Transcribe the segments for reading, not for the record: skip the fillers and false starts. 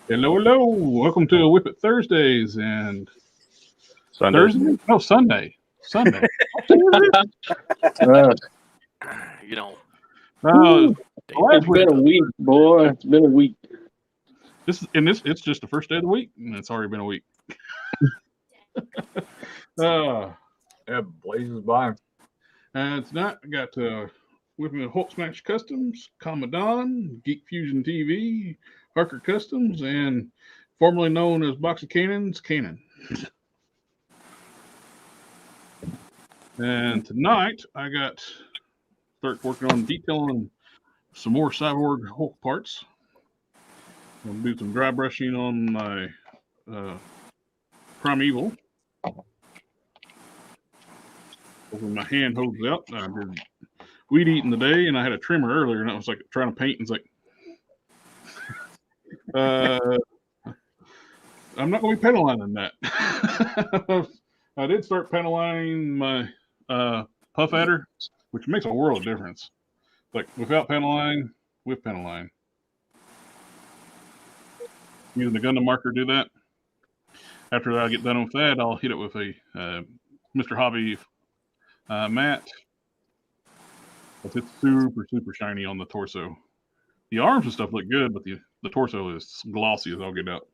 Hello, hello. Welcome to Whip It Thursdays and Sunday. Thursday? No, Sunday. Sunday. Uh, You know, it's been a week, boy. It's been a week. It's just the first day of the week, and it's already been a week. Yeah, blazes by. And tonight I got with me Hulk Smash Customs, Commandant, GeekFusionTV, Harker Customs, and formerly known as Box of Cannons, Cannon. And tonight I start working on detailing some more Cyborg Hulk parts. I'm gonna do some dry brushing on my Primeval. Over my hand holds out. I did weed eating today, and I had a trimmer earlier, and I was like trying to paint, and it's like, I'm not going to be panel lining that. I did start panel lining my puff adder, which makes a world of difference. Like without panel line, with panel line. Using the Gundam marker to do that. After I get done with that, I'll hit it with a Mr. Hobby matte. It's super shiny on the torso. The arms and stuff look good, but the torso is glossy as all get out.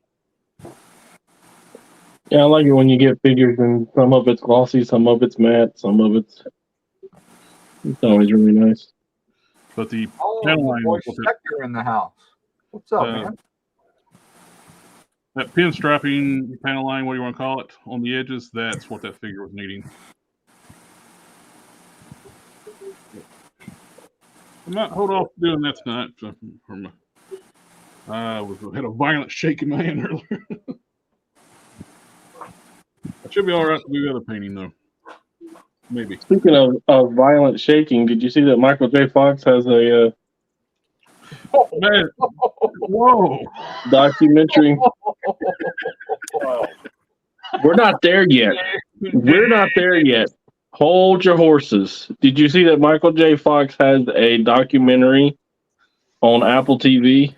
Yeah, I like it when you get figures and some of it's glossy, some of it's matte, some of it's always really nice. But the panel line Spectre in the house. What's up, man? That pinstriping panel line, what do you want to call it, on the edges, that's what that figure was needing. I might hold off doing that tonight. I had a violent shake in my hand earlier. I should be all right to do the other painting, though. Maybe. Speaking of violent shaking, did you see that Michael J. Fox has a man. Whoa. documentary? We're not there yet. We're not there yet. Hold your horses. Did you see that Michael J. Fox has a documentary on Apple TV?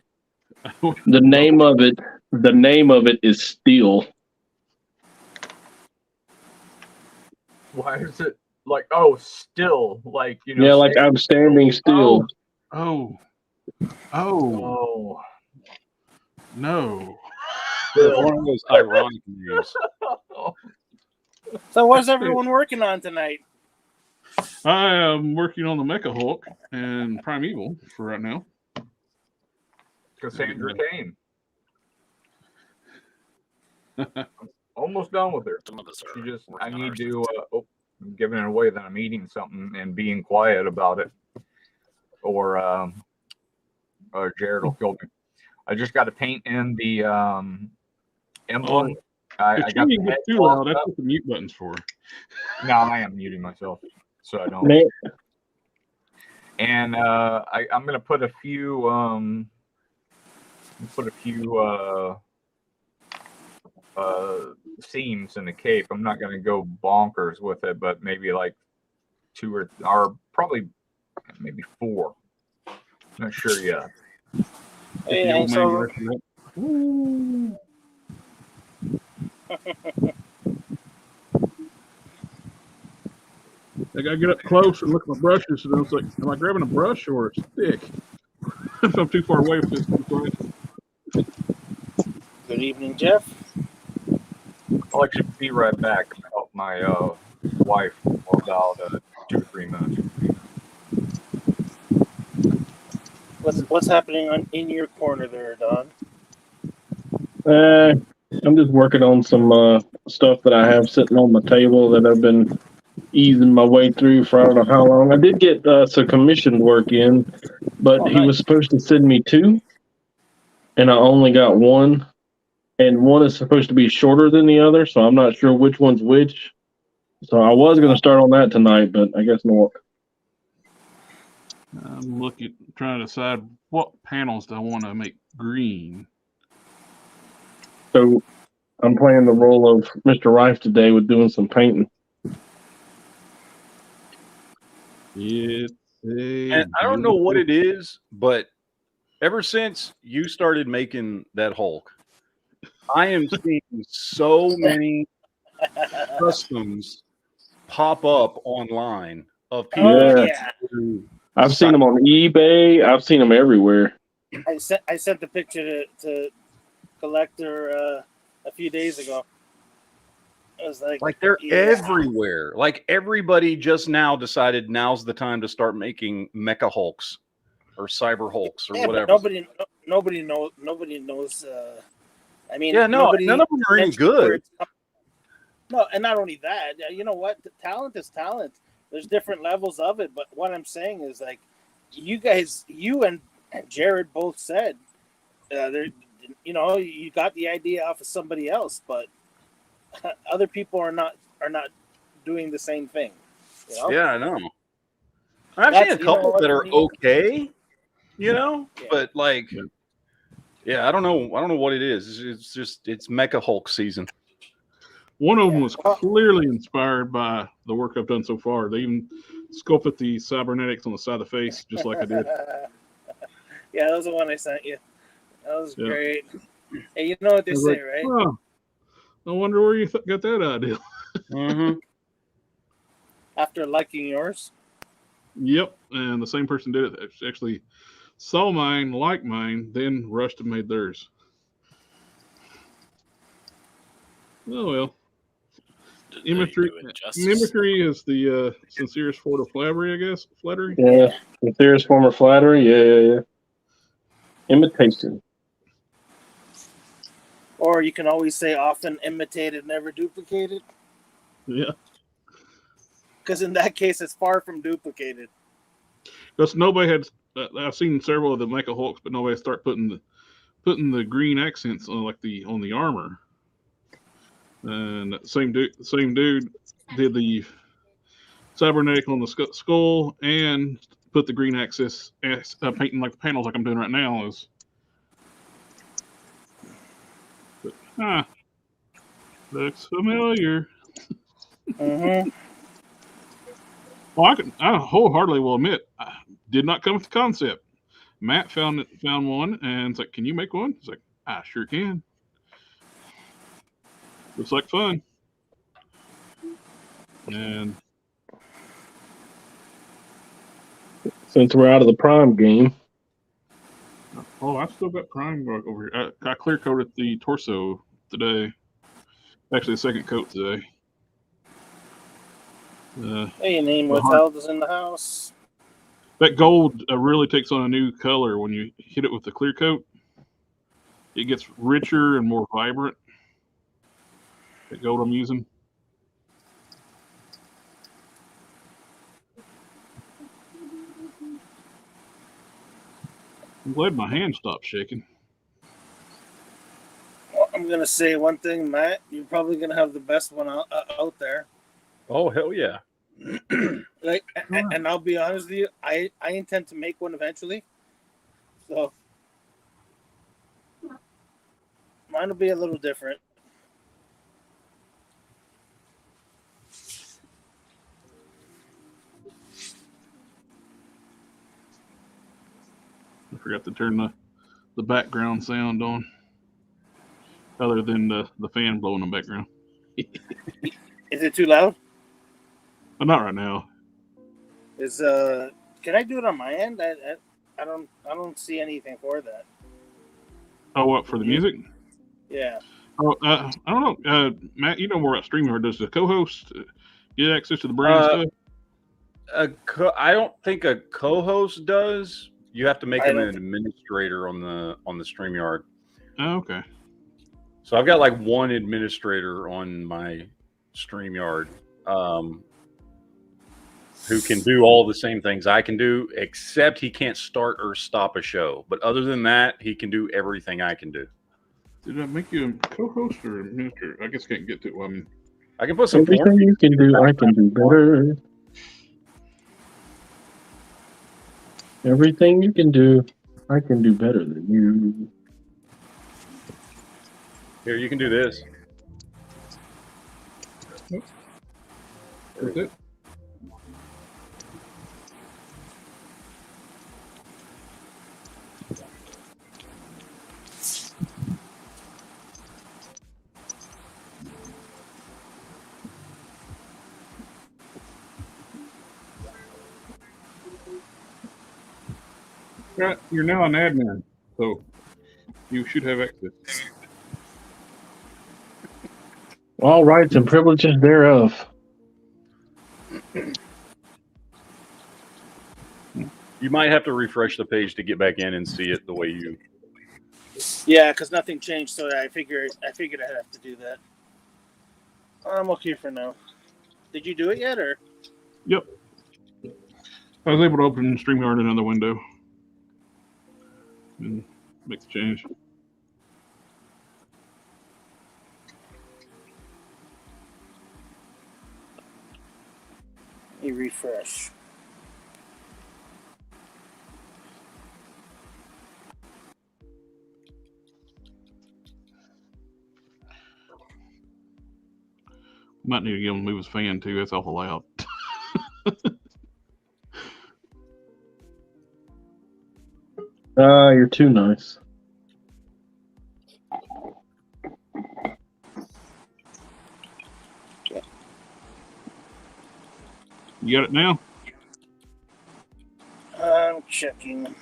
The name of it is Steel. Why is it like still like Yeah, like I'm standing still. Oh. No. it's one of those ironic news. So what's everyone working on tonight? I am working on the Mecha Hulk and Primeval for right now. Cassandra Cain. Almost done with her. I need to. I'm giving it away that I'm eating something and being quiet about it, or Jared will kill me. I just got to paint in the emblem. I got the head too loud. That's what the mute button's for. No, I am muting myself, so I don't. And I'm gonna put a few. Seams in the cape. I'm not gonna go bonkers with it, but maybe like 2 or probably maybe 4. Not sure yet. And so, I gotta get up close and look at my brushes, and I was like, am I grabbing a brush or a stick? If I'm too far away from this. good evening, Jeff. I'll actually be right back and help my wife for about 2 or 3 minutes. What's happening in your corner there, Don? I'm just working on some stuff that I have sitting on my table that I've been easing my way through for I don't know how long. I did get some commissioned work in, but he was supposed to send me 2, and I only got 1. And one is supposed to be shorter than the other, so I'm not sure which one's which. So I was going to start on that tonight, but I guess not. I'm trying to decide what panels do I want to make green. So I'm playing the role of Mr. Rife today with doing some painting. And I don't know what it is, but ever since you started making that Hulk, I am seeing so many customs pop up online of people. Oh, Yeah. yeah. I've seen them on eBay. I've seen them everywhere. I sent the picture to Collector a few days ago. It was like They're yeah. everywhere. Like everybody just now decided now's the time to start making Mecha Hulks or Cyber Hulks or Yeah, whatever. but nobody knows. I mean, Yeah, no, nobody none of them are any mentions where good. it's coming. No, and not only that, you know what? The talent is talent. There's different levels of it, but what I'm saying is like, you guys, you and Jared both said, there, you know, you got the idea off of somebody else, but other people are not doing the same thing. You know? Yeah, I know. I've That's- seen a you know couple what, that for are me- okay, you know, Yeah. but like, yeah, I don't know what it is. It's just Mecha Hulk season. One of them was clearly inspired by the work I've done so far. They even sculpted the cybernetics on the side of the face, just like I did. Yeah, that was the one I sent you. That was Yeah. great. Hey, you know what they I was say, like, right? oh, I wonder where you got that idea. Mm-hmm. After liking yours. Yep, and the same person did it. Actually saw mine, liked mine, then rushed and made theirs. Oh well. Mimicry is the sincerest form of flattery, I guess. Flattery. Yeah. The theorist form of flattery. Yeah. Imitation. Or you can always say often imitated, never duplicated. Yeah. Because in that case, it's far from duplicated. Because nobody had. I've seen several of the Mecha Hulks, but nobody start putting the green accents on on the armor. And that same dude did the cybernetic on the skull and put the green access painting like the panels like I'm doing right now is. But, looks familiar. Mm-hmm. Well, I wholeheartedly will admit, I did not come with the concept. Matt found one, and it's like, "Can you make one?" It's like, "I sure can." Looks like fun. And Since we're out of the Prime game. oh, I've still got Prime over here. I clear coated the torso today. Actually, the second coat today. Hey, name withheld is in the house. That gold really takes on a new color when you hit it with the clear coat. It gets richer and more vibrant. That gold I'm using. I'm glad my hand stopped shaking. Well, I'm gonna say one thing, Matt. You're probably gonna have the best one out there. Oh hell yeah! And I'll be honest with you, I intend to make one eventually. So mine will be a little different. I forgot to turn the background sound on, other than the fan blowing in the background. Is it too loud? But not right now. Can I do it on my end? I don't see anything for that. Oh, what, for the music? Yeah. Oh, I don't know. Matt, you know more about StreamYard. Does the co-host get access to the brand stuff? I don't think a co-host does. You have to make him I an don't- administrator on the StreamYard. Oh, okay. So I've got like one administrator on my StreamYard who can do all the same things I can do, except he can't start or stop a show. But other than that, he can do everything I can do. Did I make you a co-host or administrator? I guess I can't get to it. Well, I mean, I can put some Everything form. you can do, I can do better. Everything you can do, I can do better than you. Here, you can do this. that's it. Right, you're now an admin, so you should have access. All rights and privileges thereof. You might have to refresh the page to get back in and see it the way you. Yeah, because nothing changed, so I figured I'd have to do that. I'm okay for now. Did you do it yet, or? Yep. I was able to open StreamYard in another window and make the change. You refresh. Might need to get him to move his fan too. That's awful loud. You're too nice. You got it now? I'm checking.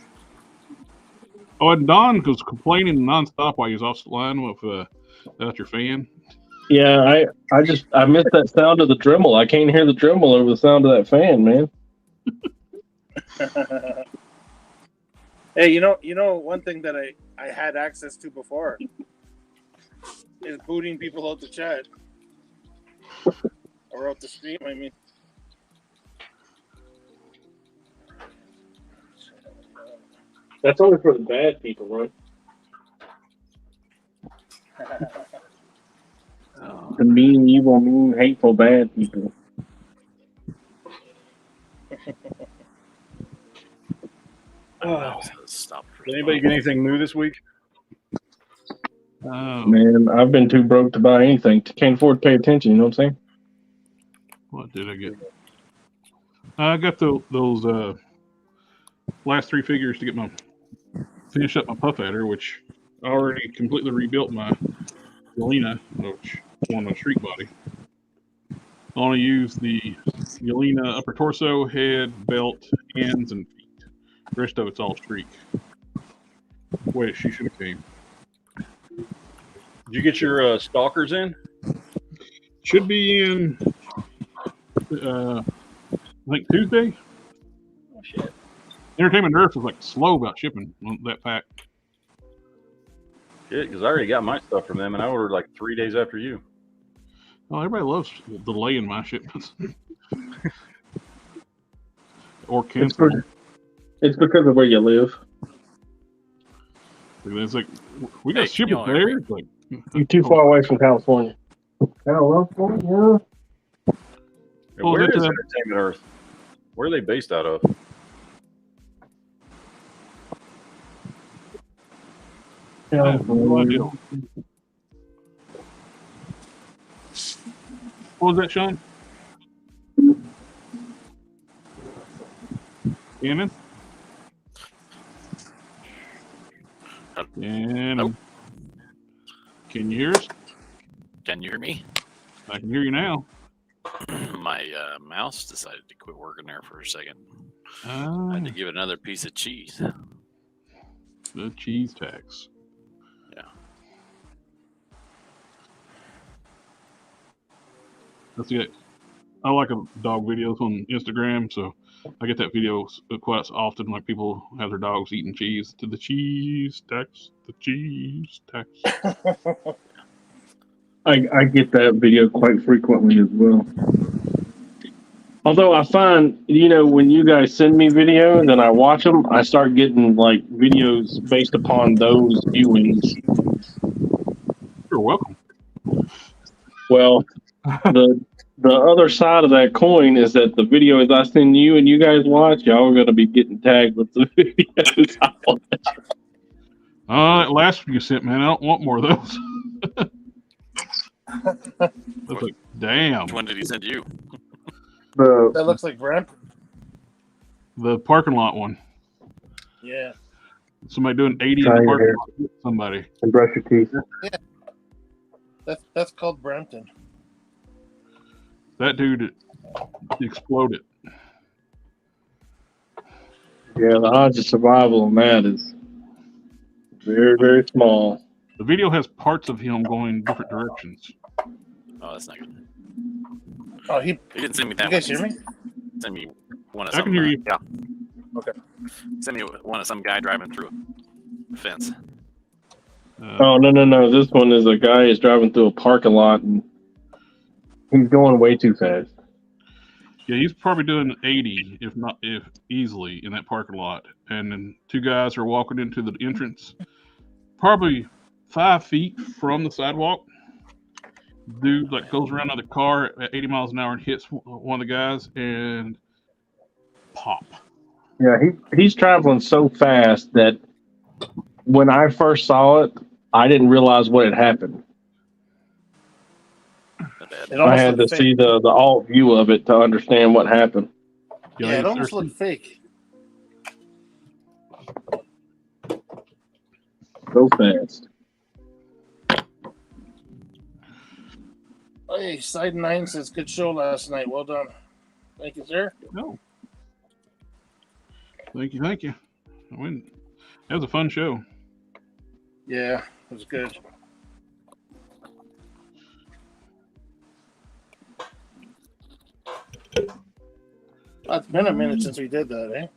Oh, and Don was complaining nonstop while he was offline without your fan. Yeah, I missed that sound of the Dremel. I can't hear the Dremel over the sound of that fan, man. Hey, you know, one thing that I had access to before is booting people out the chat or out the stream. I mean, That's only for the bad people, right? The mean, evil, mean, hateful, bad people. Stop. Did anybody get anything new this week? Man, I've been too broke to buy anything. Can't afford to pay attention, you know what I'm saying? What did I get? I got those last 3 figures to get finish up my puff adder, which I already completely rebuilt my Yelena, which on a streak body. I want to use the Yelena upper torso, head, belt, hands, and feet. The rest of it's all streak. Wait, she should have came. Did you get your stalkers in? Should be in, I think Tuesday. oh shit. Entertainment Earth was like slow about shipping that pack. Shit, because I already got my stuff from them, and I ordered like 3 days after you. Oh, everybody loves delaying my shipments. Or canceling. It's because of where you live. It's like, we got Hey, ship you it all there. hear me? It's like, You're too far away from California. California? And Oh, where that's is a- Entertainment Earth? Where are they based out of? I have no idea. What was that, Sean? Cannon? Cannon. Can you hear us? Can you hear me? I can hear you now. My mouse decided to quit working there for a second. I Ah, had to give it another piece of cheese. the cheese tax. Yeah. That's it. I like dog videos on Instagram, so I get that video quite often. Like people have their dogs eating cheese. To the cheese tax, the cheese tax. I get that video quite frequently as well. Although I find, when you guys send me videos and I watch them, I start getting like videos based upon those viewings. You're welcome. Well, the other side of that coin is that the videos I send you and you guys watch, y'all are going to be getting tagged with the videos I watch. That last one you sent, man, I don't want more of those. That's like, damn. Which one did he send you? That looks like Brampton. The parking lot one. Yeah. Somebody doing 80 in Try the your parking hair. lot. with Somebody. And brush your teeth. That's called Brampton. That dude exploded. Yeah, the odds of survival on that is very, very small. The video has parts of him going different directions. Oh, that's not good. Oh, he. You didn't send me You that guys one. hear me? Send me one of I some. can hear you. Yeah. Okay. Send me one of some guy driving through a fence. Oh, no. This one is a guy who's driving through a parking lot and he's going way too fast. Yeah, he's probably doing 80, if easily, in that parking lot. And then two guys are walking into the entrance, probably 5 feet from the sidewalk. Dude like goes around another car at 80 miles an hour and hits one of the guys and pop. Yeah, he's traveling so fast that when I first saw it, I didn't realize what had happened. Not bad. It I almost had to looked see fake. the alt view of it to understand what happened. Yeah, it almost looked fake. So fast. Hey, Side 9 says, good show last night. Well done. Thank you, sir. No. Thank you. That was a fun show. Yeah, it was good. It's been a minute since we did that, eh?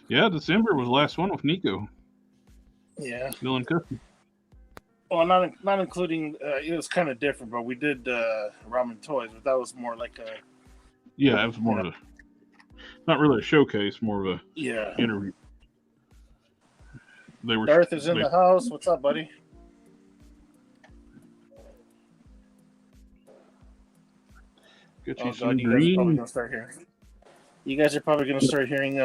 Yeah, December was the last one with Nico. Yeah. Still in custody. Well, not including, it was kind of different, but we did Ramen Toys, but that was more like a... Yeah, it was more of a, not really a showcase, more of a Yeah. interview. They were. Darth is in the house. What's up, buddy? Get you Oh, some God, you guys are probably green. going to start hearing. You guys are probably going to start hearing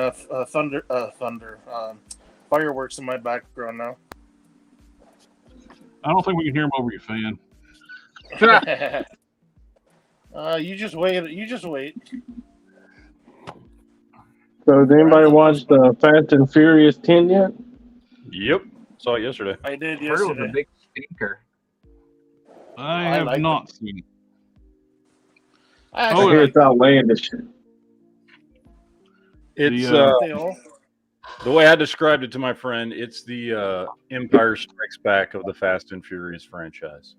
fireworks in my background now. I don't think we can hear them over your fan. You just wait. You just wait. So, has anybody watched Fast and Furious 10 yet? Yep. Saw it yesterday. I did Heard it was a yesterday. big stinker. I I have like not seen it. I I actually hear like it's outlandish. It's they all. the way I described it to my friend. It's the Empire Strikes Back of the Fast and Furious franchise.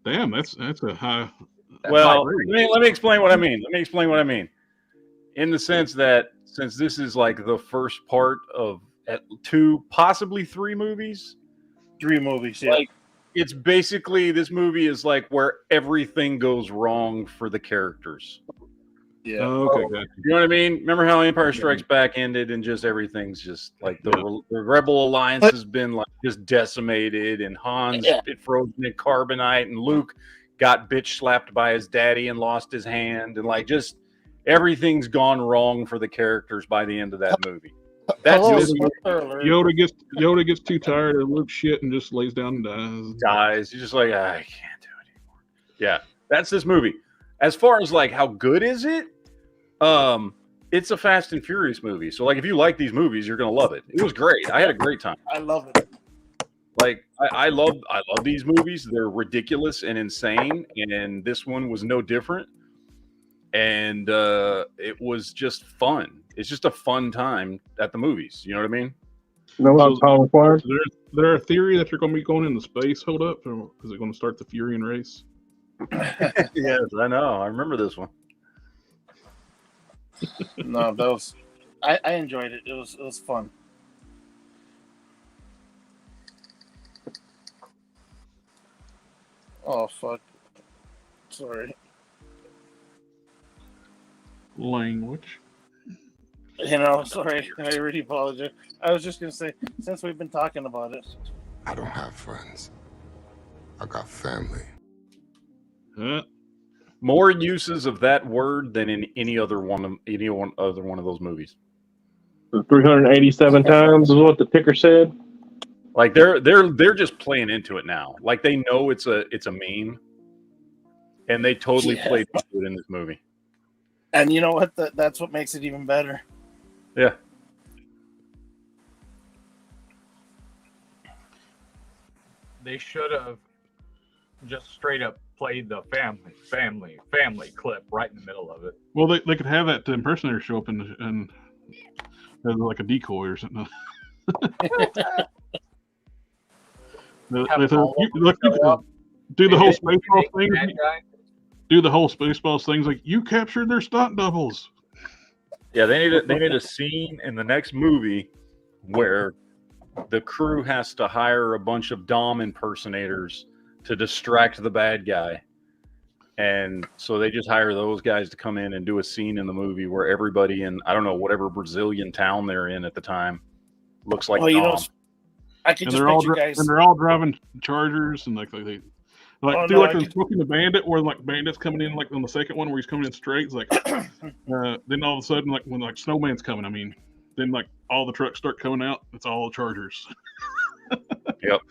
Damn, that's a high. Well, high let me explain what I mean. In the sense that since this is like the first part of 2, possibly 3 movies, 3 movies. Yeah. like it's basically this movie is like where everything goes wrong for the characters. yeah. Oh, okay, gotcha. You know what I mean? Remember how Empire Strikes Back ended and just everything's just like the Rebel Alliance has been like just decimated, and Han's it frozen in carbonite, and Luke got bitch slapped by his daddy and lost his hand, and like just everything's gone wrong for the characters by the end of that movie. That's Hello, this movie. spoiler alert. Yoda gets too tired of Luke's shit and just lays down and dies. Dies. You're just like, I can't do it anymore. Yeah, that's this movie. As far as like how good is it? It's a Fast and Furious movie. So like if you like these movies, you're gonna love it. It was great. I had a great time. I love it. Like I love these movies. They're ridiculous and insane, and this one was no different. And it was just fun. It's just a fun time at the movies. You know what I mean? You know about Power Fires? Is there a theory that you're going to be going into space? Hold up, or is it going to start the Furion race? Yes, I know. I remember this one. No, that was. I enjoyed it. It was fun. Oh fuck! Sorry. Language. Sorry. I really apologize. I was just gonna say, since we've been talking about it. I don't have friends. I got family. More uses of that word than in any other one of those movies. 387 times is what the ticker said. Like they're just playing into it now. Like they know it's a meme, and they totally played into it in this movie. And you know what? That's what makes it even better. Yeah. They should have just straight up played the family clip right in the middle of it. Well, they could have that impersonator show up and as like a decoy or something. They Have said, all of them look, show up. do the And whole then you Spaceballs make the thing. bad guy. Do the whole Spaceballs things like you captured their stunt doubles. Yeah, they need a scene in the next movie where the crew has to hire a bunch of Dom impersonators to distract the bad guy. And so they just hire those guys to come in and do a scene in the movie where everybody in, I don't know, whatever Brazilian town they're in at the time looks like Oh, you know, Dom. I can And just they're all picture guys. and they're all driving Chargers and like they Oh, do no, like I the could- Smoking the Bandit where like Bandit's coming in like on the second one where he's coming in straight. It's like then all of a sudden like when like Snowman's coming, I mean, then like all the trucks start coming out. It's all Chargers. Yep.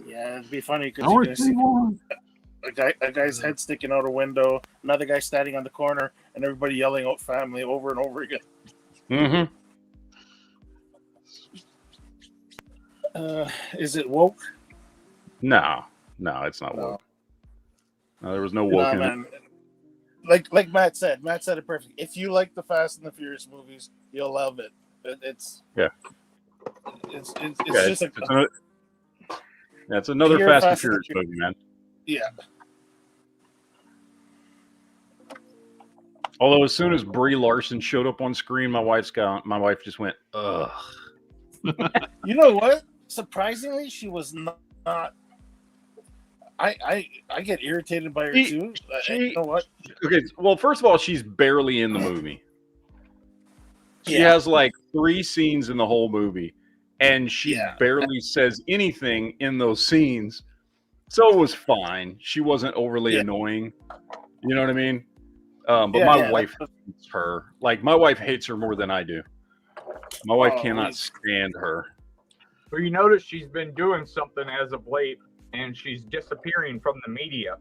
Yeah, it'd be funny I because you only can see see one. a guy's head sticking out a window, another guy standing on the corner, and everybody yelling out "family" over and over again. Mm-hmm. Is it woke? No, it's not No. woke. No, there was no woke Nah, in it. man. Like Matt said it perfectly. If you like the Fast and the Furious movies, you'll love it. It's Yeah. It's Yeah, just it's another Pure Fast and Fast and Furious movie, man. yeah. Although as soon as Brie Larson showed up on screen, my wife just went, ugh. You know what? Surprisingly, she was not. I get irritated by her too. You know what? Okay, well, first of all, she's barely in the movie. She Yeah. has like 3 scenes in the whole movie, and she Yeah. barely says anything in those scenes. So it was fine. She wasn't overly Yeah. annoying. You know what I mean? But Yeah, my yeah, wife hates her. Like, my wife hates her more than I do. My wife cannot wait. stand her. Well, you notice she's been doing something as of late, and she's disappearing from the media,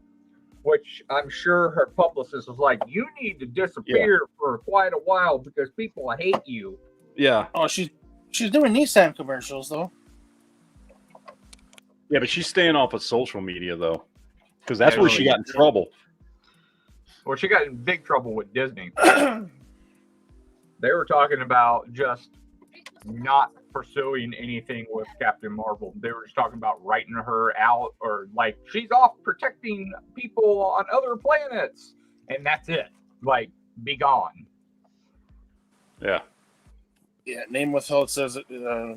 which I'm sure her publicist was like, "You need to disappear for quite a while because people hate you." Yeah. Oh, she's doing Nissan commercials though. Yeah, but she's staying off of social media, though, because that's Yeah, where she she got in trouble. Well, she got in big trouble with Disney. They were talking about just not pursuing anything with Captain Marvel. They were just talking about writing her out, or like she's off protecting people on other planets, and that's it. Like, be gone. Yeah. Yeah, name withheld says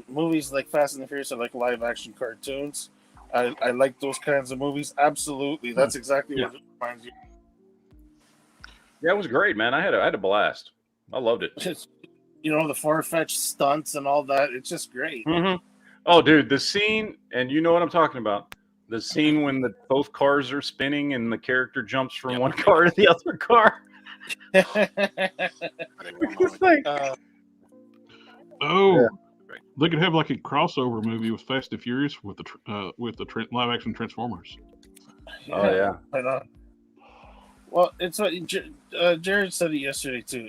movies like Fast and the Furious are like live action cartoons. I like those kinds of movies. Absolutely, that's exactly what it reminds you. Yeah, it was great, man. I had a blast. I loved it. It's, you know, the far-fetched stunts and all that. It's just great. Mm-hmm. Oh, dude, the scene, and you know what I'm talking about. The scene when both cars are spinning and the character jumps from one car to the other car. It's like, They could have like a crossover movie with Fast and Furious with the live action Transformers. oh yeah. I know. Well, it's what Jared said it yesterday too.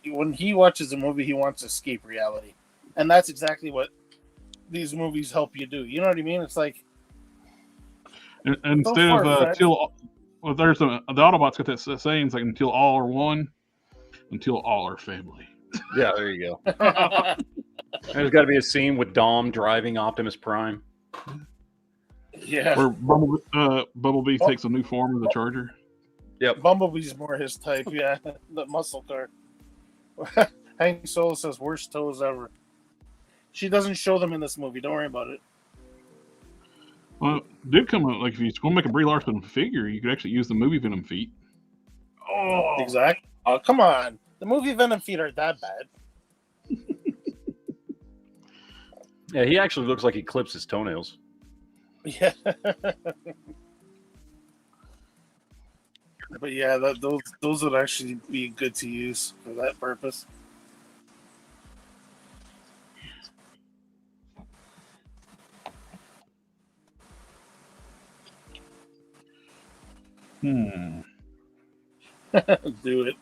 When he watches a movie, he wants to escape reality, and that's exactly what these movies help you do. You know what I mean? It's like Instead of there's the Autobots got that saying, it's like until all are one, until all are family. Yeah, there you go. There's got to be a scene with Dom driving Optimus Prime. Yeah. Or Bumblebee takes a new form of the Charger. Yep. Bumblebee's more his type. Yeah, the muscle car. Hank Solo says worst toes ever. She doesn't show them in this movie. Don't worry about it. Well, did come out like if you're going to make a Brie Larson figure, you could actually use the movie Venom feet. Oh, exactly. Oh, come on. The movie Venom feet aren't that bad. Yeah, he actually looks like he clips his toenails. Yeah. But yeah, those would actually be good to use for that purpose. Hmm. Do it.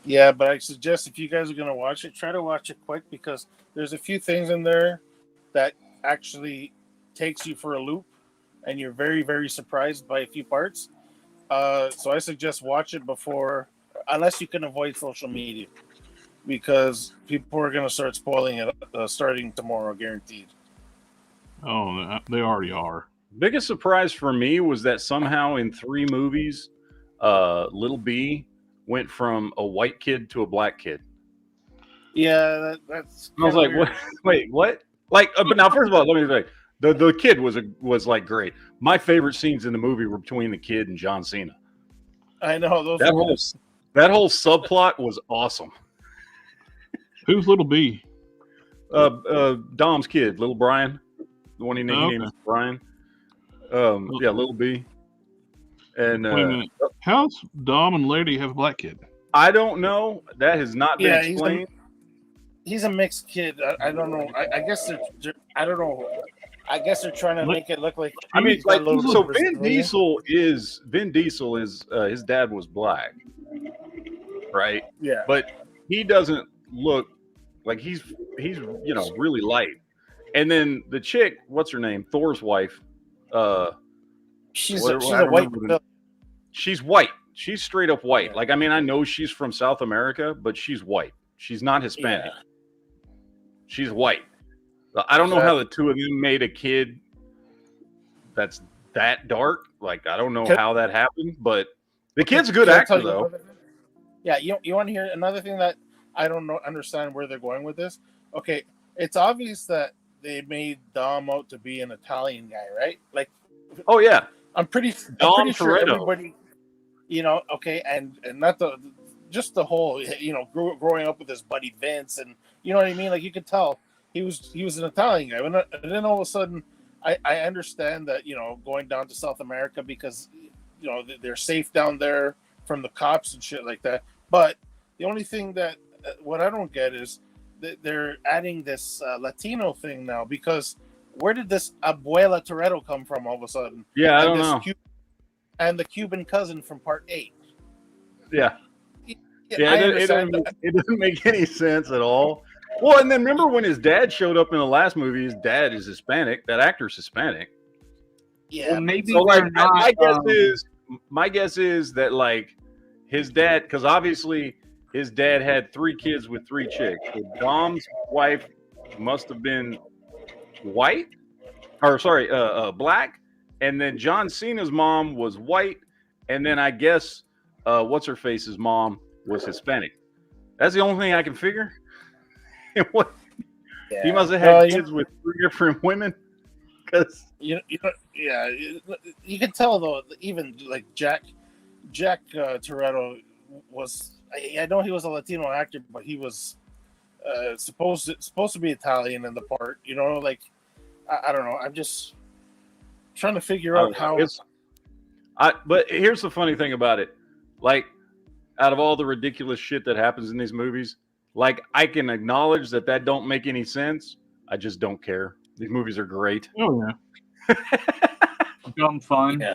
Yeah, but I suggest if you guys are gonna watch it, try to watch it quick because there's a few things in there that actually takes you for a loop, and you're very, very surprised by a few parts. So I suggest watch it before, unless you can avoid social media, because people are gonna start spoiling it starting tomorrow, guaranteed. Oh, they already are. Biggest surprise for me was that somehow in 3 movies, Little B went from a white kid to a black kid. Yeah, that's. I was like, weird. what? Wait, what? Like, but now, first of all, let me say, the kid was like great. My favorite scenes in the movie were between the kid and John Cena. I know those. That whole subplot was awesome. Who's Little B? Dom's kid, little Brian, the one he named Brian. Yeah, Little B. And Wait a minute. How's Dom and Lady have a black kid? I don't know. That has not been explained. He's a mixed kid. I don't know. I guess they're I don't know. I guess they're trying to make it look like. I mean, he's got a little so bit of Vin Diesel is his dad was black, right? Yeah. But he doesn't look like he's really light. And then the chick, what's her name? Thor's wife. She's a white girl. She's white. She's straight up white. Yeah. Like, I mean, I know she's from South America, but she's white. She's not Hispanic. Yeah. She's white. I don't know how the two of them made a kid that's that dark. Like, I don't know how that happened, but the kid's a good actor, though. Yeah, you want to hear another thing that I don't understand where they're going with this? Okay, it's obvious that they made Dom out to be an Italian guy, right? Like, oh yeah, I'm pretty sure everybody, okay, and not just the whole, growing up with his buddy Vince, and you know what I mean. Like, you could tell he was an Italian guy, and then all of a sudden, I understand that going down to South America because they're safe down there from the cops and shit like that. But the only thing that what I don't get is that they're adding this Latino thing now, because where did this Abuela Toretto come from all of a sudden? Yeah, I don't know. And the Cuban cousin from Part 8. Yeah. It doesn't make any sense at all. Well, and then remember when his dad showed up in the last movie? His dad is Hispanic. That actor's Hispanic. Yeah, well, maybe. So, like, my guess is that, like, his dad, because obviously his dad had 3 kids with 3 chicks. So Dom's wife must have been white, or sorry, black, and then John Cena's mom was white, and then I guess what's her face's mom was Hispanic. That's the only thing I can figure. He must have had kids with 3 different women. Because you can tell though. Even like Jack Toretto was. I know he was a Latino actor, but he was supposed to be Italian in the part. Like I don't know. I'm just trying to figure out how. But here's the funny thing about it. Like, out of all the ridiculous shit that happens in these movies, like, I can acknowledge that don't make any sense. I just don't care. These movies are great. Oh yeah, dumb fun. Yeah.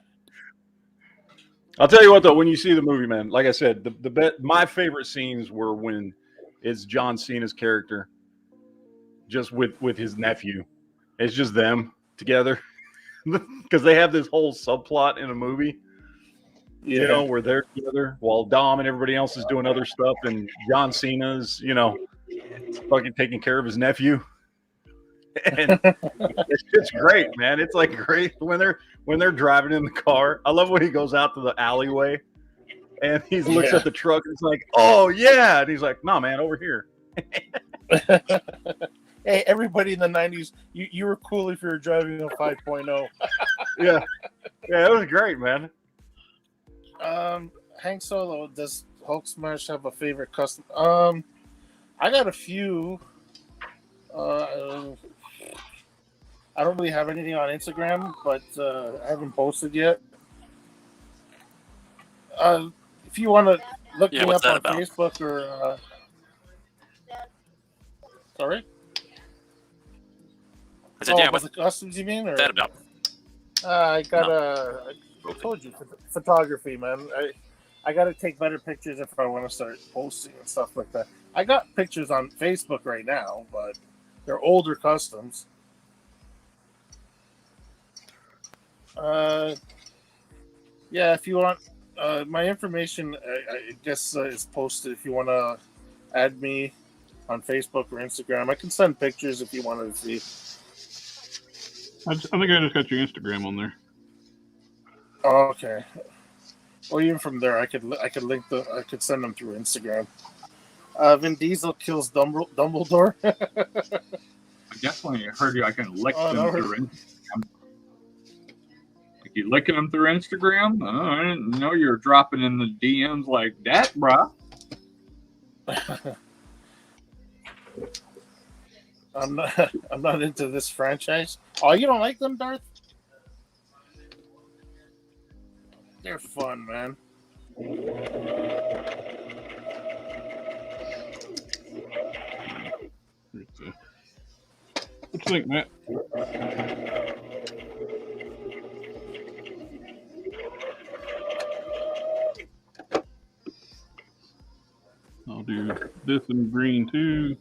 I'll tell you what though, when you see the movie, man, like I said, my favorite scenes were when it's John Cena's character, just with his nephew. It's just them together because they have this whole subplot in a movie. Yeah. Where they're together while Dom and everybody else is doing other stuff, and John Cena's, fucking taking care of his nephew. And it's great, man. It's like great when they're driving in the car. I love when he goes out to the alleyway and he looks at the truck and it's like, oh yeah, and he's like, no, man, over here. Hey, everybody in the 90s, you were cool if you were driving a 5.0. Yeah, it was great, man. Hank Solo, does Hulk Smash have a favorite custom? I got a few. I don't really have anything on Instagram, but I haven't posted yet. If you want to look me up on Facebook or sorry. I said, what's the customs you mean? Or what's that about? I got I told you photography, man. I got to take better pictures if I want to start posting and stuff like that. I got pictures on Facebook right now, but they're older customs. Yeah, if you want, my information, I guess, is posted. If you want to add me on Facebook or Instagram, I can send pictures if you wanted to see. I think I just got your Instagram on there. Oh, okay. Well, even from there, I could link I could send them through Instagram. Vin Diesel kills Dumbledore. I definitely heard you. I can lick them through Instagram. Like you licking them through Instagram? Oh, I didn't know you were dropping in the DMs like that, bruh. I'm not into this franchise. Oh, you don't like them, Darth? They're fun, man. What you think, Matt? I'll do this in green too.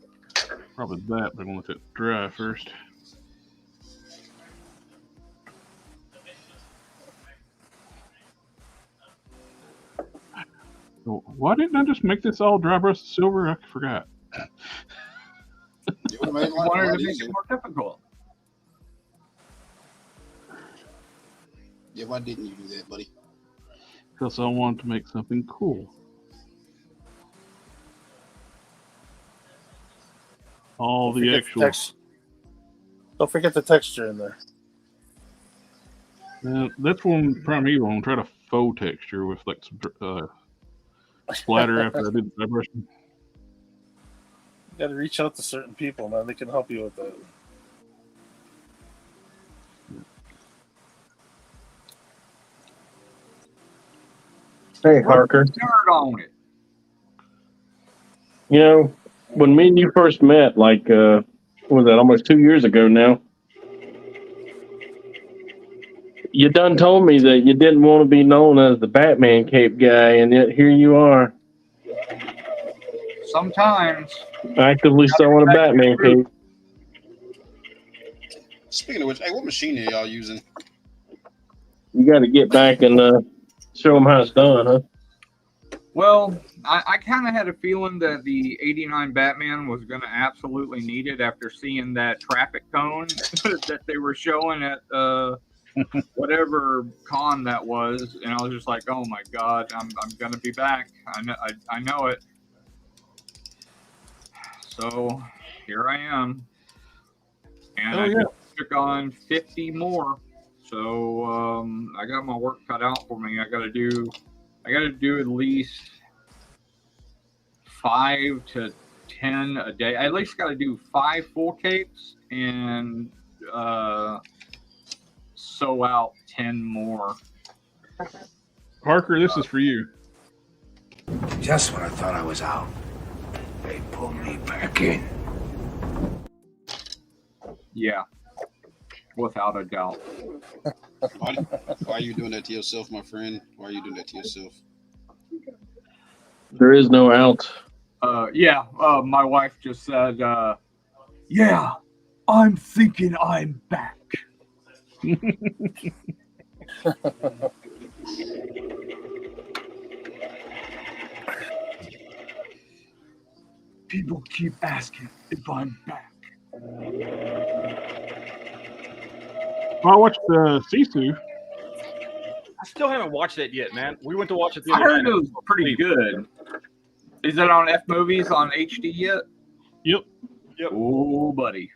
Probably that, but I'm gonna let it dry first. So why didn't I just make this all dry brush silver? I forgot. You wanted to make it more difficult. Yeah, why didn't you do that, buddy? Because I wanted to make something cool. All the actual. Don't forget the texture in there. That's one primeval. I'm trying to faux texture with like some splatter after I did the dry brushing. You got to reach out to certain people, man. They can help you with that. Hey, Harker. Dirt on it. You know, when me and you first met, like, what was that, almost 2 years ago now, you done told me that you didn't want to be known as the Batman cape guy, and yet here you are. Sometimes. Actively sewing a Batman cape. Speaking of which, hey, what machine are y'all using? You got to get back and show them how it's done, huh? Well, I kind of had a feeling that the 89 Batman was going to absolutely need it after seeing that traffic cone that they were showing at whatever con that was. And I was just like, oh my God, I'm going to be back. I know it. So here I am. And I just took on 50 more. So I got my work cut out for me. I got to do at least 5 to 10 a day. I at least got to do 5 full capes and sew out 10 more. Harker, this is for you. Just when I thought I was out, they pulled me back in. Yeah, without a doubt. Why are you doing that to yourself, my friend? Why are you doing that to yourself? There is no out. Yeah, my wife just said, yeah, I'm thinking I'm back. People keep asking if I'm back. Well, I watched Sisu. I still haven't watched it yet, man. We went to watch it the I other heard night. it was pretty good. Is it on F Movies on HD yet? Yep. Oh, buddy.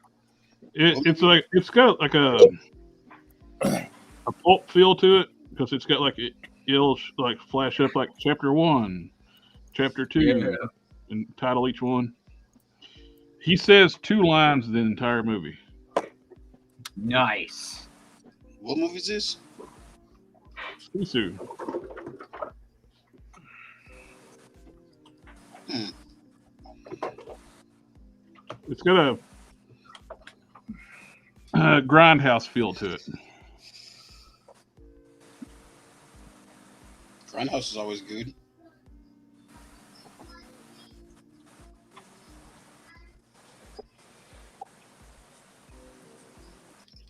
It's got like a pulp feel to it because it's got like it'll like flash up like chapter 1, chapter 2, and title each one. He says 2 lines the entire movie. Nice. What movie is this? Sisu. It's got a grindhouse feel to it. Grindhouse is always good.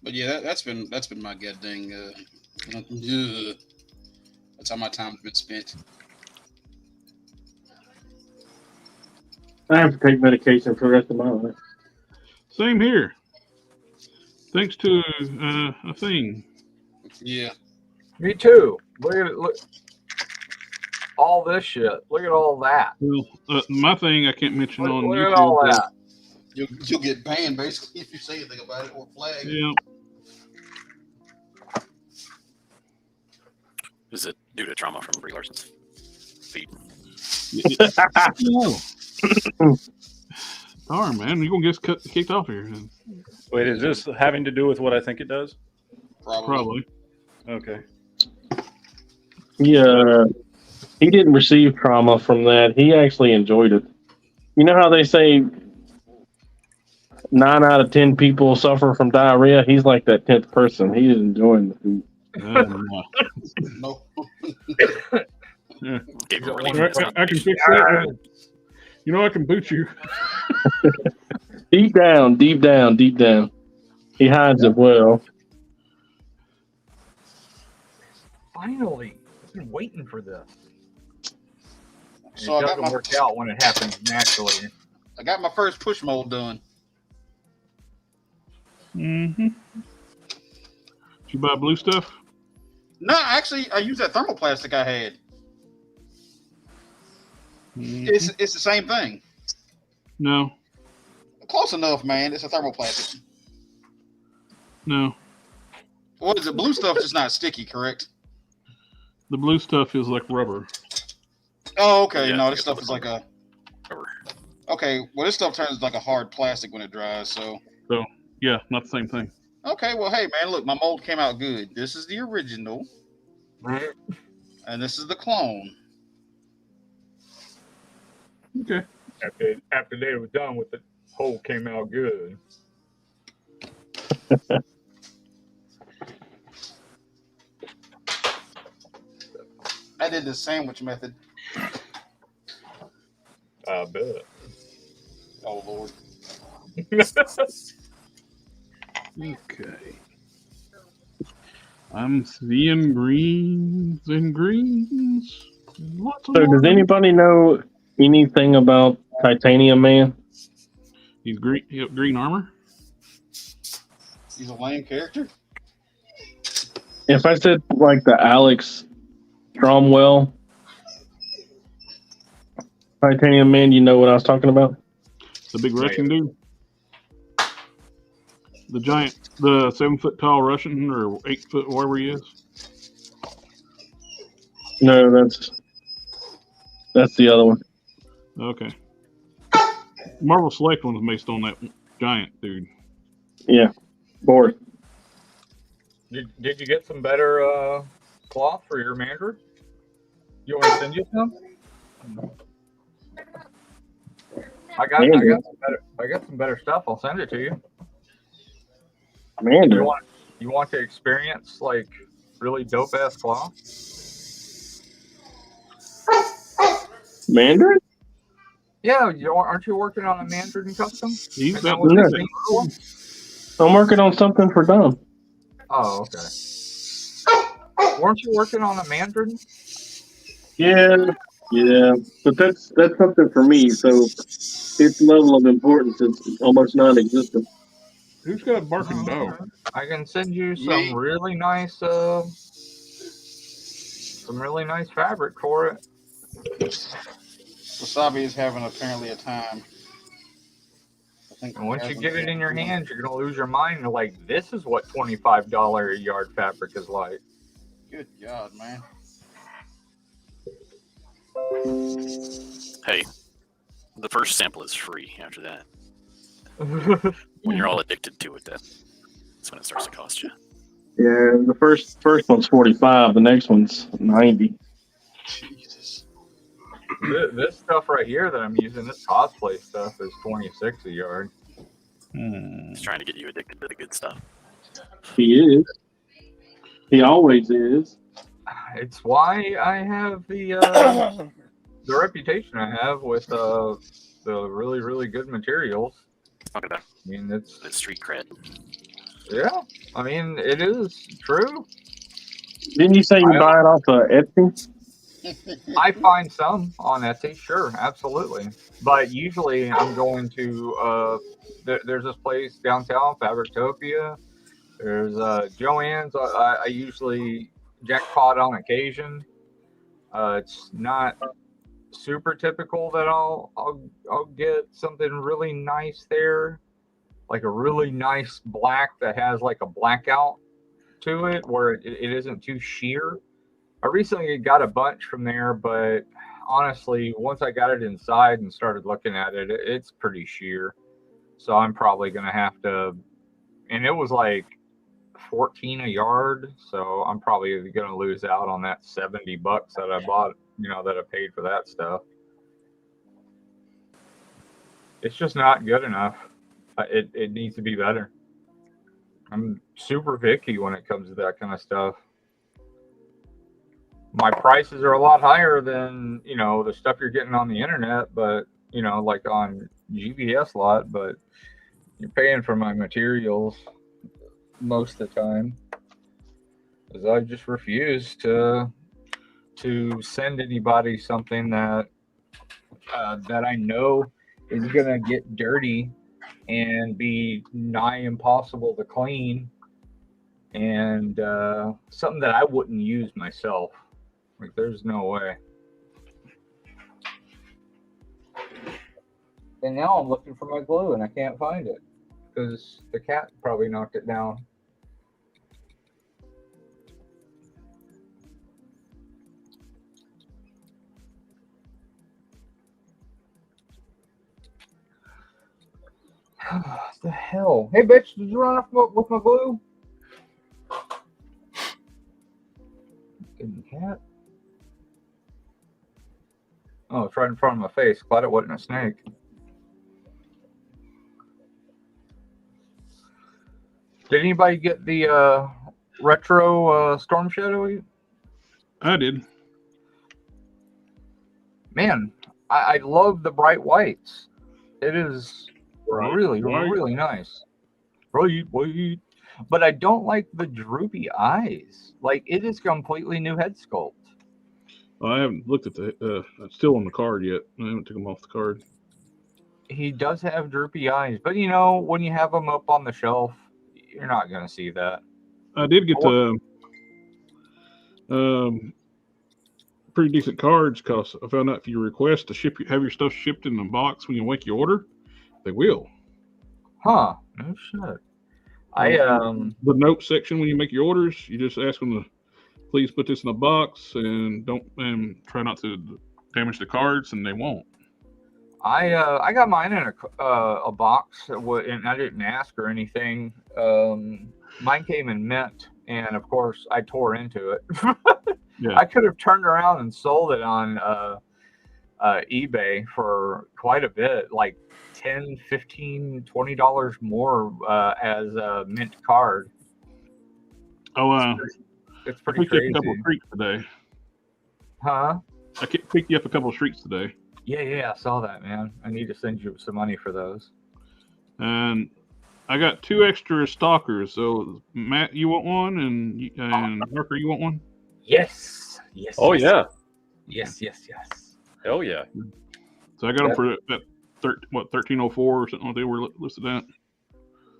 But yeah, that's been my goddamn. That's how my time's been spent. I have to take medication for the rest of my life. Same here. Thanks to a thing. Yeah. Me too. Look at it. Look. All this shit. Look at all that. Well, my thing I can't mention on Look YouTube. at all that. You'll get banned basically if you say anything about it or flagged. Yeah. Is it due to trauma from Brie Larson's feet? No. Darn, man, you're gonna get kicked off here. Wait, is this having to do with what I think it does? Probably. Okay. Yeah, he didn't receive trauma from that. He actually enjoyed it. You know how they say 9 out of 10 people suffer from diarrhea? He's like that 10th person. He's enjoying the food. No. Yeah. Gave him relief. I can fix that. You know, I can boot you. Deep down. He hides it well. Finally, I've been waiting for this. So It doesn't work out when it happens naturally. I got my first push mold done. Mm-hmm. Did you buy blue stuff? No, actually, I used that thermoplastic I had. Mm-hmm. It's the same thing. No. Close enough, man. It's a thermoplastic. No. What is it? Blue stuff is not sticky, correct? The blue stuff is like rubber. Oh, okay. Yeah, No, I this guess stuff it's is like a. Rubber. Okay, well, this stuff turns like a hard plastic when it dries. So. So yeah, not the same thing. Okay, well, hey, man, look, my mold came out good. This is the original, and this is the clone. Okay. After they were done with it, whole came out good. I did the sandwich method. I bet. Oh Lord. Okay. I'm seeing greens and greens. Lots of So, does anybody know anything about Titanium Man? He's green. He got green armor. He's a lame character. If I said like the Alex Cromwell Titanium Man, you know what I was talking about? The big Russian dude. The giant, the 7-foot tall Russian or 8 foot, whatever he is. No, that's the other one. Okay. Marvel Select one was based on that giant dude. Yeah, bored. Did you get some better cloth for your Mandarin? You want to send you some? I got some better stuff. I'll send it to you. Mandarin. You want to experience like really dope ass cloth? Mandarin? Yeah, aren't you working on a Mandarin custom? He's Isn't that got what no. you're saying before? I'm working on something for Dom. Oh, okay. Weren't you working on a Mandarin? Yeah, but that's something for me. So its level of importance is almost non-existent. Who's got a barking dog? I can send you some Me. really nice fabric for it. Wasabi is having apparently a time. I think And once you get it in your hands, you're gonna lose your mind. You're like, this is what $25 a yard fabric is like. Good God, man. Hey, the first sample is free. After that, when you're all addicted to it, that's when it starts to cost you. Yeah, the first one's 45. The next one's 90. Jesus. This stuff right here that I'm using, this cosplay stuff, is 26 a yard. It's trying to get you addicted to the good stuff. He is. He always is. It's why I have the reputation I have with the really, really good materials. Talk about I mean, it's the street cred. Yeah, I mean, it is true. Didn't you say you buy it off Etsy? I find some on Etsy, sure, absolutely. But usually I'm going to there's this place downtown, Fabrictopia. There's Joann's. I usually jackpot on occasion. It's not super typical that I'll get something really nice there, like a really nice black that has like a blackout to it, where it isn't too sheer. I recently got a bunch from there, but honestly, once I got it inside and started looking at it, it's pretty sheer. So I'm probably gonna have to, and it was like 14 a yard, so I'm probably gonna lose out on that $70 that I bought, that I paid for that stuff. It's just not good enough. It needs to be better. I'm super picky when it comes to that kind of stuff. My prices are a lot higher than the stuff you're getting on the internet, but like on GVS lot, but you're paying for my materials most of the time, because I just refuse to send anybody something that I know is gonna get dirty and be nigh impossible to clean, and something that I wouldn't use myself. Like, there's no way. And now I'm looking for my glue and I can't find it because the cat probably knocked it down. What the hell? Hey, bitch, did you run off with my glue? Fucking cat. Oh, it's right in front of my face. Glad it wasn't a snake. Did anybody get the retro Storm Shadow? I did. Man, I love the bright whites. It is really nice. Bright white. But I don't like the droopy eyes. Like, it is completely new head sculpt. Well, I haven't looked at the it's still on the card yet. I haven't took them off the card. He does have droopy eyes, but when you have them up on the shelf, you're not gonna see that. I did get the pretty decent cards, because I found out if you request to have your stuff shipped in a box when you make your order, they will. Huh? No shit. The note section when you make your orders, you just ask them to please put this in a box and try not to damage the cards, and they won't. I got mine in a box, and I didn't ask or anything. Mine came in mint, and of course I tore into it. Yeah. I could have turned around and sold it on eBay for quite a bit, like $10, $15, $20 more as a mint card. Oh, wow. It's pretty crazy. I picked you up a couple of streaks today. Huh? I picked you up a couple of streaks today. Yeah, I saw that, man. I need to send you some money for those. And I got 2 extra stalkers. So Matt, you want one, and Harker, you want one? Yes. Oh, yeah. Yes. Hell yeah. So I got them for that 1304 or something they were listed at.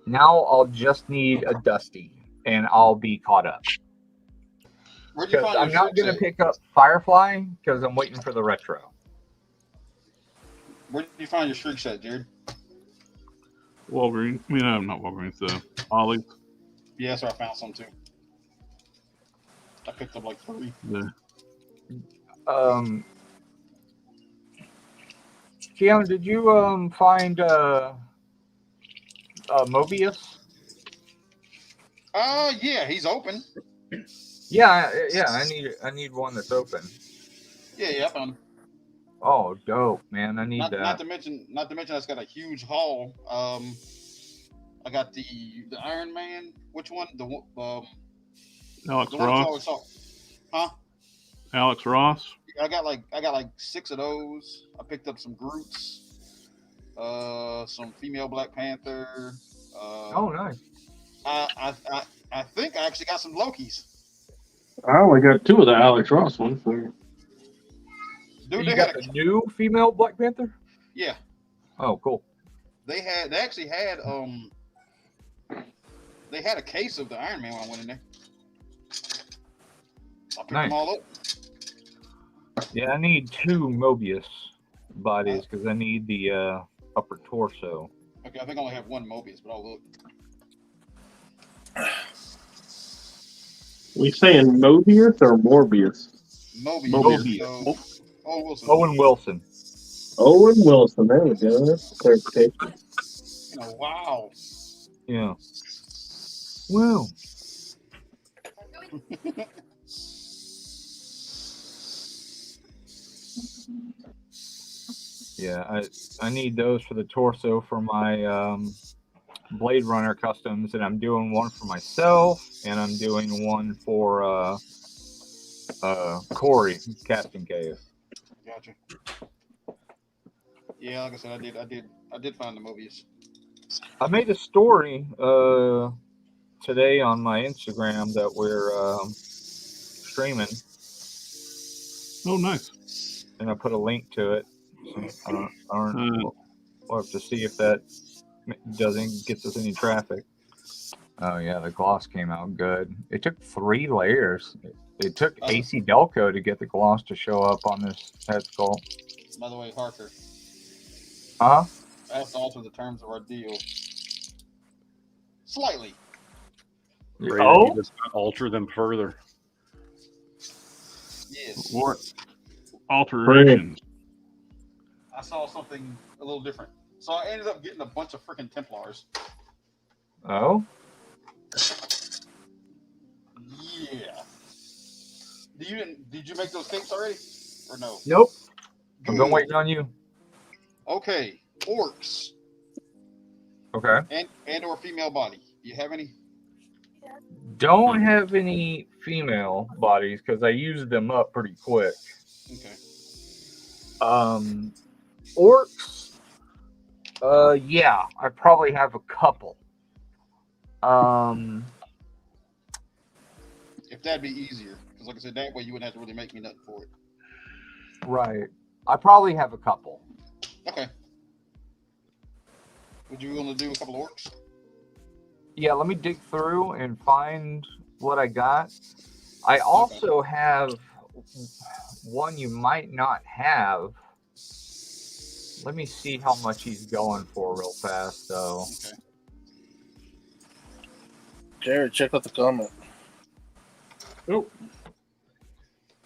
Now I'll just need a Dusty, and I'll be caught up. Because I'm not going to pick up Firefly because I'm waiting for the retro. Where did you find your streaks at, Jared? Walgreens. I mean, not Walgreens. Ollie's. Yeah, that's where I found some too. I picked up like 3. Yeah. Keanu, did you find Mobius? Yeah, he's open. Yeah. I need one that's open. Yeah, I found him. Oh, dope, man! I need that. Not to mention, it's got a huge haul. I got the Iron Man. Which one? Alex the Ross. Huh? Alex Ross. I got like 6 of those. I picked up some Groots, some female Black Panther. Oh, nice. I think I actually got some Lokis. I only got 2 of the Alex Ross ones. So. Dude, You they got had the new female Black Panther? yeah. Oh, cool. They actually had they had a case of the Iron Man when I went in there. I picked Nice. them all up. Yeah, I need 2 Mobius bodies because I need the upper torso. Okay, I think I only have 1 Mobius, but I'll look. We saying Mobius or Morbius? Mobius. So, Owen Wilson. Owen Wilson. Owen Wilson. There we go. That's clarification. Oh, wow. Yeah. Well. Yeah, I need those for the torso for my Blade Runner customs, and I'm doing one for myself, and I'm doing one for Corey, Casting Cave. Gotcha. Yeah, like I said, I did find the Mobius. I made a story today on my Instagram that we're streaming, Oh, nice. and I put a link to it. So we'll have to see if that gets us any traffic. Oh yeah, the gloss came out good. It took 3 layers. It took AC Delco to get the gloss to show up on this head sculpt. By the way, Harker, Huh? I have to alter the terms of our deal slightly. Brandon, you just alter them further. Yes. What alterations? I saw something a little different. So I ended up getting a bunch of freaking Templars. Oh? Yeah. Did you make those cakes already? Or no? Nope. I'm Good. waiting on you. Okay. Orcs. Okay. And or female body. Do you have any? Don't have any female bodies because I used them up pretty quick. Okay. Orcs. Yeah, I probably have a couple. If that'd be easier, because like I said, that way you wouldn't have to really make me nothing for it. Right. I probably have a couple. Okay. Would you want to do a couple of orcs? Yeah, let me dig through and find what I got. I also have one you might not have. Let me see how much he's going for real fast, though. Okay. Jared, check out the comment. Oh,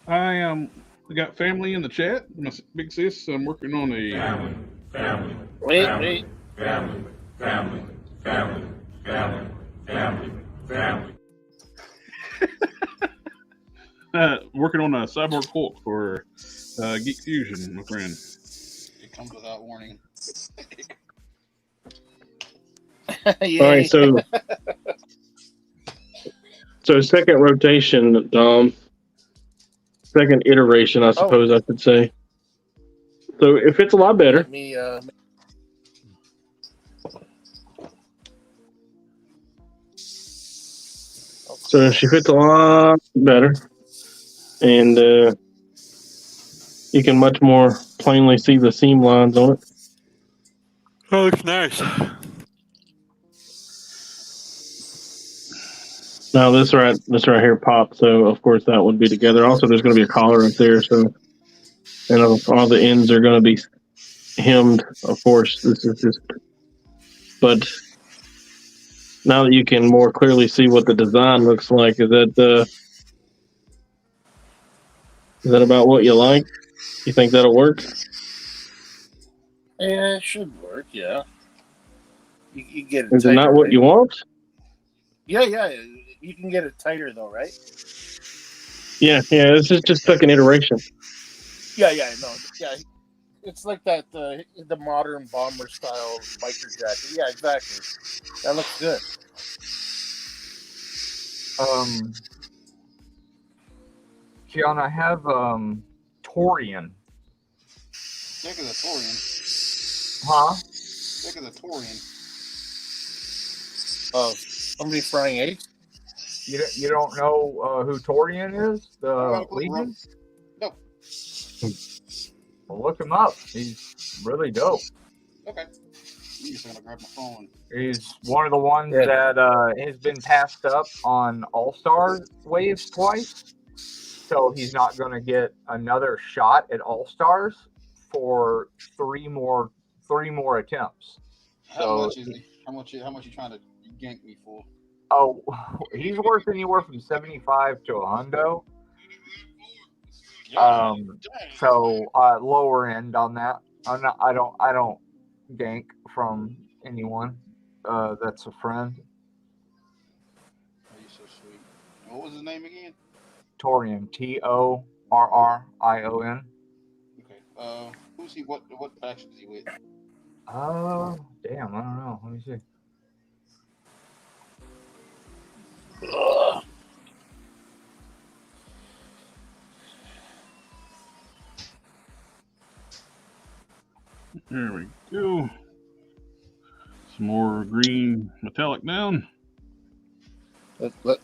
I got family in the chat. My big sis. I'm working on a Wait. working on a cyborg Hulk for Geek Fusion, my friend. It comes without warning. Yeah. All right, so second rotation, second iteration, I suppose I should say. So it fits a lot better. Let me, So she fits a lot better, and you can much more plainly see the seam lines on it. Oh, looks nice. Now this right here popped, so of course that would be together. Also, there's going to be a collar up there, so and all the ends are going to be hemmed. Of course, this is just. But now that you can more clearly see what the design looks like, is that about what you like? You think that'll work? yeah, it should work. Yeah. You get it. Is it tighter, not what right? you want? Yeah. You can get it tighter though, right? Yeah. This is just second iteration. Yeah. No. Yeah. It's like that the modern bomber style biker jacket. Yeah, exactly. That looks good. Keon, I have Torian. Check the Torian. Huh? Check the Torian. Oh, Somebody frying eggs? You don't know who Torian is? The Legion? No. Well, look him up. He's really dope. Okay. I'm just gonna grab my phone. He's one of the ones that has been passed up on All-Star waves twice. So he's not going to get another shot at All-Stars for three more attempts. How much is he? How much you trying to gank me for? Oh, he's worth anywhere from 75 to $100. So lower end on that. I don't gank from anyone that's a friend. Oh, you're so sweet. What was his name again? Torian, Torrion. Okay. Who's he? What faction is he with? Damn, I don't know. Let me see. There we go. Some more green metallic down.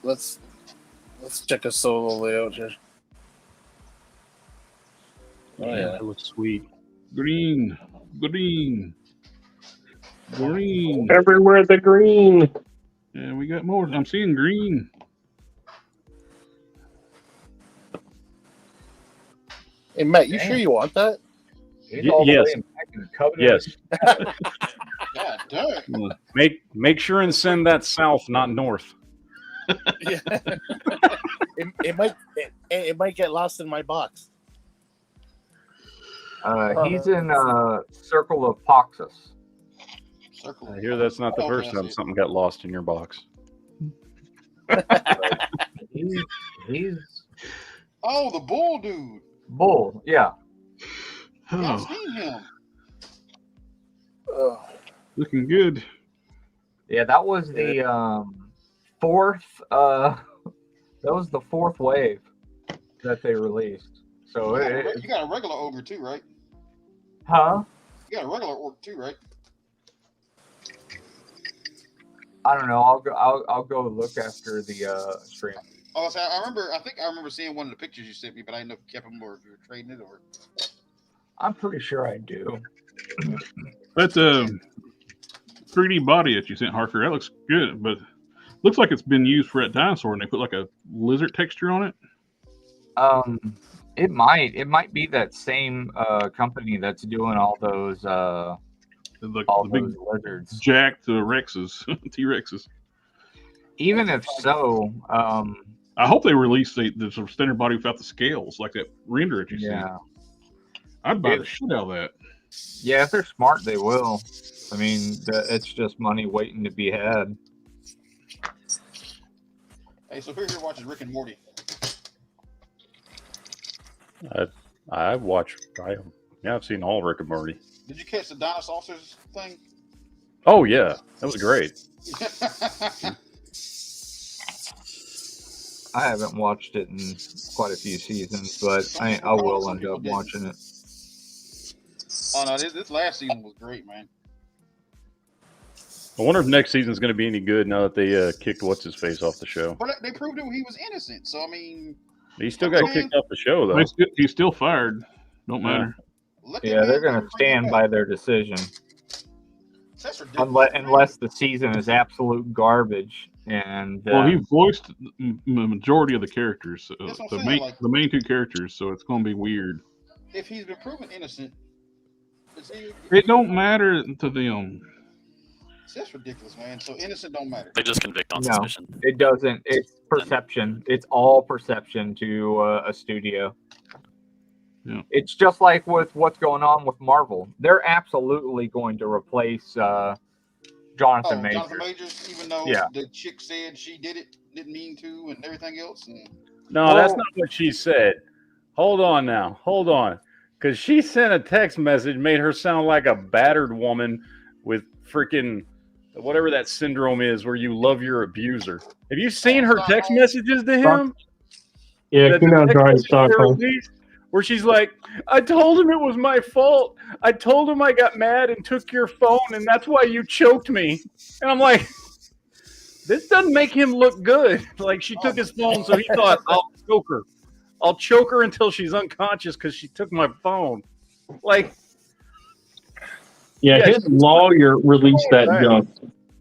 Let's check a solo layout here. Oh yeah, that looks sweet. Green. Everywhere the green. Yeah, we got more. I'm seeing green. Hey Matt, you sure you want that? He's all the Yes. way in back in Covenant. Yes. God damn. Make sure and send that south, not north. Yeah. it might get lost in my box. He's in Circle of Poxus. Circle. I hear that's not the first time something got lost in your box. He's Oh, the bull dude. Bull, yeah. Yeah, I've Oh, seen him. looking good. Yeah, that was the fourth. That was the fourth wave that they released. So You got a regular ogre too, right? huh? You got a regular orc too, right? I don't know. I'll go look after the stream. Oh, so I think I remember seeing one of the pictures you sent me, but I didn't know if you kept them or if you were trading it or. I'm pretty sure I do. That's a 3D body that you sent, Harker. That looks good, but looks like it's been used for that dinosaur, and they put like a lizard texture on it. It might be that same company that's doing all those The all big those lizards. jacked Rexes, T-Rexes. Even if so, I hope they release the sort of standard body without the scales, like that render that you yeah, see. I'd buy the shit out of that. yeah. If they're smart, they will. I mean, it's just money waiting to be had. Hey, so who here watches Rick and Morty? I've seen all Rick and Morty. Did you catch the dinosaurs thing? Oh yeah, that was great. I haven't watched it in quite a few seasons, but I will end up watching it. Oh no, this last season was great, man. I wonder if next season's going to be any good now that they kicked what's his face off the show. But they proved that he was innocent, so I mean, He still got kicked off the show though. He's still fired. Don't matter. Yeah, they're going to stand by their decision. That's ridiculous. Unless the season is absolute garbage. And Well, he voiced the majority of the characters, That's what the I'm main saying, like- the main two characters. So it's going to be weird. If he's been proven innocent, It don't matter to them. that's ridiculous, man. So innocent don't matter. They just convict on No, suspicion. it doesn't. It's perception. It's all perception to a studio. Yeah. It's just like with what's going on with Marvel. They're absolutely going to replace Jonathan Majors. Jonathan Majors, even though the chick said she didn't mean to, and everything else. And... No, that's not what she said. Hold on now. Hold on. Because she sent a text message, made her sound like a battered woman with freaking whatever that syndrome is where you love your abuser. Have you seen her text messages to him? Yeah, you know, drawing Stockholm. Where she's like, I told him it was my fault. I told him I got mad and took your phone, and that's why you choked me. And I'm like, this doesn't make him look good. Like she took his phone, so he thought, I'll choke her. I'll choke her until she's unconscious because she took my phone. Like, Yeah, his lawyer released that junk.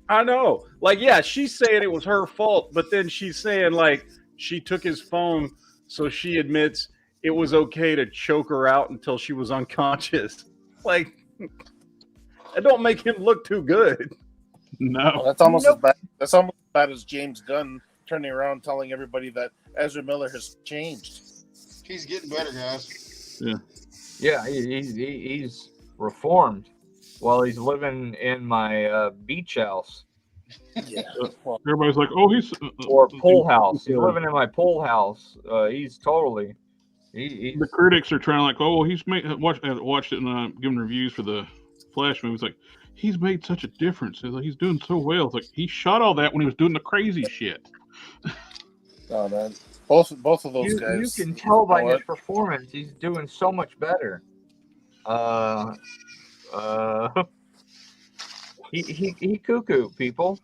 I know. Like, yeah, she's saying it was her fault, but then she's saying, like, she took his phone, so she admits it was okay to choke her out until she was unconscious. Like, that don't make him look too good. No. Well, that's almost as bad. That's almost as bad as James Gunn turning around telling everybody that Ezra Miller has changed. He's getting better, guys. Yeah. Yeah, he's reformed while he's living in my beach house. Yeah. Everybody's like, oh, he's or pool house. He's living in my pool house. He's totally. The critics are trying like, oh, he's made watched it and giving reviews for the Flash movie. It's like he's made such a difference. It's like, he's doing so well. It's like he shot all that when he was doing the crazy shit. Oh man, both of those you, guys. You can tell by his performance, he's doing so much better. He cuckoo people.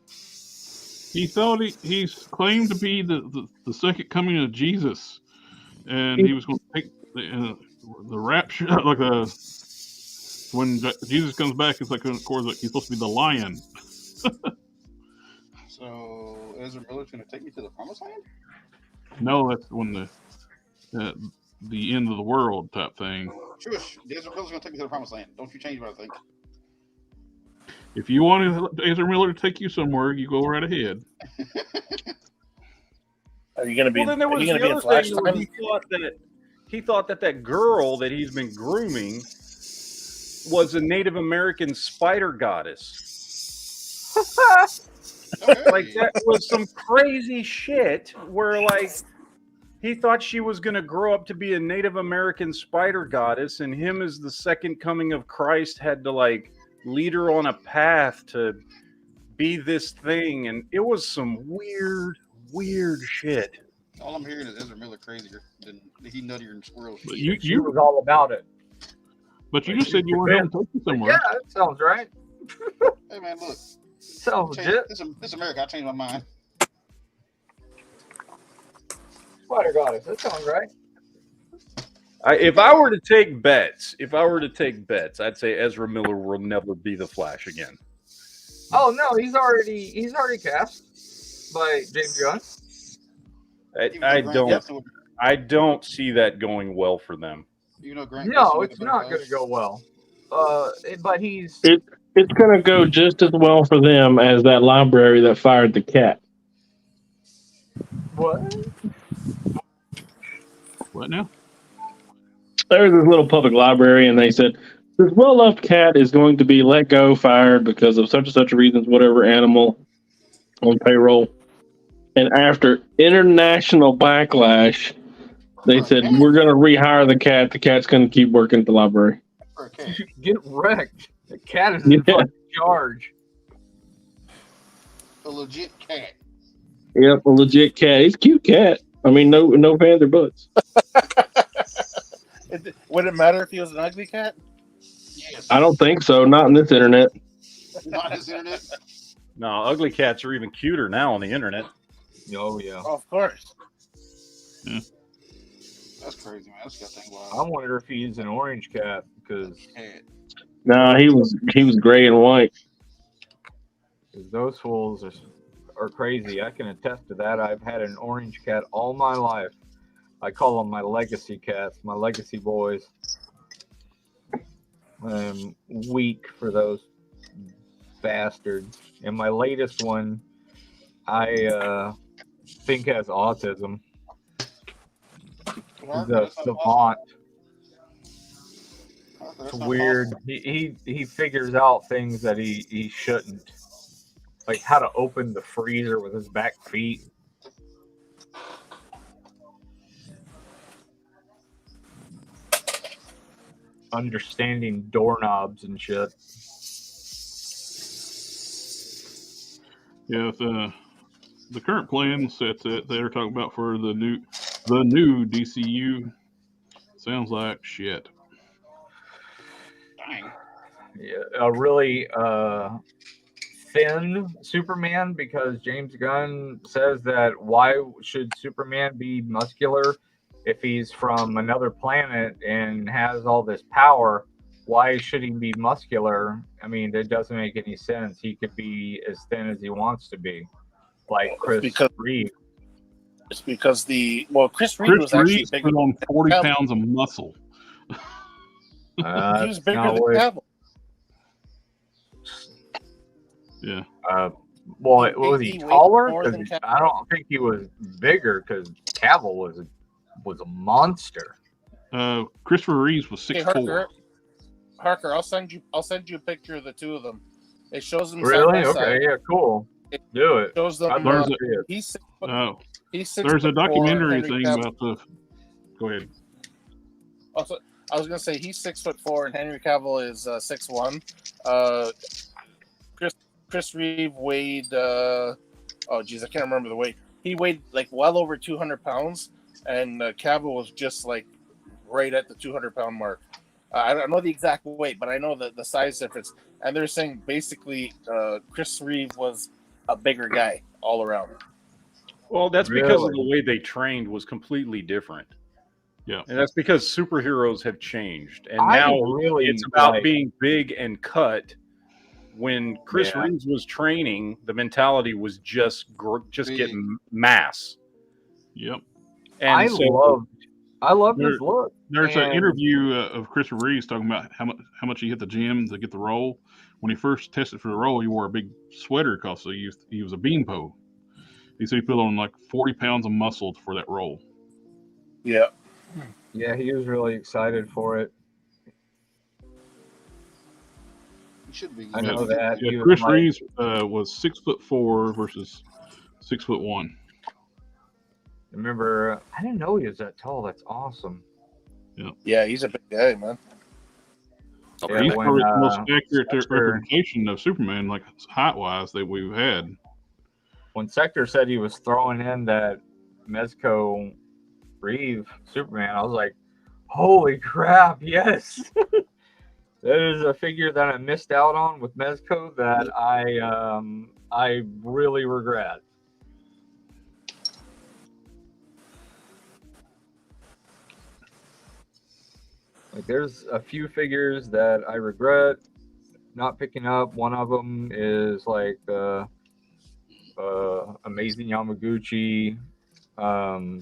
He thought he's claimed to be the second coming of Jesus, and he was going to take the rapture, like when Jesus comes back. It's like, of course, like he's supposed to be the lion. So Ezra Miller's going to take me to the promised land? No, that's when the end of the world type thing. Shush, Ezra Miller's going to take me to the promised land. Don't you change what I think. If you want Ezra Miller to take you somewhere, you go right ahead. Are you going to be? Well, then there was the other Flash thing where time? he thought that girl that he's been grooming was a Native American spider goddess. Like that was some crazy shit where like he thought she was going to grow up to be a Native American spider goddess, and him as the second coming of Christ had to like lead her on a path to be this thing, and it was some weird shit. All I'm hearing is Ezra Miller crazier than he nuttier than squirrels. But you was all about it. But you just said you were going to take you somewhere. Yeah, that sounds right. Hey man, look. Sounds legit. This America, I changed my mind. Spider goddess. That sounds right. If I were to take bets, I'd say Ezra Miller will never be the Flash again. Oh no, he's already cast by James Gunn. I don't see that going well for them. You know, Grant. No, it's not going to go well. But he's. It's going to go just as well for them as that library that fired the cat. What? What now? There was this little public library, and they said this well-loved cat is going to be let go, fired because of such and such reasons, whatever animal on payroll. And after international backlash, they said, we're going to rehire the cat. The cat's going to keep working at the library. Get wrecked. The cat is in fucking charge. A legit cat. Yep, a legit cat. He's a cute cat. I mean, no fans or butts. Would it matter if he was an ugly cat? Yes. I don't think so. Not in this internet. Not in this internet. No, ugly cats are even cuter now on the internet. Oh yeah. Oh, of course. Yeah. That's crazy, man. That's got thing I wild. wonder if he's an orange cat because No, he was gray and white. those fools are crazy. I can attest to that. I've had an orange cat all my life. I call them my legacy cats, my legacy boys. I'm weak for those bastards. And my latest one, I think has autism. He's a savant. It's weird. He figures out things that he shouldn't. Like how to open the freezer with his back feet. Understanding doorknobs and shit. Yeah, the current plans that they're talking about for the new DCU sounds like shit. Dang. Yeah, a really thin Superman because James Gunn says that why should Superman be muscular if he's from another planet and has all this power? Why should he be muscular? I mean, it doesn't make any sense. He could be as thin as he wants to be, like Chris Reeve. It's because Chris Reeve Chris was actually Reeves bigger put on 40 Cavill. pounds of muscle. He was bigger than Cavill. Yeah. Well, was he He weighed taller? more 'Cause than Cavill. I don't think he was bigger because Cavill was a monster. Christopher Reeves was 6'4". Harker, I'll send you a picture of the two of them. It shows them Really? side by Okay, side. yeah, cool. Do it. Shows them. I'd love to see it. He's 6 foot. Oh, He's 6 there's a foot 4, documentary Henry thing Cavill- about the. Go ahead. Also, I was gonna say he's 6'4" and Henry Cavill is 6'1". Chris Reeve weighed. I can't remember the weight. He weighed like well over 200 pounds, and Cavill was just like right at the 200-pound mark. I don't know the exact weight, but I know the size difference. And they're saying basically Chris Reeve was a bigger guy all around. Well, that's because of the way they trained was completely different. Yeah. And that's because superheroes have changed. And I now really it's about like- being big and cut. When Chris Reeves was training, the mentality was just getting mass. Yep. And I love his look. There's an interview of Christopher Reeves talking about how much he hit the gym to get the role. When he first tested for the role, he wore a big sweater because he was a beanpo. He said he put on like 40 pounds of muscle for that role. Yeah. Yeah, he was really excited for it. He should be. I know that. Yeah, He was Chris like- Reeves was 6'4" versus 6'1". Remember, I didn't know he was that tall. That's awesome. Yeah, he's a big guy, man. Yeah, He's when, probably the most accurate Sector- representation of Superman, like height-wise, that we've had. When Sector said he was throwing in that Mezco Reeve Superman, I was like, holy crap, yes. That is a figure that I missed out on with Mezco that I really regret. Like, there's a few figures that I regret not picking up. One of them is like Amazing Yamaguchi, Izuku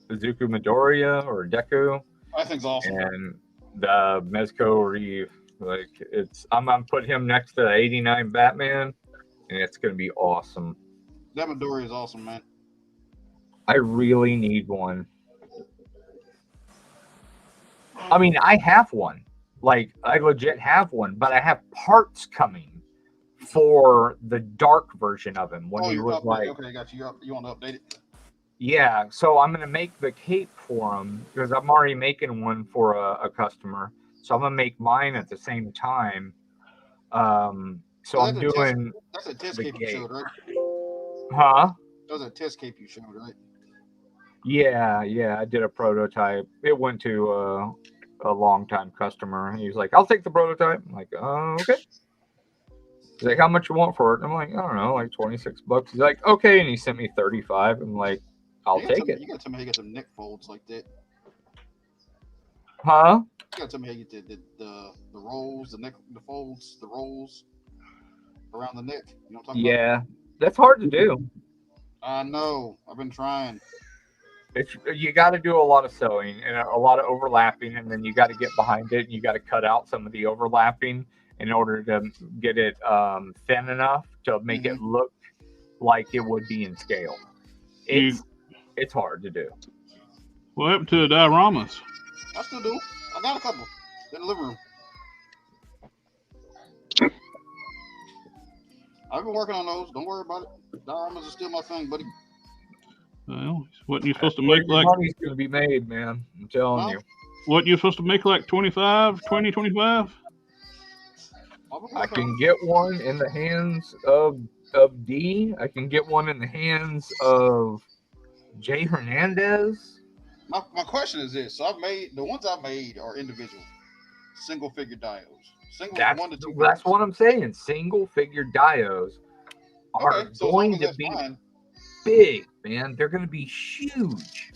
Midoriya or Deku, I think it's awesome. and the Mezco Reeve. Like, I'm gonna put him next to the '89 Batman, and it's gonna be awesome. That Midori is awesome, man. I really need one. I mean, I have one. Like, I legit have one, but I have parts coming for the dark version of him when he you're was updating. like, Okay, got you. You want to update it? yeah. So I'm gonna make the cape for him because I'm already making one for a customer. So I'm gonna make mine at the same time. So I'm doing. That's a test the cape you cape. showed, right? Huh? That was a test cape you showed, right? Yeah. I did a prototype. It went to a longtime customer, and he's like, "I'll take the prototype." I'm like, okay. He's like, "How much you want for it?" And I'm like, "I don't know, like $26." He's like, "Okay," and he sent me 35. I'm like, "I'll take it." You gotta tell me how you got some neck folds like that. Huh? You gotta tell me how you did the rolls, the neck, the folds, the rolls around the neck. You know what I'm talking about? Yeah, that's hard to do. I know. I've been trying. You got to do a lot of sewing and a lot of overlapping, and then you got to get behind it and you got to cut out some of the overlapping in order to get it thin enough to make it look like it would be in scale. It's hard to do. What happened to the Dioramas? I still do. I got a couple in the living room. I've been working on those. Don't worry about it. Dioramas are still my thing, buddy. Well, wasn't you supposed to make like money's going to be made, man? I'm telling you. What you supposed to make like 25? I can get one in the hands of D. I can get one in the hands of Jay Hernandez. My question is this: so I've made the ones I've made are individual, single figure dios. Single That's 1 to 2 that's figures. what I'm saying. Single figure dios are Okay, so as long going as to that's be fine. big, man. They're going to be huge.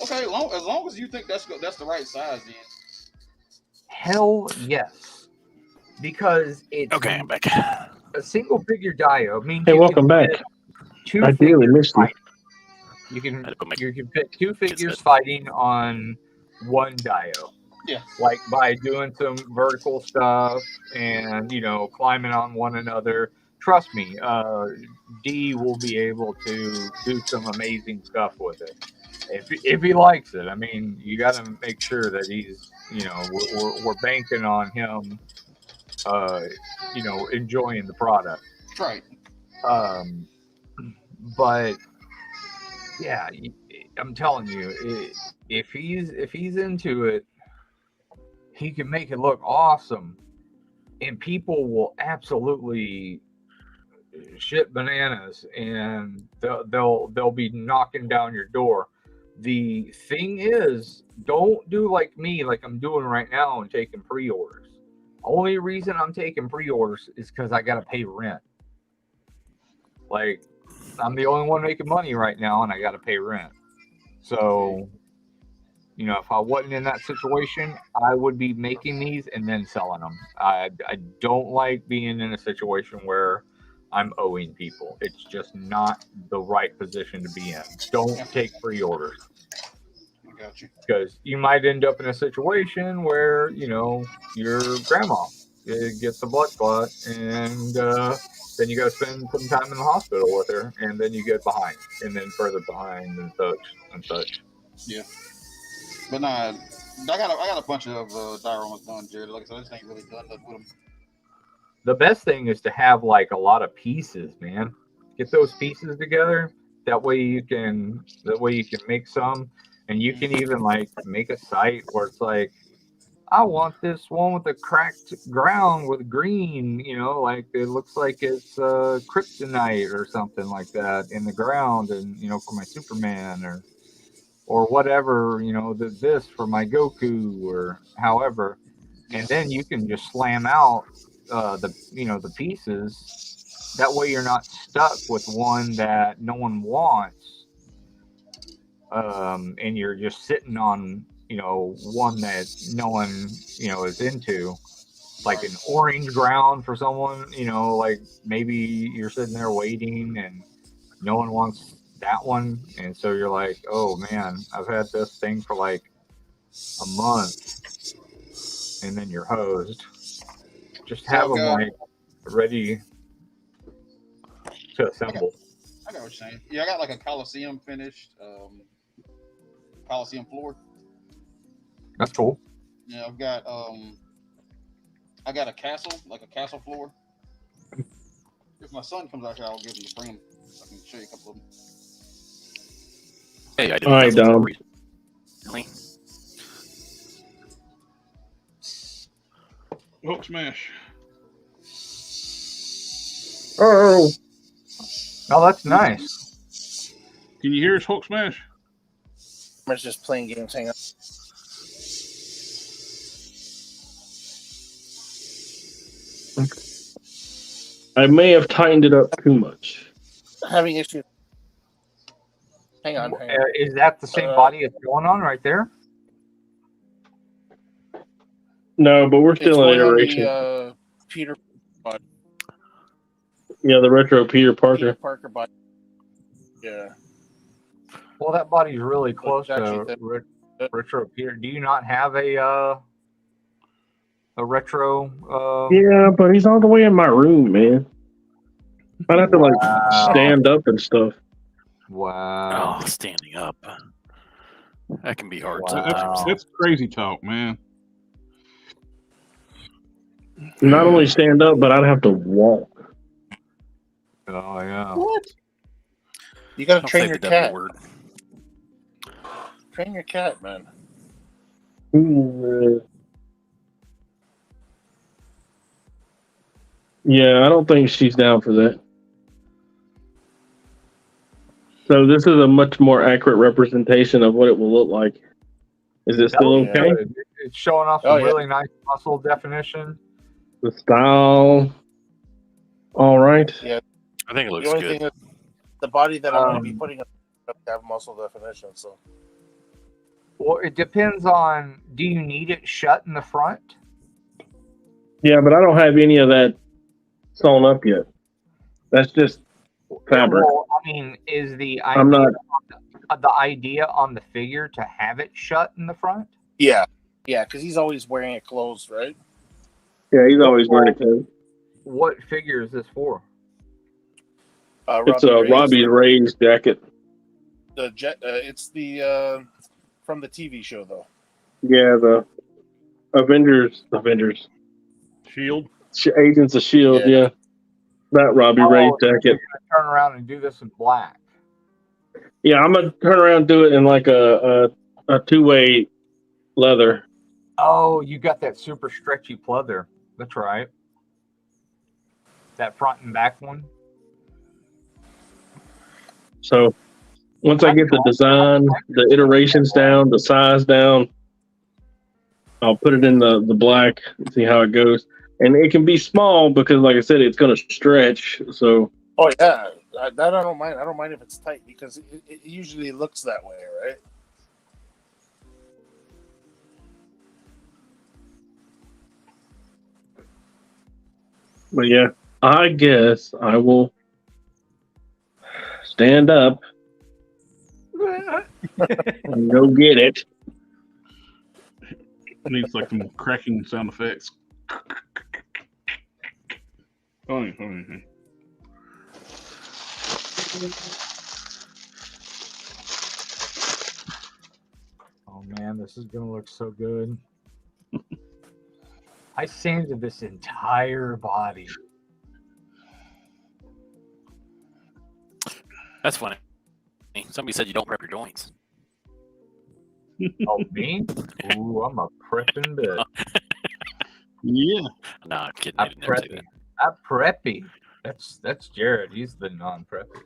Okay, as long as you think that's the right size, then. Hell yes, because it's Okay, I'm back. a single figure dio means Hey, you welcome can back. fit two I dearly figures missed you. fighting. You I had to put my can fit two figures bed. fighting on one dio. Yeah. Like by doing some vertical stuff and climbing on one another. Trust me, D will be able to do some amazing stuff with it if he likes it. I mean, you got to make sure that he's we're banking on him, enjoying the product. Right. But yeah, I'm telling you, if he's into it, he can make it look awesome, and people will absolutely shit bananas, and they'll be knocking down your door. The thing is, don't do like me, like I'm doing right now, and taking pre-orders. Only reason I'm taking pre-orders is because I gotta pay rent. Like, I'm the only one making money right now, and I gotta pay rent. So, if I wasn't in that situation, I would be making these and then selling them. I don't like being in a situation where I'm owing people. It's just not the right position to be in. Don't take pre-orders. I got you. Because you might end up in a situation where, your grandma gets a blood clot, and then you got to spend some time in the hospital with her, and then you get behind, and then further behind, and such. Yeah. But nah, I got a bunch of dioramas done, Jared. Like I said, I just ain't really done nothing with them. The best thing is to have like a lot of pieces, man. Get those pieces together. That way you can make some, and you can even like make a site where it's like, I want this one with a cracked ground with green, like it looks like it's kryptonite or something like that in the ground, and for my Superman or whatever, this for my Goku or however, and then you can just slam out the pieces. That way you're not stuck with one that no one wants, and you're just sitting on one that no one is into, like an orange ground for someone. Like maybe you're sitting there waiting and no one wants that one, and so you're like, oh man, I've had this thing for like a month, and then you're hosed. Just have them like ready to assemble. I got what you're saying. Yeah, I got like a Coliseum finished, Coliseum floor. That's cool. Yeah, I got a castle, like a castle floor. If my son comes out here, I'll give him the bring him. I can show you a couple of them. Hey, I didn't All right, know Dom. Really? Hulk smash. Oh, that's nice. Can you hear us, Hulk smash? I'm just playing games. Hang on. I may have tightened it up too much. Having issues. Hang on. Is that the same body it's going on right there? No, but we're still in It's going on iteration. the Peter body. Yeah, the retro Peter Parker. Peter Parker body. Yeah. Well, that body's really close It's actually to retro Peter. Do you not have a retro? Yeah, but he's all the way in my room, man. I'd have to like stand up and stuff. Wow. Oh, standing up. That can be hard Wow. sometimes. That's crazy talk, man. Not only stand up, but I'd have to walk. Oh yeah. What? You gotta Don't train say your the W cat. word. Train your cat, man. Yeah, I don't think she's down for that. So this is a much more accurate representation of what it will look like. Is it still Oh, okay? yeah. It's showing off some really nice muscle definition. The style, all right. Yeah. I think it The looks only good. thing is the body that I'm going to be putting up to have muscle definition. So Well, it depends on. Do you need it shut in the front? Yeah, but I don't have any of that sewn up yet. That's just fabric. Well, I mean, is the I'm idea not. the idea on the figure to have it shut in the front? yeah, because he's always wearing it closed, right? Yeah, he's always wearing it. What figure is this for? It's a Robbie Ray's jacket. The jet. It's the from the TV show though. Yeah, the Avengers. Shield. Agents of S.H.I.E.L.D., yeah. That Robbie Ray You're jacket. gonna turn around and do this in black. Yeah, I'm going to turn around and do it in like a two-way leather. Oh, you got that super stretchy pleather. That's right. That front and back one. So once I get the design, the iterations down, the size down, I'll put it in the black and see how it goes. And it can be small because, like I said, it's going to stretch. So Oh yeah, that I don't mind. I don't mind if it's tight because it usually looks that way, right? but yeah, I guess I will stand up and go get it. It needs like some cracking sound effects. Funny. Oh man, this is gonna look so good. I sanded this entire body. That's funny. Somebody said you don't prep your joints. Oh, me? Ooh, I'm a prepping bitch. Yeah. No, I'm kidding. I I'm didn't never say preppy. that. I'm preppy. That's Jared. He's the non-preppy.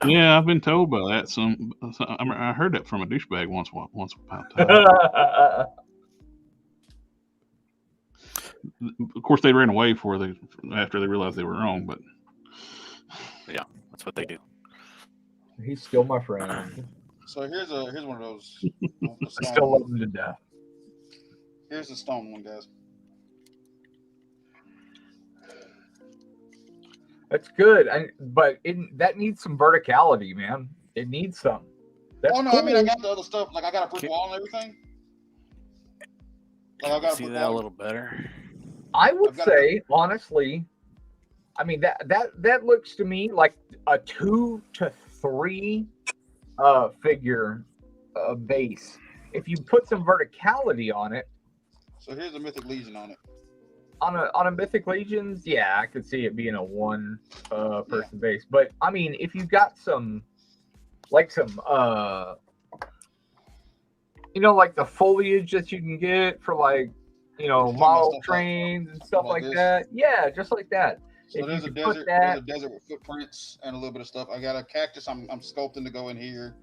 Yeah, I've been told by that. I heard that from a douchebag once upon a time. Of course, they ran away after they realized they were wrong. But Yeah, that's what they do. He's still my friend. So here's one of those. I still love him to death. Here's the stone one, guys. That's good, but that needs some verticality, man. It needs some. That's Oh no, cool. I mean I got the other stuff. Like I got a brick wall and everything. Like I got a See brick that a wall. little better. I would say, honestly, I mean that looks to me like a 2 to 3 figure base. If you put some verticality on it. So here's a Mythic Legion on it. On a Mythic Legions, yeah, I could see it being a one person base. But I mean, if you got some like the foliage that you can get for like, model trains and stuff like that. Yeah, just like that. So there's a desert. There's a desert with footprints and a little bit of stuff. I got a cactus. I'm sculpting to go in here.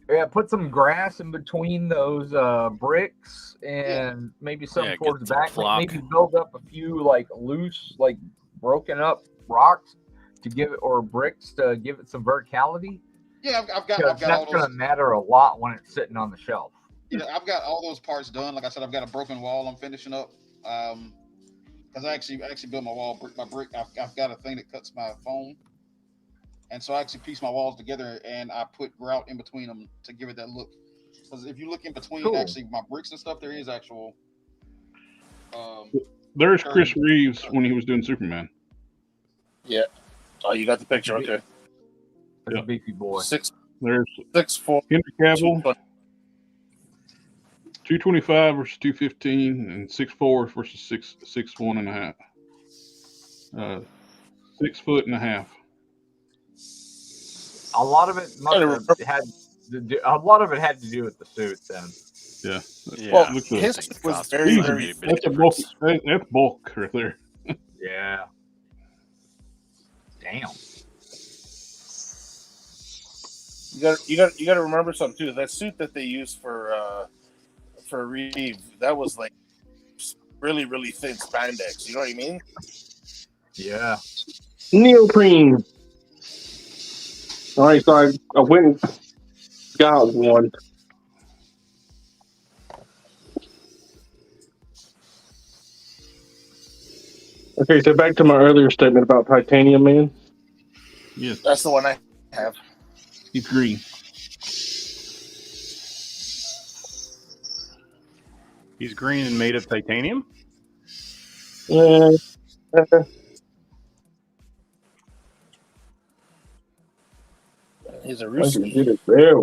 Yeah, put some grass in between those bricks and maybe some towards the back. Maybe build up a few like loose, like broken up rocks to give it, or bricks to give it some verticality. Yeah, I've got that's all those. Going to matter a lot when it's sitting on the shelf. Yeah, I've got all those parts done. Like I said, I've got a broken wall I'm finishing up. Because I actually built my wall brick by brick. I've got a thing that cuts my foam. And so I actually pieced my walls together and I put grout in between them to give it that look. Because if you look in between actually my bricks and stuff, there is actual. There's Chris Reeves when he was doing Superman. Yeah. Oh, you got the picture. Okay. That's a beefy boy. There's 6'4" Henry Cavill. 225 versus 215 and 6'4" versus 6'1" and a half. 6 foot and a half. A lot of it had to do with the suits then. Yeah. Well, his was very, very. That's bulk right there. Yeah. Damn. You got to remember something too. That suit that they used for Reeve, that was like really, really thin spandex. You know what I mean? Yeah. Neoprene. All right, so I went and got one. Okay, so back to my earlier statement about Titanium Man. Yes, That's the one I have. he's green. He's green and made of titanium. He's a I can Ruski. get it there.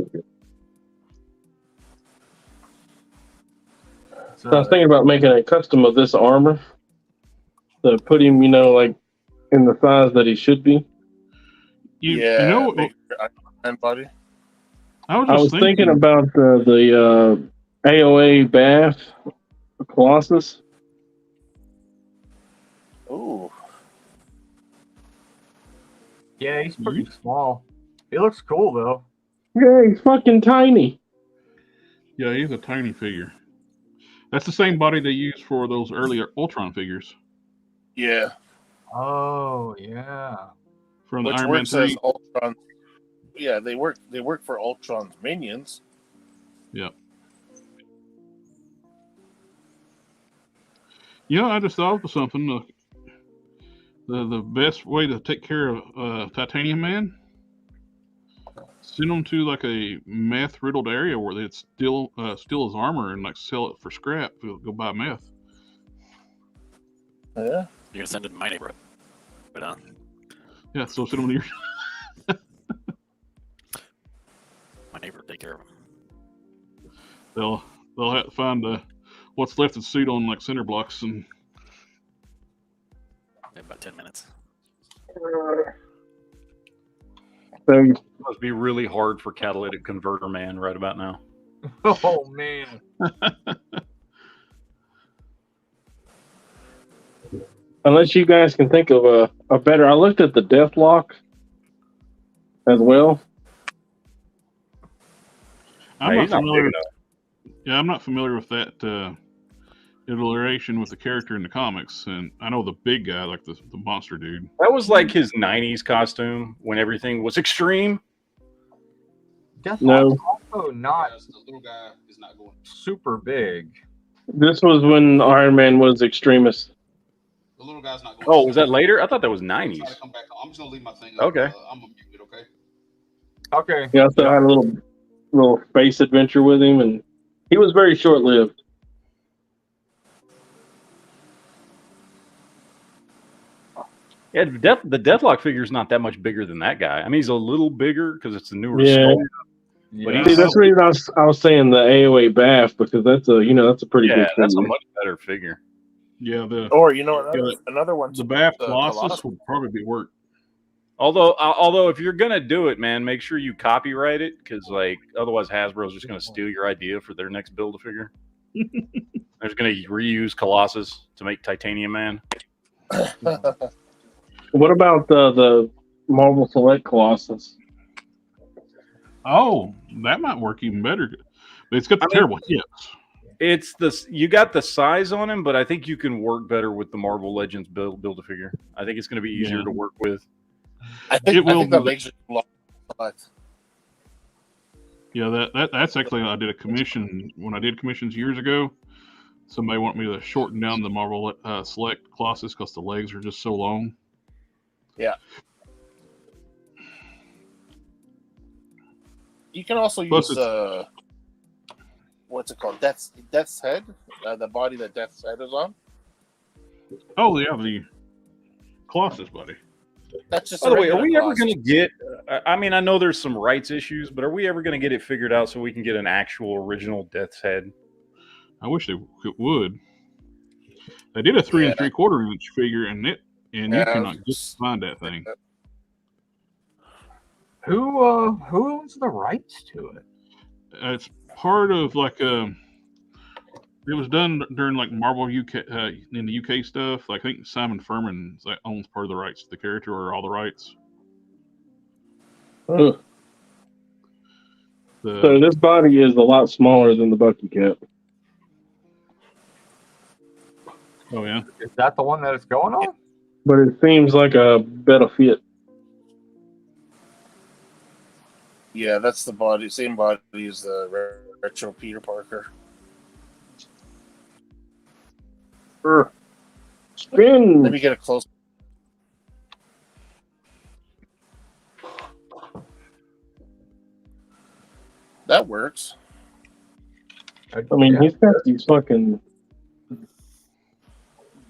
So I was thinking about making a custom of this armor to put him, you know, like in the size that he should be. You know, body. I was I just was thinking thinking about the AOA Bath Colossus. Ooh. Yeah, he's pretty small. He looks cool though. Yeah, he's fucking tiny. Yeah, he's a tiny figure. That's the same body they used for those earlier Ultron figures Yeah. Oh yeah. from the Which Iron Man works 3. as Ultron. Yeah, they work for Ultron's minions. Yeah. You know, I just thought of something. The best way to take care of Titanium Man, send him to like a meth riddled area where they'd steal his armor and like sell it for scrap. Go buy meth. Yeah. You're gonna send it to my neighborhood. But Yeah, so send him to your. my neighbor will take care of him. They'll have to find what's left of the suit on like cinder blocks and. In about 10 minutes. So Must be really hard for Catalytic Converter Man right about now. Oh man. unless you guys can think of a better, I looked at the Deathlock as well. I'm not he's not familiar. big enough. Yeah, I'm not familiar with that iteration with the character in the comics, and I know the big guy, like the monster dude. That was like his 90s costume when everything was extreme. No. Also not The little guy is not going. super big. This was when Iron Man was extremist. The little guy's not going. Oh, was that later? I thought that was Try to 90s. come back. I'm just gonna leave my thing up. Okay. I'm gonna mute it. Okay. Okay. Yeah, so I had a little space adventure with him, and he was very short lived. Yeah, the Deathlock figure is not that much bigger than that guy. I mean, he's a little bigger because it's a newer Yeah. skull. But Yeah. See, that's the reason I was saying the AOA Bath, because that's a pretty Yeah, big that's a figure. much better figure. Yeah, Or another one. the Bath the Colossus Colossus. would probably be work. Although if you're gonna do it, man, make sure you copyright it, because like otherwise Hasbro's just gonna steal your idea for their next build a figure. They're just gonna reuse Colossus to make Titanium Man. What about the Marvel Select Colossus? Oh, that might work even better. But it's got the terrible hips. You got the size on him, but I think you can work better with the Marvel Legends build a figure. I think it's gonna be easier to work with. I think the be. legs are long. Yeah, that's actually I did a commission when I did commissions years ago. Somebody wanted me to shorten down the Marvel Select Colossus because the legs are just so long. Yeah. You can also Plus use what's it called? Death's Head, the body that Death's Head is on. Oh yeah, the Colossus body. That's just. By the way, are regular we ever Colossus. going to get? I mean, I know there's some rights issues, but are we ever going to get it figured out so we can get an actual original Death's Head? I wish they would. They did a 3 3/4 inch figure, and you cannot just find that thing. Who owns the rights to it? It's part of like it was done during like Marvel UK in the UK stuff. Like I think Simon Furman owns part of the rights to the character or all the rights. So this body is a lot smaller than the Bucky Cap. Oh yeah. Is that the one that it's going on? But it seems like a better fit. Yeah, that's the body. Same body as the retro Peter Parker. Spin. Let me get a close. That works. I mean, he's got these fucking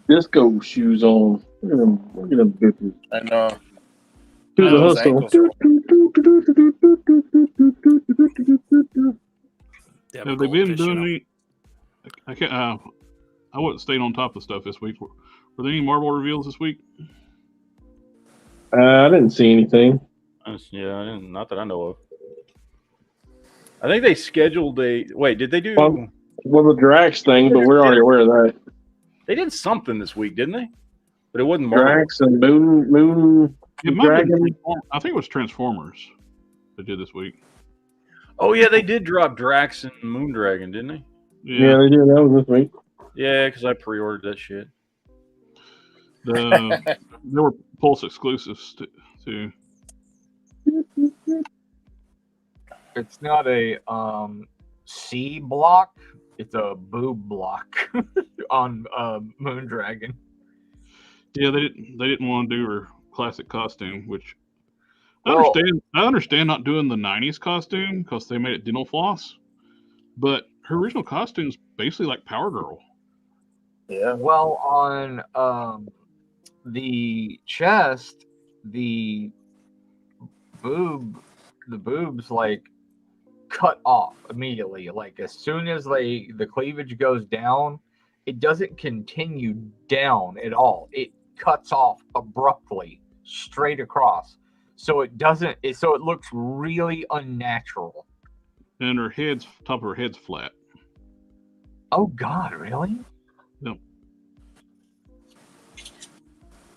disco shoes on. Look at them. Look at them bitches. I know. Do the Those hustle. ankles are- Have they been doing any? I can't. I wasn't staying on top of stuff this week. Were there any Marvel reveals this week? I didn't see anything. Yeah, not that I know of. I think they scheduled a. Wait, did they do? Well, the Drax thing, but we're already aware of that. They did something this week, didn't they? But it wasn't Marvel. Drax and Moon It might have been Dragon. I think it was Transformers they did this week. Oh yeah, they did drop Drax and Moondragon, didn't they? Yeah, they did. That was this week. Yeah, because I pre-ordered that shit. There were Pulse exclusives too. It's not a C block. It's a boob block on Moondragon. Yeah, they didn't want to do her classic costume, which Well- I understand not doing the '90s costume because they made it dental floss, but her original costume's basically like Power Girl. Yeah. Well, on the chest, the boobs like cut off immediately. Like as soon as the cleavage goes down, it doesn't continue down at all. It cuts off abruptly straight across. So it doesn't. So it looks really unnatural. And her top of her head's flat. Oh God, really? Yep.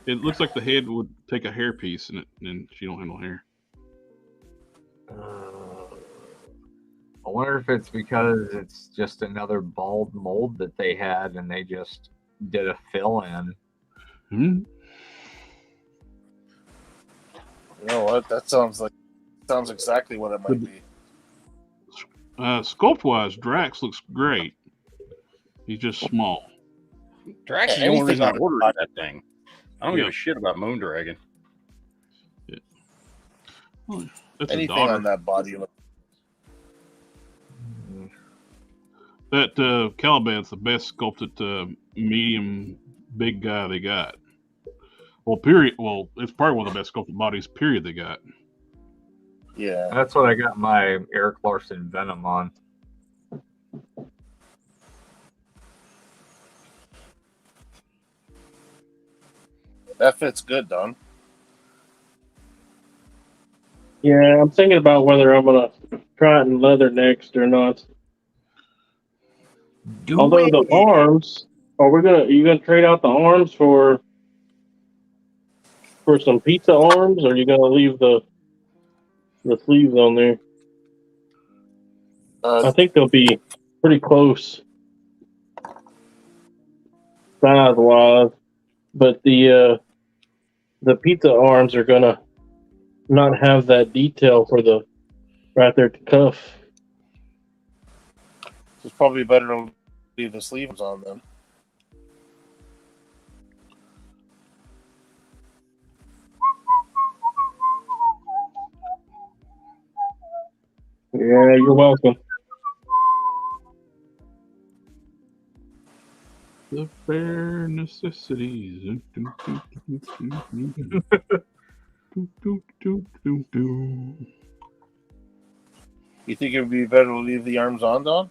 It looks like the head would take a hairpiece and she don't have no hair. I wonder if it's because it's just another bald mold that they had and they just did a fill in. Hmm? You know what? That sounds exactly what it might be. Sculpt wise, Drax looks great. He's just small. Drax is Yeah, the only anything reason I on ordered that thing. I don't give Yeah. a shit about Moondragon. That's his Anything daughter. on that body. That Caliban's the best sculpted medium big guy they got. Well, period. Well, it's probably one of the best sculpted bodies, period, they got. Yeah. That's what I got my Eric Larson Venom on. That fits good, Don. Yeah, I'm thinking about whether I'm gonna try it in leather next or not. Although the arms, are you gonna trade out the arms for some pizza arms, or are you gonna leave the sleeves on there? I think they'll be pretty close size wise, but the pizza arms are gonna not have that detail for the right there at the cuff. It's probably better to leave the sleeves on then. Yeah, you're welcome. The bare necessities. You think it would be better to leave the arms on, Don?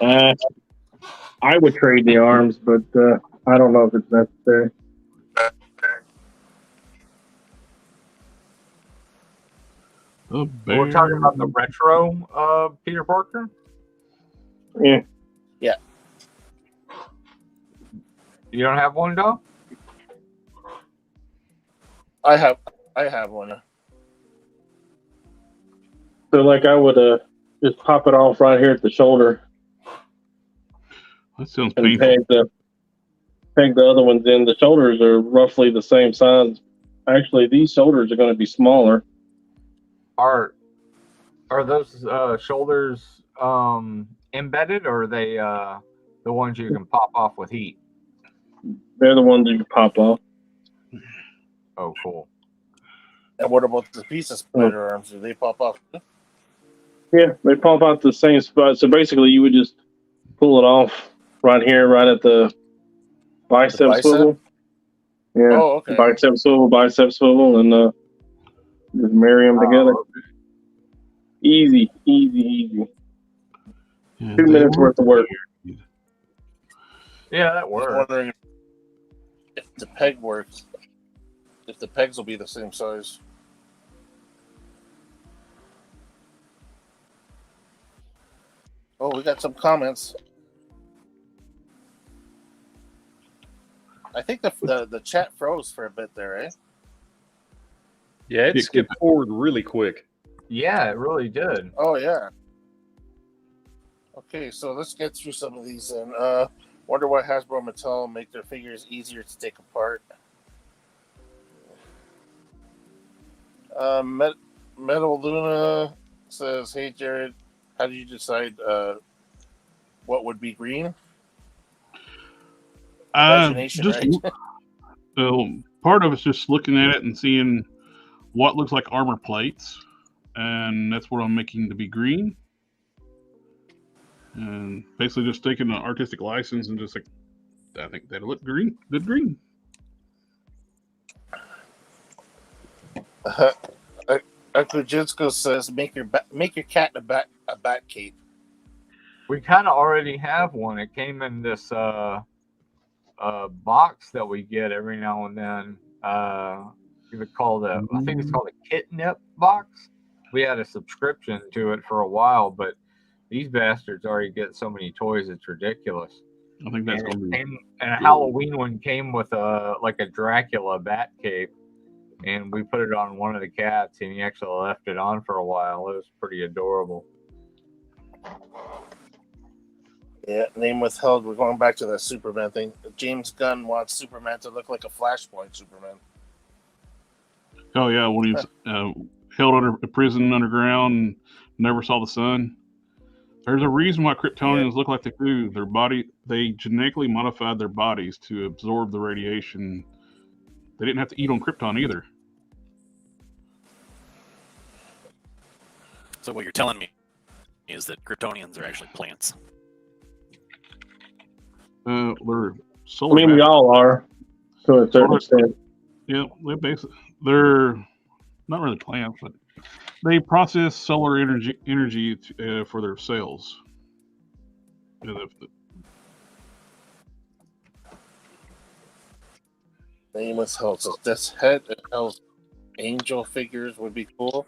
I would trade the arms, but I don't know if it's necessary. We're talking about the retro Peter Parker? Yeah. Yeah. You don't have one, though? I have one. So like I would just pop it off right here at the shoulder. That sounds and painful. peg the other ones in. The shoulders are roughly the same size. Actually, these shoulders are going to be smaller. Are those shoulders embedded, or are they the ones you can pop off with heat? They're the ones you pop off. Oh, cool. And what about the piece of spider arms? Do they pop off? Yeah, they pop out the same spot. So basically, you would just pull it off right here, right at the bicep bicep? swivel. Yeah, Oh, okay. bicep swivel, and just marry them together. Easy. Yeah, 2 minutes worth of work. Yeah, that I'm works. wondering if the peg works. If the pegs will be the same size. Oh, we got some comments. I think the chat froze for a bit there, eh? Yeah, it skipped forward really quick. Yeah, it really did. Oh yeah. Okay, so let's get through some of these and wonder why Hasbro and Mattel make their figures easier to take apart. Metal Luna says, "Hey Jared, how did you decide what would be green?" Imagination, right? Part of it's just looking at it and seeing what looks like armor plates, and that's what I'm making to be green. And basically just taking an artistic license and just like, I think that'll look green, good green. Kujinsko says, "Make your cat a bat cape." We kind of already have one. It came in this box that we get every now and then. I think it's called a Kitnip box. We had a subscription to it for a while, but these bastards already get so many toys, it's ridiculous. I think that's going to be. And a Halloween one came with a Dracula bat cape, and we put it on one of the cats, and he actually left it on for a while. It was pretty adorable. Yeah, name withheld. We're going back to that Superman thing. James Gunn wants Superman to look like a Flashpoint Superman. Oh yeah, when he was held under a prison underground and never saw the sun. There's a reason why Kryptonians look like they do. They genetically modified their bodies to absorb the radiation. They didn't have to eat on Krypton either. So what you're telling me is that Kryptonians are actually plants. They're solar. We all are, to a certain extent. Yeah, they're not really plants, but they process solar energy for their cells. Name withheld. So this head and Hell's angel figures would be cool.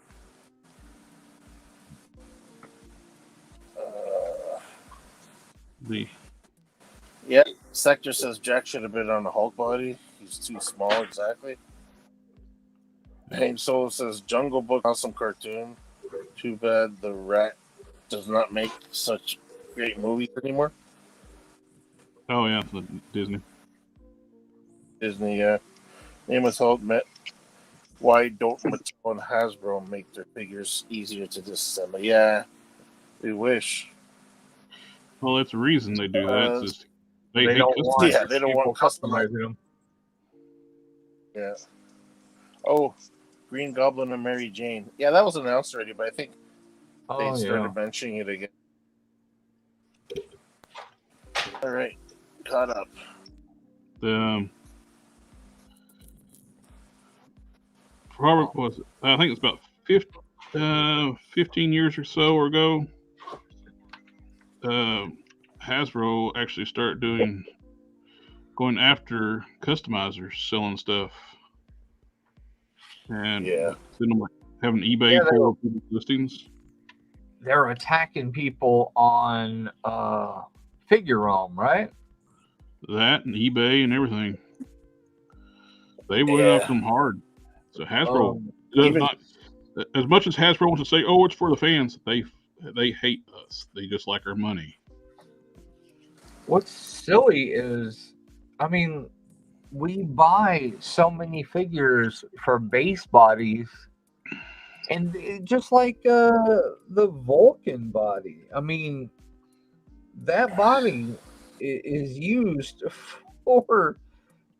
Yeah, Sector says Jack should have been on the Hulk body. He's too small, exactly. Pain Soul says Jungle Book, awesome cartoon. Too bad the rat does not make such great movies anymore. Oh yeah, Disney. Yeah. Name was Hulk met. Why don't Mattel and Hasbro make their figures easier to disassemble? Yeah, we wish. Well, that's the reason they do that. It's just they don't want customizing them. Yeah. Oh, Green Goblin and Mary Jane. Yeah, that was announced already, but I think they started mentioning it again. All right, caught up. I think it's about 15 years or so ago. Hasbro actually started going after customizers selling stuff, and having eBay for listings. They're attacking people on Figure Realm, right? That and eBay and everything. They went after them hard. So Hasbro does not, as much as Hasbro wants to say, "Oh, it's for the fans," they hate us. They just like our money. What's silly is, I mean, we buy so many figures for base bodies, and just like the Vulcan body. I mean, that body is used for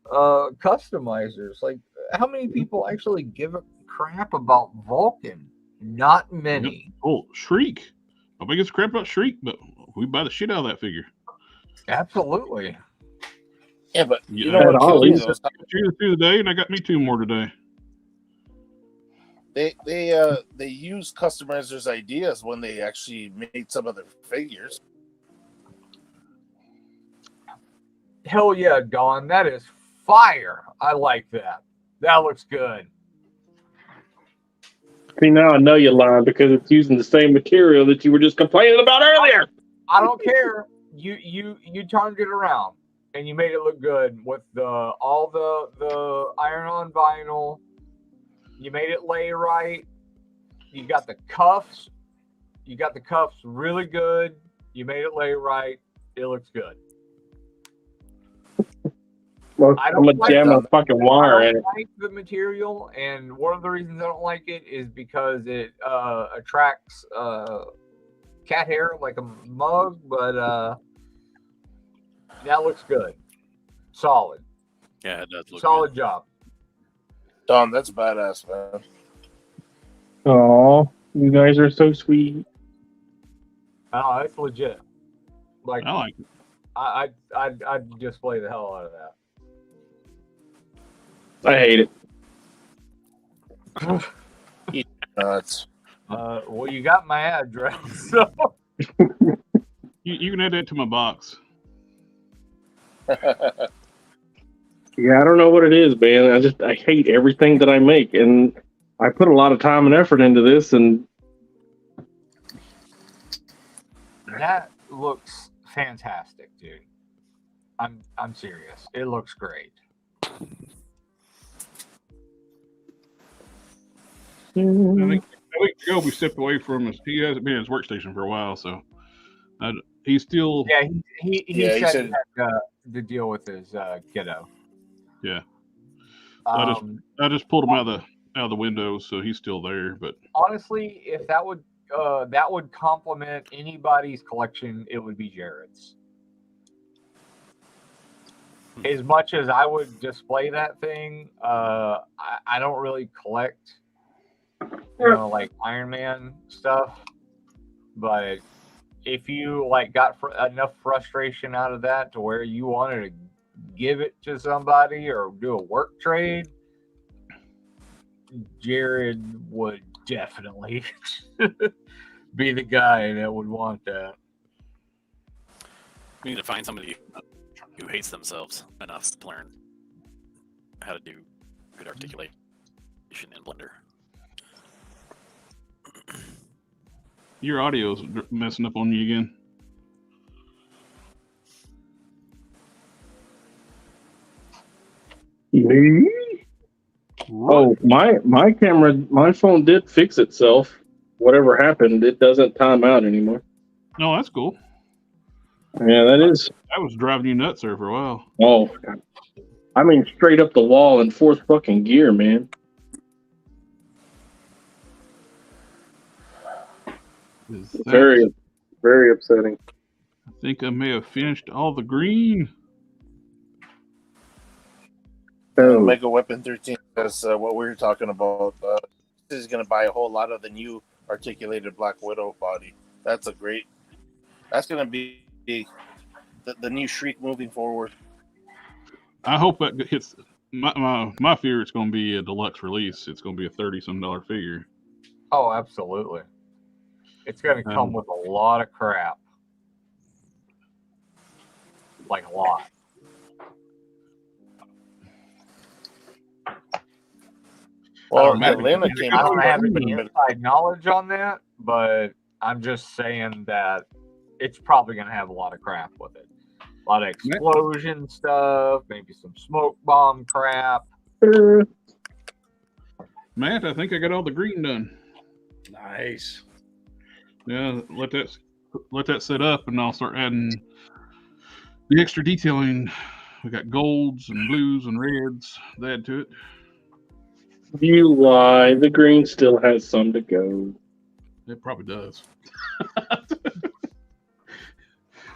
customizers. Like, how many people actually give a crap about Vulcan? Not many. Oh, Shriek. Nobody gives a crap about Shriek, but we buy the shit out of that figure. Absolutely. Yeah, but Yeah, you know At what kills me Ollie's. though? is two today, and I got me 2 more today. They use customizers' ideas when they actually made some of their figures. Hell yeah, Dawn. That is fire. I like that. That looks good. See, now I know you're lying because it's using the same material that you were just complaining about earlier. I don't care. You turned it around and you made it look good with all the iron-on vinyl. You made it lay right. You got the cuffs. You got the cuffs really good. You made it lay right. It looks good. Well, I I'm don't gonna like jam a them. fucking wire I in don't it. like the material, and one of the reasons I don't like it is because it attracts cat hair like a mug, but that looks good. Solid. Yeah, it does look Solid job. Don, that's badass, man. Oh, you guys are so sweet. Oh, it's legit. Like I like it. I'd display the hell out of that. I hate it. Nuts. Well, you got my address, so You can add that to my box. Yeah, I don't know what it is, man. I hate everything that I make, and I put a lot of time and effort into this, and that looks fantastic, dude. I'm serious. It looks great. I think Jacoby stepped away from us. He hasn't been at his workstation for a while, so he's still. Yeah, he Yeah, he said said- he had to deal with his kiddo. Yeah. I just pulled him out of the window, so he's still there. But honestly, if that would complement anybody's collection, it would be Jared's. As much as I would display that thing, I don't really collect, like Iron Man stuff. But if you got enough frustration out of that to where you wanted to give it to somebody or do a work trade, Jared would definitely be the guy that would want that. We need to find somebody who hates themselves enough to learn how to do good articulation in Blender. your audio's messing up on you again. Me? Oh, my camera, my phone did fix itself. Whatever happened, it doesn't time out anymore. No, that's cool. Yeah, that is. That was driving you nuts there for a while. Oh, I mean, straight up the wall in fourth fucking gear, man. Very, very upsetting. I think I may have finished all the green. Oh, Mega Weapon 13 is what we were talking about. This is going to buy a whole lot of the new articulated Black Widow body. That's going to be the new Shriek moving forward. I hope that hits. My fear it's going to be a deluxe release. It's going to be a $30-some figure. Oh, absolutely. It's going to come with a lot of crap. Like a lot. Well, Atlanta came I don't out have with any inside knowledge on that, but I'm just saying that it's probably going to have a lot of crap with it. A lot of explosion stuff, maybe some smoke bomb crap. Matt, I think I got all the green done. Nice. Yeah, let that set up, and I'll start adding The extra detailing, we got golds and blues and reds. They add to it. You lie. The green still has some to go. It probably does.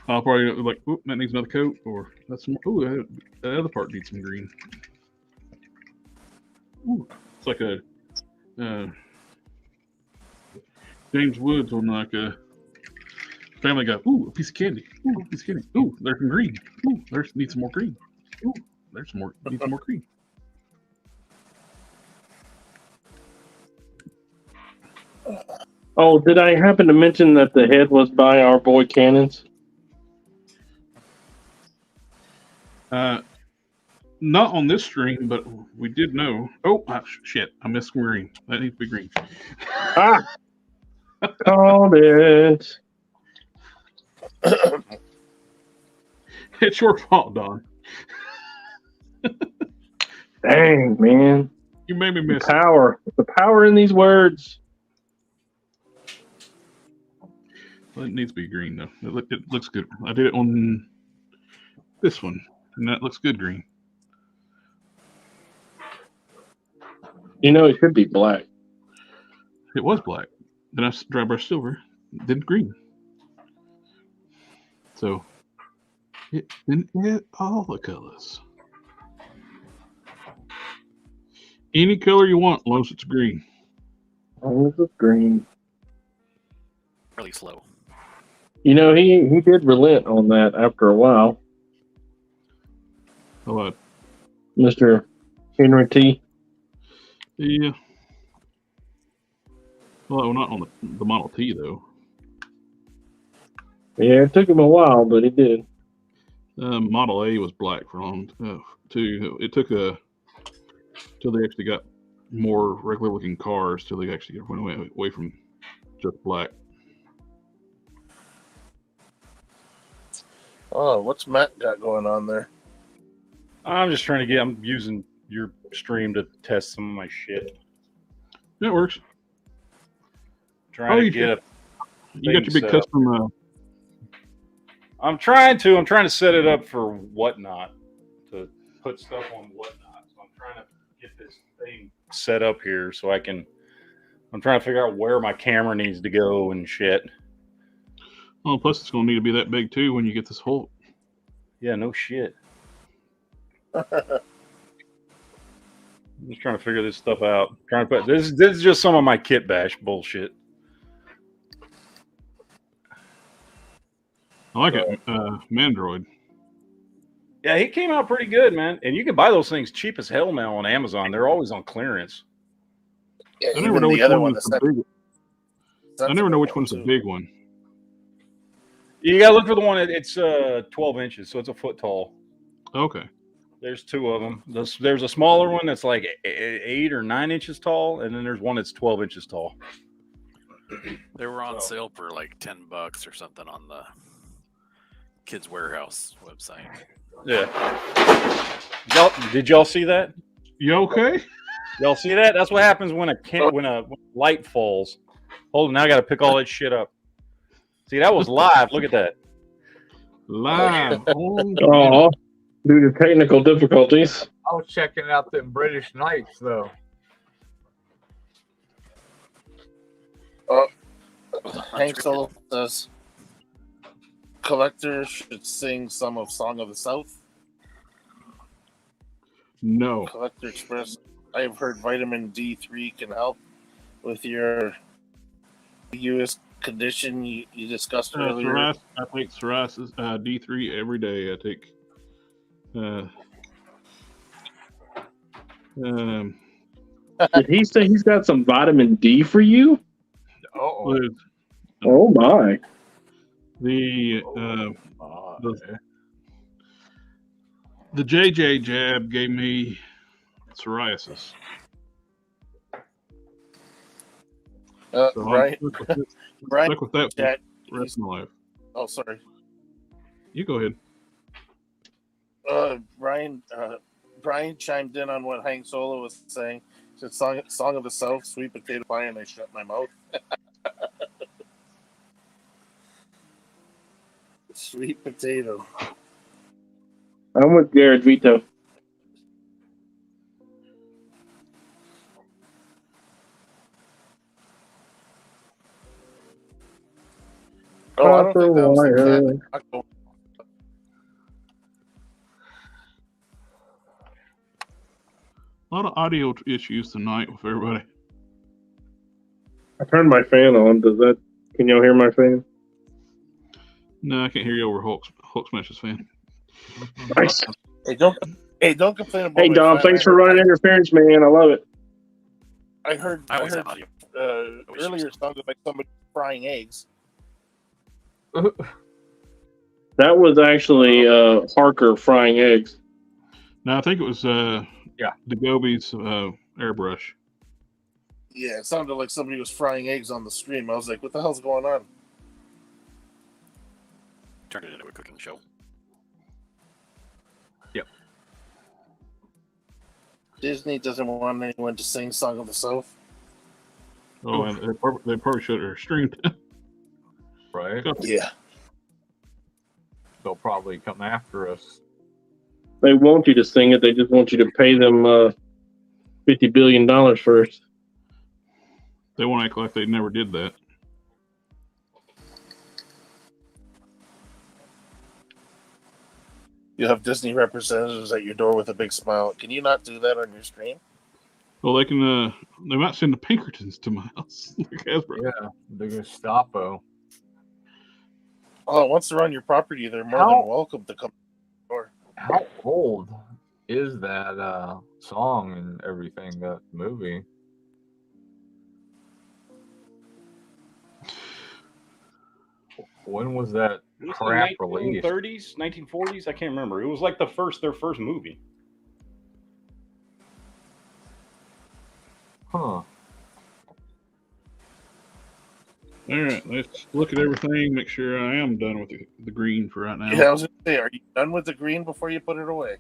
I'll probably like, oop, that needs another coat, or that's more. Ooh, that other part needs some green. Ooh, it's like a James Woods on like a Family Guy. Ooh, a piece of candy. Ooh, a piece of candy. Ooh, there's some green. Ooh, there's needs some more green. Ooh, there's some more. Needs some more green. Oh, did I happen to mention that the head was by our boy Cannons? Not on this stream, but we did know. Oh, shit. I missed green. That needs to be green. Ah! Called it. It's your fault, Don. Dang, man. You made me The miss it. power. The power in these words. Well, it needs to be green, though. It looks good. I did it on this one, and that looks good green. You know, it should be black. It was black. Then I dry brush silver, then green. So, then all the colors. Any color you want, as long as it's green. Oh, it's green. Really slow. You know, he did relent on that after a while, Oh, Mr. Henry T. yeah. Well, not on the Model T, though. Yeah, it took him a while, but he did. Model A was black for long, too. It took till they actually got more regular looking cars till they actually went away from just black. Oh, what's Matt got going on there? I'm just trying to I'm using your stream to test some of my shit. That works. Trying to get You got your big custom. I'm trying to set it up for Whatnot, to put stuff on Whatnot. So I'm trying to get this thing set up here so I'm trying to figure out where my camera needs to go and shit. Well, plus it's going to need to be that big too when you get this whole. Yeah, no shit. I'm just trying to figure this stuff out. This is just some of my kit bash bullshit. I like it, Mandroid. Yeah, he came out pretty good, man. And you can buy those things cheap as hell now on Amazon. They're always on clearance. Yeah, I never know which one is the big. I never know which one one's the big one. You gotta look for the one it's 12 inches, so it's a foot tall. Okay. There's two of them. There's a smaller one that's like 8 or 9 inches tall, and then there's one that's 12 inches tall. They were on sale for like $10 or something on the Kids Warehouse website. Yeah. Did y'all see that? You okay? Y'all see that? That's what happens when a light falls. Hold on, now I got to pick all that shit up. See, that was live. Look at that. Live. Oh, due to technical difficulties. I was checking out them British Knights though. Hank Solo says collectors should sing some of Song of the South. No. Collector Express. I have heard vitamin D3 can help with your US condition you discussed earlier. I take psoriasis D3 every day. I take Did he say he's got some vitamin D for you? Oh, Oh my. the JJ jab gave me psoriasis. So Right. I'm stuck with that for Jack, the rest of my life. oh, sorry. You go ahead. Brian chimed in on what Hank Solo was saying. He said, Song of the South, sweet potato pie, and I shut my mouth. Sweet potato. I'm with Jared Vito. Oh, I don't think that was the Wire. cat. A lot of audio issues tonight with everybody. I turned my fan on. Can y'all hear my fan? No, I can't hear you over Hulk Smash's fan. Nice. Hey, don't complain about. Hey, my Dom, fan. thanks for running interference, man. I love it. I heard I always have audio. earlier sounded like somebody frying eggs. That was actually Harker frying eggs. No, I think it was DaGobi's airbrush. Yeah, it sounded like somebody was frying eggs on the stream. I was like, what the hell's going on? Turned it into a cooking show. Disney doesn't want anyone to sing Song of the South. Oh, and they probably should have streamed it. Right? Yeah. They'll probably come after us. They want you to sing it. They just want you to pay them $50 billion first. They won't act like they never did that. You have Disney representatives at your door with a big smile. Can you not do that on your stream? Well, they can. They might send the Pinkertons to my house. Yeah, the Gestapo. Oh, once they're on your property, they're more than welcome to come to the door. How old is that song and everything, that movie? When was that crap released? 1930s, 1940s. I can't remember. It was like their first movie. Huh. All right, let's look at everything. Make sure I am done with the green for right now. Yeah, I was going to say, are you done with the green before you put it away?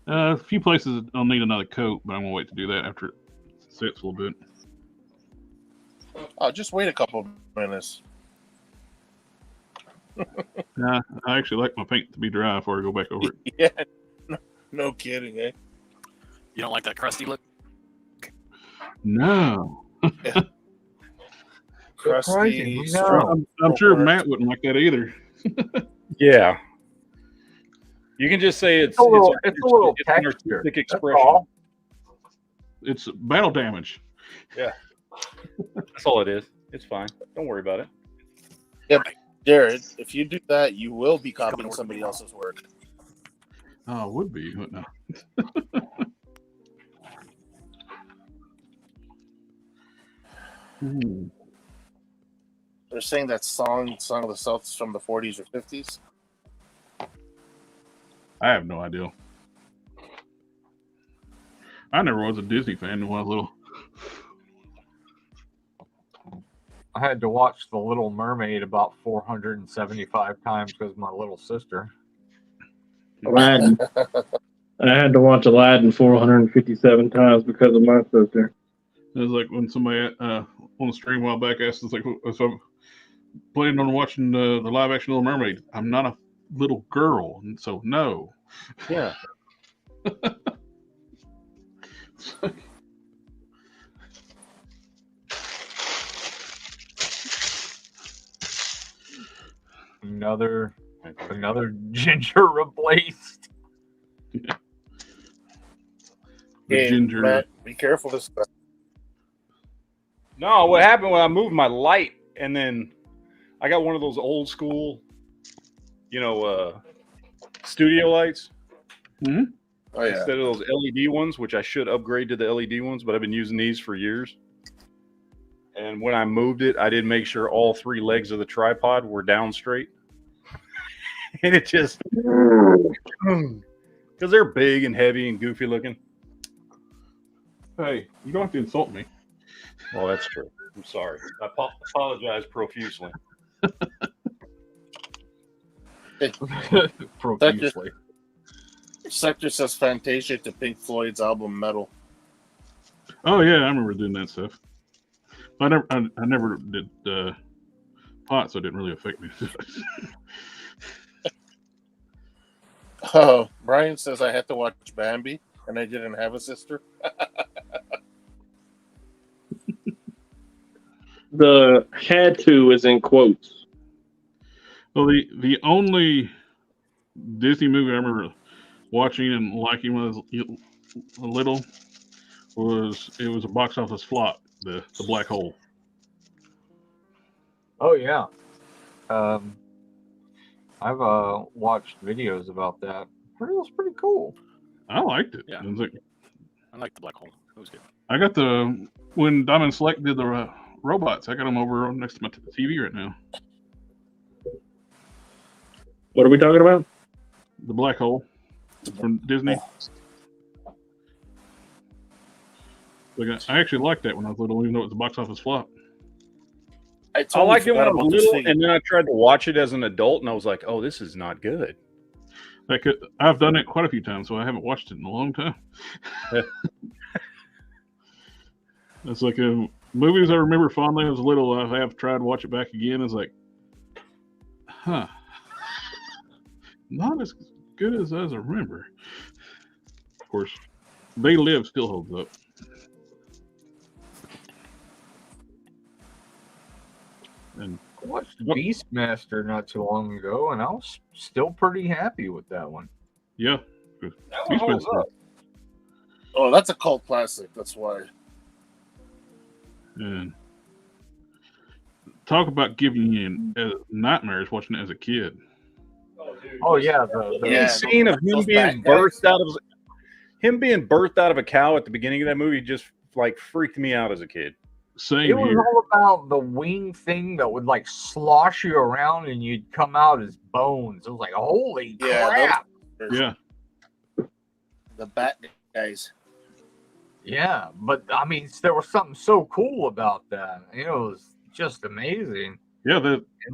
A few places I'll need another coat, but I'm gonna wait to do that after it sits a little bit. Oh, just wait a couple minutes. I actually like my paint to be dry before I go back over it. Yeah, no kidding, eh? You don't like that crusty look? No. Crusty. No. I'm sure Matt wouldn't like that either. Yeah. You can just say it's a little an texture. artistic That's expression. all. It's battle damage. That's all it is. It's fine. Don't worry about it. Yep. Jared, if you do that, you will be copying somebody else's work. Oh, it would be, wouldn't it? They're saying that Song of the South is from the 40s or 50s. I have no idea. I never was a Disney fan when I was little. I had to watch The Little Mermaid about 475 times because of my little sister. Aladdin. I had to watch Aladdin 457 times because of my sister. It was like when somebody on the stream a while back asked us, like, so I'm planning on watching the live action Little Mermaid. I'm not a little girl, and so no. Yeah. Another ginger replaced. The Hey, ginger. Matt, be careful this time. No, what happened when I moved my light and then I got one of those old school, studio lights Mm-hmm. Oh, yeah. instead of those LED ones, which I should upgrade to the LED ones, but I've been using these for years. And when I moved it, I did make sure all three legs of the tripod were down straight. And it just, because they're big and heavy and goofy looking. Hey, you don't have to insult me. Well, that's true. I'm sorry. I apologize profusely. Profusely. Sector says Fantasia to Pink Floyd's album Metal. Oh yeah, I remember doing that stuff. I never did pot, so it didn't really affect me. Oh, Brian says I had to watch Bambi, and I didn't have a sister. The had to is in quotes. Well, the only Disney movie I remember watching and liking when I was little was a box office flop, the Black Hole. Oh yeah. I've watched videos about that. It was pretty cool. I liked it. Yeah. It was like, I like the Black Hole. It was good. I got when Diamond Select did the robots. I got them over next to my TV right now. What are we talking about? The Black Hole from Disney. Like, I actually liked that when I was little, even though it was a box office flop. I I liked it when forgot I was about this little, figure. and then I tried to watch it as an adult, and I was like, "Oh, this is not good." I've done it quite a few times, so I haven't watched it in a long time. It's like movies I remember fondly when I was little. I have tried to watch it back again. It's like, huh, not as good as I remember. Of course, They Live still holds up. And I watched Beastmaster not too long ago, and I was still pretty happy with that one. yeah, That one holds Beastmaster. up. Oh, that's a cult classic. That's why. And talk about giving you nightmares watching it as a kid. Oh yeah, Yeah, Scene of him those being bad guys. birthed out of a cow at the beginning of that movie just like freaked me out as a kid. Same it was here. all about the wing thing that would like slosh you around and you'd come out as bones. It was like, holy Yeah, crap! Yeah, The bat guys. Yeah, but I mean, there was something so cool about that. It was just amazing. yeah.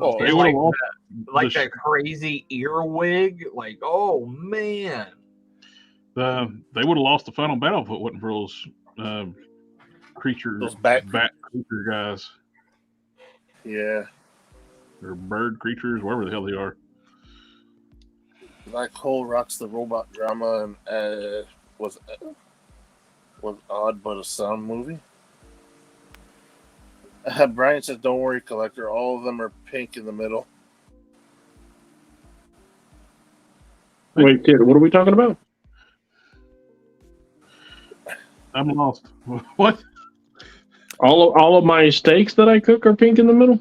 Oh, They And would like have like the- that crazy earwig. Like, oh man. they would have lost the final battle if it wasn't for those Those bat creature guys Yeah. or bird creatures, whatever the hell they are. Black Hole rocks the robot drama and was odd but a sound movie. Brian says, "Don't worry, collector. All of them are pink in the middle." Wait, kid, what are we talking about? I'm lost. What? All of my steaks that I cook are pink in the middle?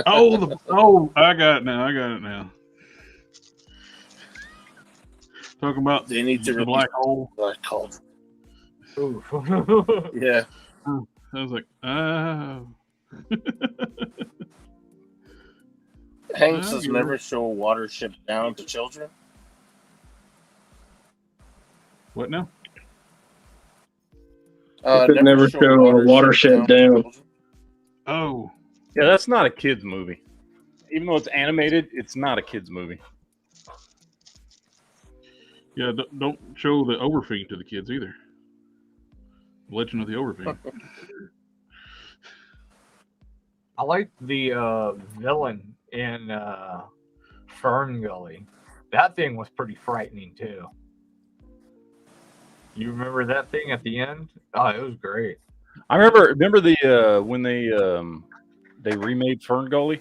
Oh, I got it now. Talking about They need to the release black hole. Black Hole. Oof. Yeah. I was like, oh. Hank says, you're "Never show Watership Down to children." What now? Never show Watership Down. to children. Oh, Yeah, that's not a kids movie. Even though it's animated, it's not a kids movie. yeah. Don't show the Overfiend to the kids either. Legend of the Overfiend. I like the villain in Fern Gully. That thing was pretty frightening too. You remember that thing at the end? Oh, it was great. I remember the when they remade Fern Gully.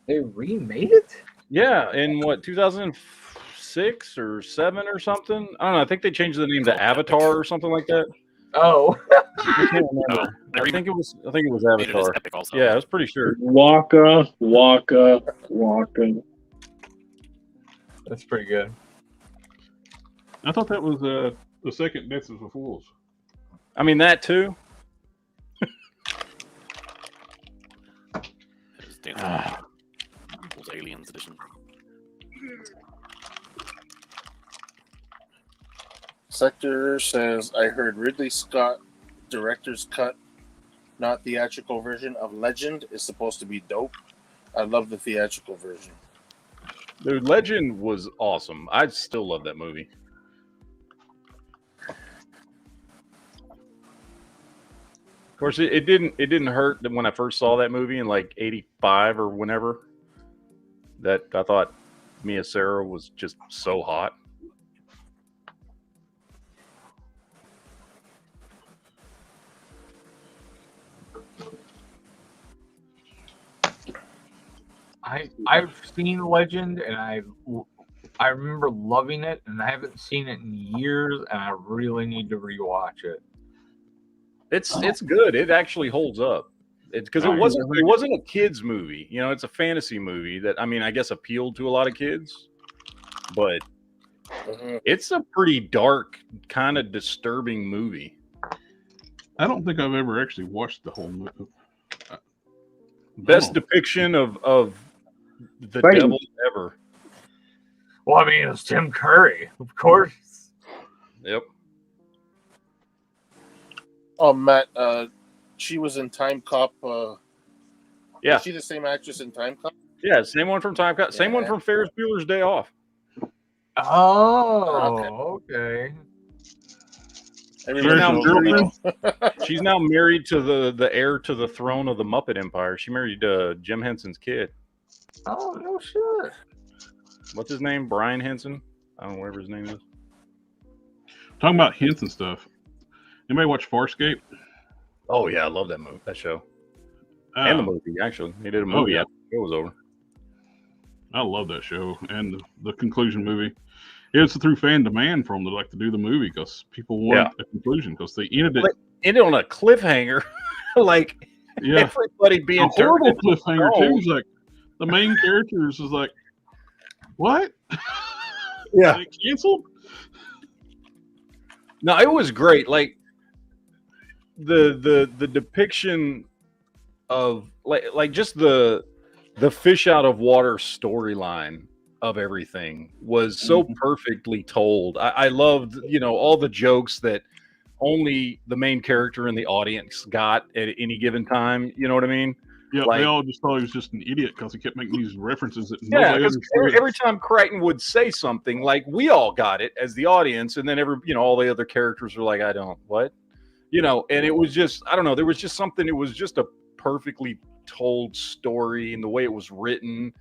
They remade it? Yeah, in what 2006 or 7 or something. I don't know. I think they changed the name to Avatar or something like that. Oh, I can't remember. they I think it was made it as Avatar. Epic also. Yeah, I was pretty sure. Waka. that's pretty good. I thought that was the second Dances with Fools. I mean that too. It was Dancing with Aliens edition. Sector says, "I heard Ridley Scott director's cut, not theatrical version of Legend, is supposed to be dope. I love the theatrical version." Dude, Legend was awesome. I still love that movie. Of course, it didn't hurt that when I first saw that movie in like '85 or whenever. that I thought Mia Sarah was just so hot. I've seen Legend, and I remember loving it, and I haven't seen it in years, and I really need to rewatch it. It's good. It actually holds up. It's because it wasn't a kids movie. You know, it's a fantasy movie that, I mean, I guess appealed to a lot of kids, but it's a pretty dark, kind of disturbing movie. I don't think I've ever actually watched the whole movie. Best depiction of the Right. devil ever. Well, I mean, it's Tim Curry, of course. Yep. Oh, Matt, she was in Time Cop. Yeah. Is she the same actress in Time Cop? Yeah, same one from Time Cop. Same one Yeah. from Ferris Bueller's Day Off. Oh, okay. She's now, Girlfriend? she's now married to the heir to the throne of the Muppet Empire. She married Jim Henson's kid. Oh, no shit. What's his name? Brian Henson? I don't know, whatever his name is. Talking about hints and stuff. Anybody watch Farscape? Oh yeah, I love that movie, that show, and the movie. Actually, he did a movie yeah. after the show was over. I love that show and the conclusion movie. It's through fan demand for them to like to do the movie because people want a conclusion because they ended it. Ended on a cliffhanger, like everybody being a horrible turned into cliffhanger too. stone. It's like the main characters is like, what? Yeah, They canceled. no, it was great. Like the depiction of like just the fish out of water storyline of everything was so perfectly told. I loved, you know, all the jokes that only the main character and the audience got at any given time. You know what I mean? Yeah, Like- they all just thought he was just an idiot because he kept making these references that Yeah, nobody because understood. every time Crichton would say something, like we all got it as the audience, and then all the other characters were like, "I don't what," you know. And it was just, I don't know, there was just something. It was just a perfectly told story, and the way it was written,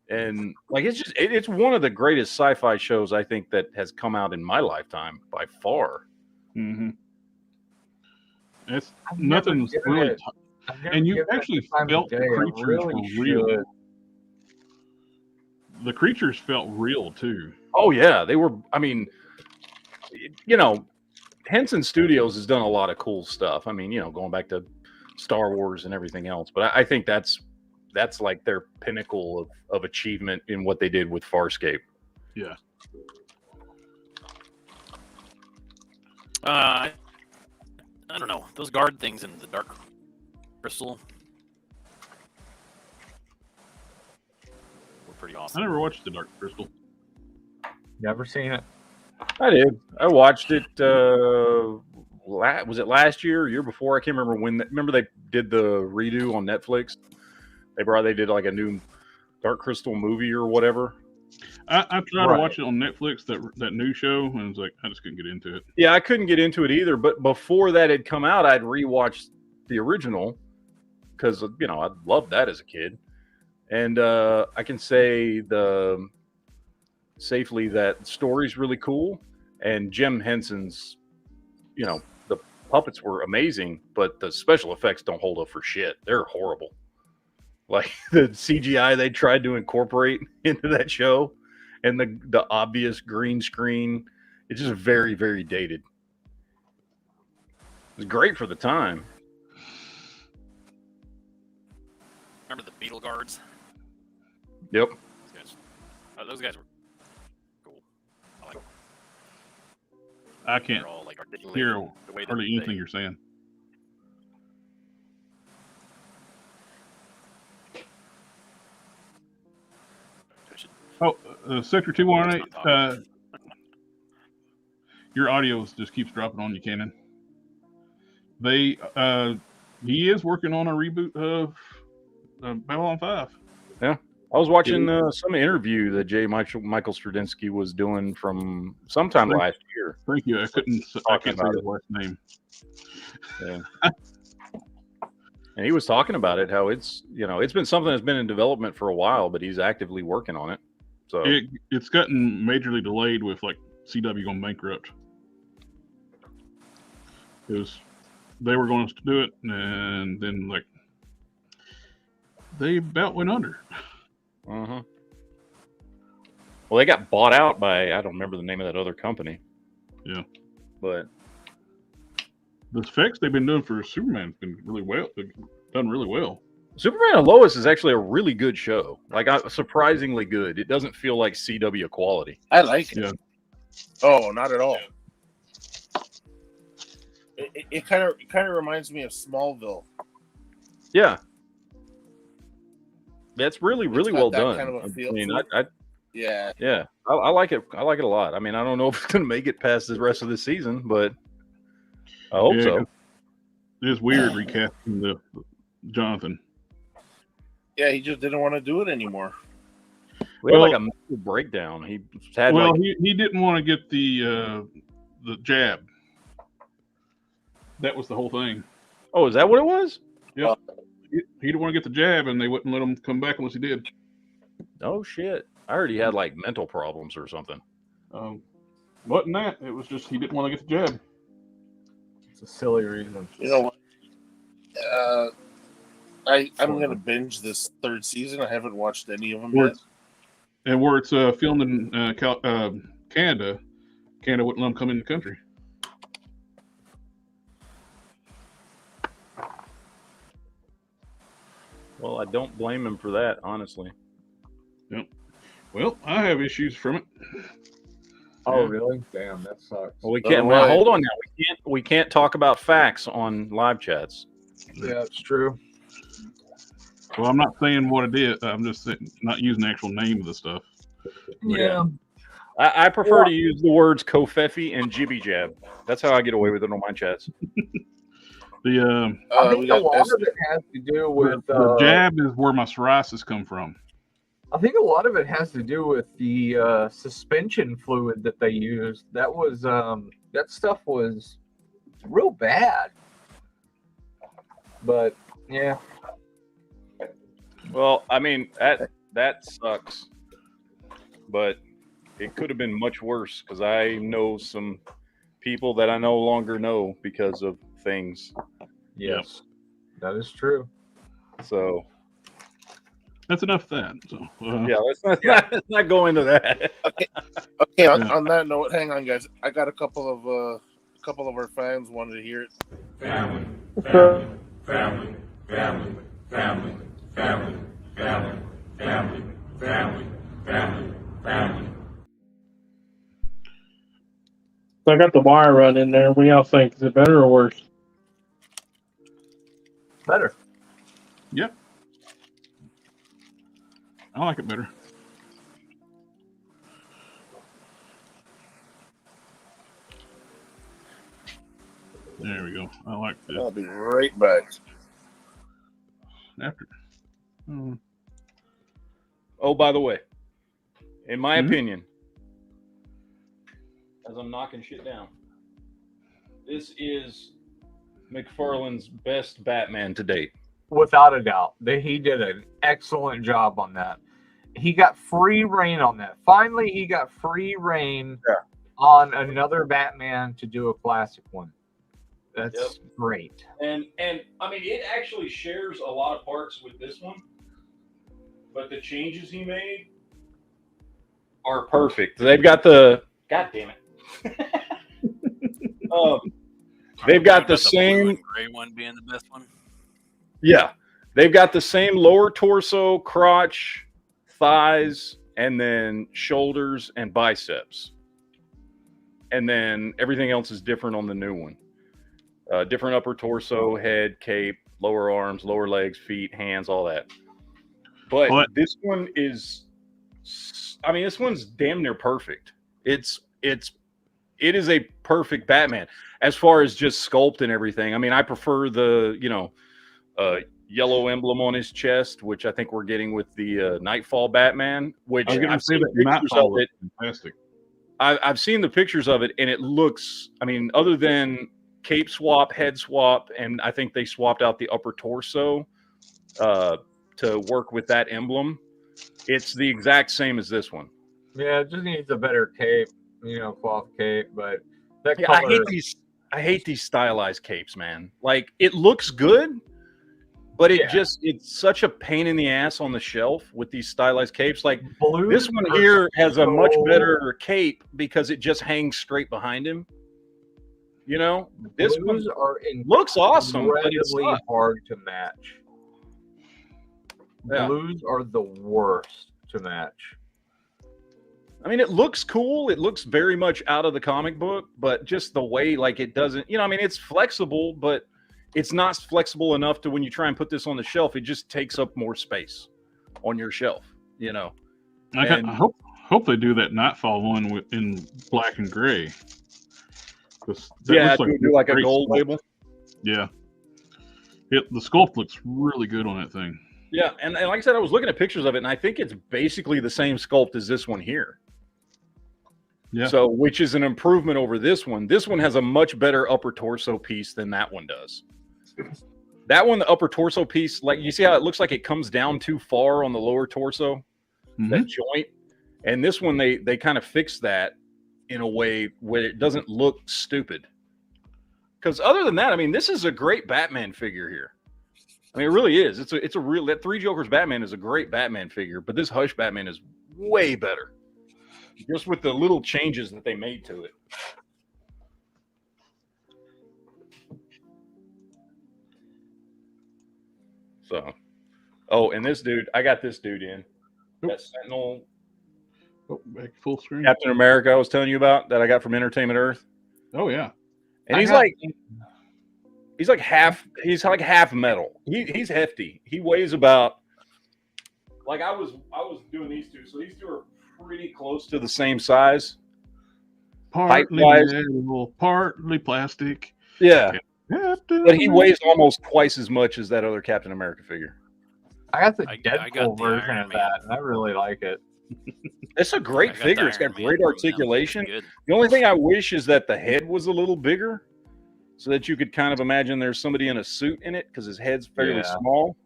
and like it's one of the greatest sci-fi shows I think that has come out in my lifetime by far. Mm-hmm. It's I've never nothing's given really. it- I've never And you given it actually the time of felt the day. I creatures really were real. should. The creatures felt real too. Oh yeah, they were. I mean, you know, Henson Studios has done a lot of cool stuff. I mean, you know, going back to Star Wars and everything else. But I think that's like their pinnacle of achievement in what they did with Farscape. Yeah. I don't know. Those guard things in the Dark Crystal were pretty I awesome. never watched the Dark Crystal. Never seen it. I did. I watched it. Was it last year or year before? I can't remember when. Remember they did the redo on Netflix. They did like a new Dark Crystal movie or whatever. I tried to watch it on Netflix, that new show, and it's like I just couldn't get into it. Yeah, I couldn't get into it either. But before that had come out, I'd rewatched the original because you know I loved that as a kid, and I can say safely that the story's really cool, and Jim Henson's, you know, the puppets were amazing, but the special effects don't hold up for shit. They're horrible. Like the CGI they tried to incorporate into that show, and the obvious green screen, it's just very, very dated. It was great for the time. Remember the Beetle Guards? Yep. Those guys were cool. I like them. I can't They're all like articulated hear the way that hardly they- anything you're saying. Oh, Sector 218. Your audio just keeps dropping on you, Cannon. He is working on a reboot of Babylon 5. Yeah. I was watching some interview that Michael Straczynski was doing from sometime last year. Thank you. I can't say his last name. Yeah. And he was talking about it, how it's, you know, it's been something that's been in development for a while, but he's actively working on it. So It's gotten majorly delayed with like CW going bankrupt. Because they were going to do it, and then like they about went under. Well, they got bought out by, I don't remember the name of that other company. Yeah. But the effects they've been doing for Superman's been really well. They've done really well. Superman and Lois is actually a really good show. Like, surprisingly good. It doesn't feel like CW quality. I like it. Yeah. Oh, not at all. It kind of reminds me of Smallville. Yeah. That's really got well that done. kind of a feel I mean, to it. yeah. I like it. I like it a lot. I mean, I don't know if it's going to make it past the rest of the season, but I hope so. It is weird recasting the Jonathan. Yeah, he just didn't want to do it anymore. We had like a mental breakdown. He had he didn't want to get the jab. That was the whole thing. Oh, is that what it was? Yeah. He didn't want to get the jab, and they wouldn't let him come back unless he did. Oh shit! I heard he had like mental problems or something. Wasn't that? It was just he didn't want to get the jab. It's a silly reason. You know what? I'm gonna binge this third season. I haven't watched any of them yet. And where it's filmed in Canada, Canada wouldn't let him come in the country. Well, I don't blame him for that, honestly. Yep. Well, I have issues from it. Oh, really? Damn, that sucks. Well, we can't. Well, hold on now. We can't talk about facts on live chats. Yeah, it's true. Well, I'm not saying what it is. I'm just not using the actual name of the stuff. Yeah. I prefer to use the words Kofefi and Jibby Jab. That's how I get away with it on my chats. I think a lot of it has to do with the jab is where my psoriasis come from. I think a lot of it has to do with the suspension fluid that they used. That was that stuff was real bad. But yeah. Well, I mean that sucks, but it could have been much worse because I know some people that I no longer know because of things. Yes, that is true. So that's enough of that. So yeah, let's not go into that. Okay. On that note, hang on, guys. I got a couple of our fans wanted to hear it. Family, family, family, family, family, family, family, family, family, family, family. So I got the wire run in there. What do y'all think? Is it better or worse? Better. Yep. I like it better. There we go. I like this. I'll be right back. After. Oh, by the way, in my opinion, as I'm knocking shit down, this is McFarlane's best Batman to date. Without a doubt. He did an excellent job on that. He got free reign on that. Finally, he got free reign on another Batman to do a classic one. That's great. And I mean, it actually shares a lot of parts with this one, but the changes he made are perfect. They've got the God damn it. They've got the same blue and gray one being the best one. Yeah, they've got the same lower torso, crotch, thighs, and then shoulders and biceps. And then everything else is different on the new one. Different upper torso, head, cape, lower arms, lower legs, feet, hands, all that. But this one is, I mean, this one's damn near perfect. It is a perfect Batman as far as just sculpt and everything. I mean, I prefer the, yellow emblem on his chest, which I think we're getting with the Nightfall Batman, which I've seen pictures of it. Fantastic. I've seen the pictures of it, and it looks, I mean, other than cape swap, head swap, and I think they swapped out the upper torso to work with that emblem. It's the exact same as this one. Yeah, it just needs a better cape, cloth cape. But that Yeah, color, I hate these stylized capes, man. Like, it looks good, but it's such a pain in the ass on the shelf with these stylized capes. Like, this one here has a much better cape because it just hangs straight behind him. You know, this one looks awesome, but it's incredibly hard to match. Yeah. Blues are the worst to match. I mean, it looks cool. It looks very much out of the comic book, but just the way, like, it doesn't, I mean, it's flexible, but it's not flexible enough to when you try and put this on the shelf, it just takes up more space on your shelf, I hope they do that Nightfall one in black and gray. Yeah, do like a gold label. Yeah. The sculpt looks really good on that thing. Yeah, and like I said, I was looking at pictures of it, and I think it's basically the same sculpt as this one here. Yeah. So, which is an improvement over this one. This one has a much better upper torso piece than that one does. That one, the upper torso piece, like, you see how it looks like it comes down too far on the lower torso, that joint? And this one, they kind of fixed that in a way where it doesn't look stupid. Because other than that, I mean, this is a great Batman figure here. I mean, it really is. It's a real, that Three Jokers Batman is a great Batman figure, but this Hush Batman is way better. Just with the little changes that they made to it. So, oh, and this dude, I got this dude in. That Sentinel. Oh, back full screen. Captain America I was telling you about that I got from Entertainment Earth. Oh, yeah. And he's like half metal. He's hefty. He weighs about, like, I was doing these two, so these two are pretty close to the same size. Partly metal, partly plastic. Yeah. But he weighs almost twice as much as that other Captain America figure. I got the Deadpool version of that, and I really like it. It's a great figure. It's got great articulation. The only thing I wish is that the head was a little bigger so that you could kind of imagine there's somebody in a suit in it because his head's fairly small.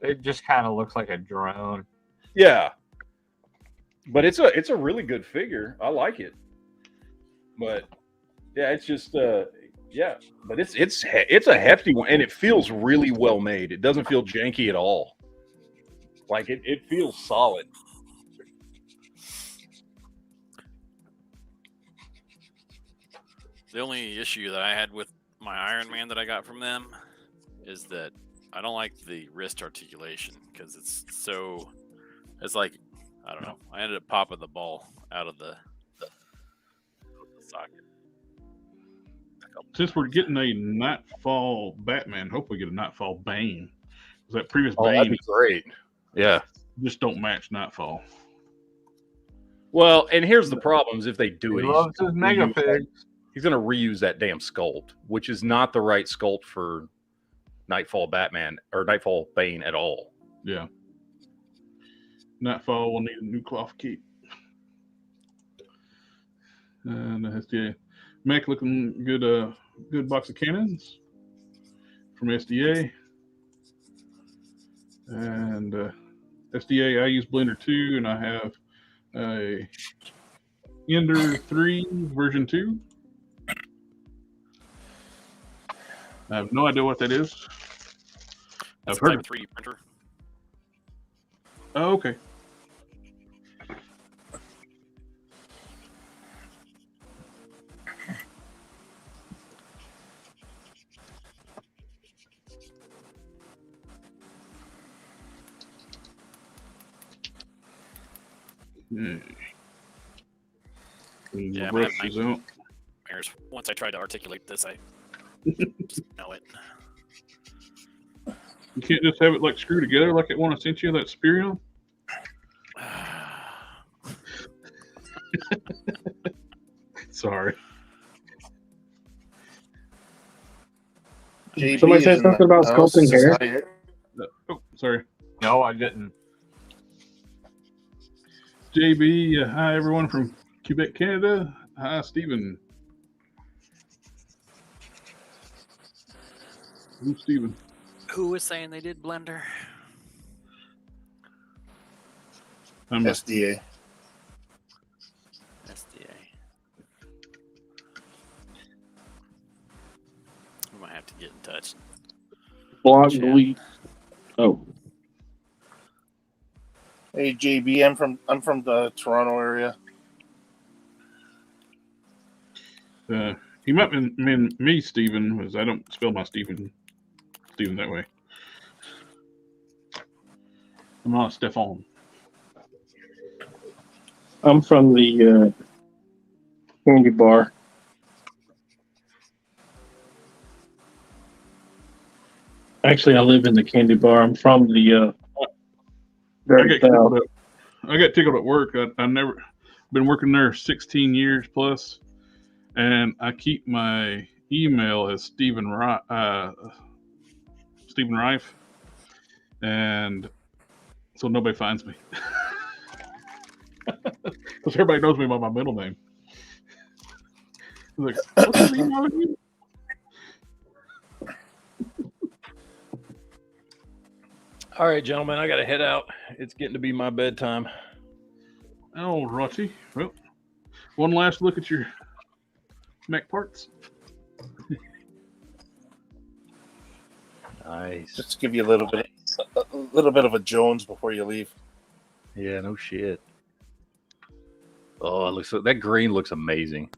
It just kind of looks like a drone. Yeah. But it's a really good figure. I like it. But yeah, it's just yeah, but it's a hefty one, and it feels really well made. It doesn't feel janky at all. Like it feels solid. The only issue that I had with my Iron Man that I got from them is that I don't like the wrist articulation because it's like, I don't know. I ended up popping the ball out of the socket. Since we're getting a Nightfall Batman, hope we get a Nightfall Bane. Because that previous Bane, that'd be great. Yeah. Just don't match Nightfall. Well, and here's the problem: is if they do it, loves his mega figs. He's going to reuse that damn sculpt, which is not the right sculpt for Nightfall Batman or Nightfall Bane at all. Yeah. Nightfall will need a new cloth cape. And SDA. Mech looking good, good box of cannons from SDA. And SDA, I use Blender 2, and I have a Ender 3 version 2. I have no idea what that is. That's I've heard a Type it. 3 printer. Oh, okay. Yeah, brush these out. Once I tried to articulate this, I just know it. You can't just have it like screwed together like that one I sent you, that Spirion? Sorry. Somebody said something about sculpting hair. Oh, sorry. No, I didn't. JB, hi everyone from Quebec, Canada. Hi, Stephen. Who's Steven? Who was saying they did Blender? SDA. SDA. We might have to get in touch. Block Chat. delete. Oh, Hey JB, I'm from the Toronto area. He might mean me, Steven, because I don't spell my Steven that way. I'm not Stefan. I'm from the candy bar. Actually, I live in the candy bar. I'm from the very south. I got tickled at work. I never been working there 16 years plus, and I keep my email as Stephen Rife, and so nobody finds me because everybody knows me by my middle name. Like, what's his email again? All right, gentlemen, I got to head out. It's getting to be my bedtime. Oh, Rocky. Well, one last look at your mech parts. Nice. Just to give you a little bit of a Jones before you leave. Yeah, no shit. Oh, it looks that green looks amazing.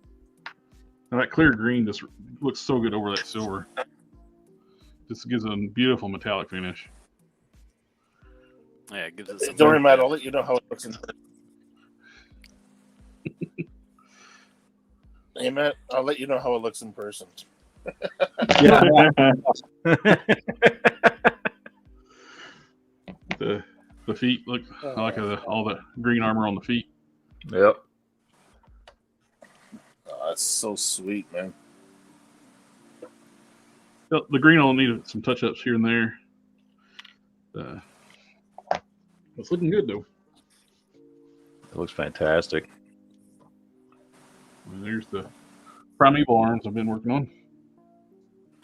And that clear green just looks so good over that silver. Just gives a beautiful metallic finish. Yeah, it gives us. Don't worry, Matt. I'll let you know how it looks in person. Hey, Matt, I'll let you know how it looks in person. Yeah. The feet look. I like all the green armor on the feet. Yep. Oh, that's so sweet, man. The green will need some touch-ups here and there. It's looking good though. It looks fantastic. And there's the primeval arms I've been working on.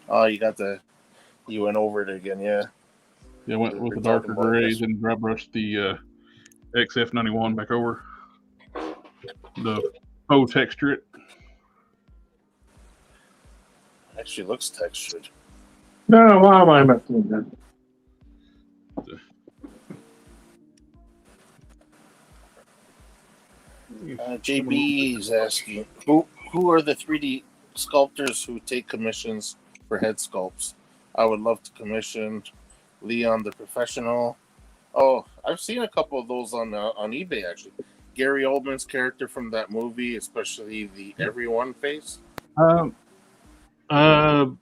Oh, you went over it again, yeah. Yeah, I went with the We're darker talking about grays this. and dry brushed the XF91 back over. The faux texture it. Actually looks textured. No, why am I messing with that? JB is asking, who are the 3D sculptors who take commissions for head sculpts? I would love to commission Leon the Professional. Oh, I've seen a couple of those on eBay actually. Gary Oldman's character from that movie, especially the everyone face.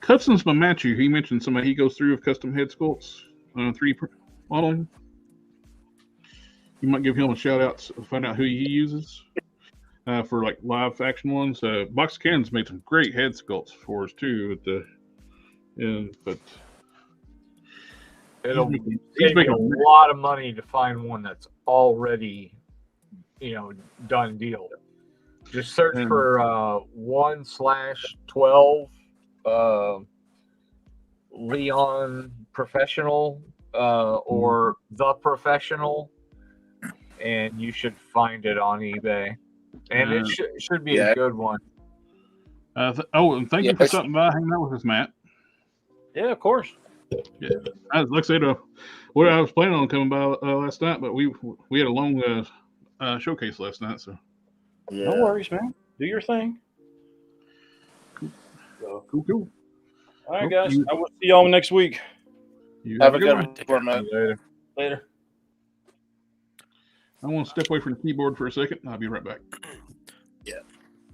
Customs by Matthew, he mentioned somebody he goes through with custom head sculpts, 3D modeling. You might give him a shout out to find out who he uses for like live action ones. Box Cannon's made some great head sculpts for us too. But It'll he's take making a lot of money to find one that's already, done deal. Just search for 1/12 Leon Professional or The Professional, and you should find it on eBay. And it should be a good one. And thank you for stopping by, hanging out with us, Matt. Yeah, of course. Yeah, like I said, what I was planning on coming by last night, but we had a long showcase last night, so No worries, man. Do your thing. cool. All right, guys. I will see y'all next week. Have a good one, Matt. Later. I want to step away from the keyboard for a second. I'll be right back. Yeah,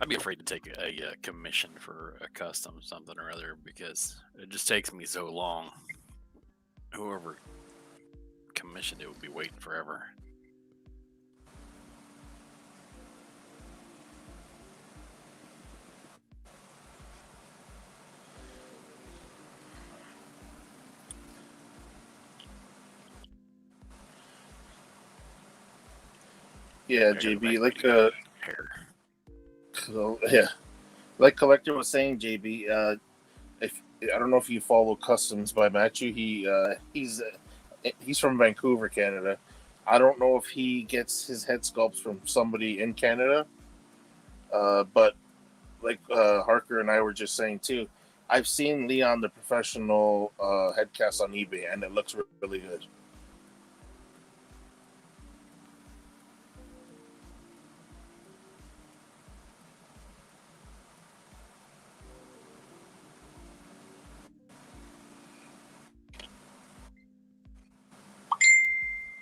I'd be afraid to take a commission for a custom something or other because it just takes me so long. Whoever commissioned it would be waiting forever. Yeah, JB, like Collector was saying, JB, I don't know if you follow Customs by Matthew. He's from Vancouver, Canada. I don't know if he gets his head sculpts from somebody in Canada, but like Harker and I were just saying too, I've seen Leon the professional head cast on eBay, and it looks really good.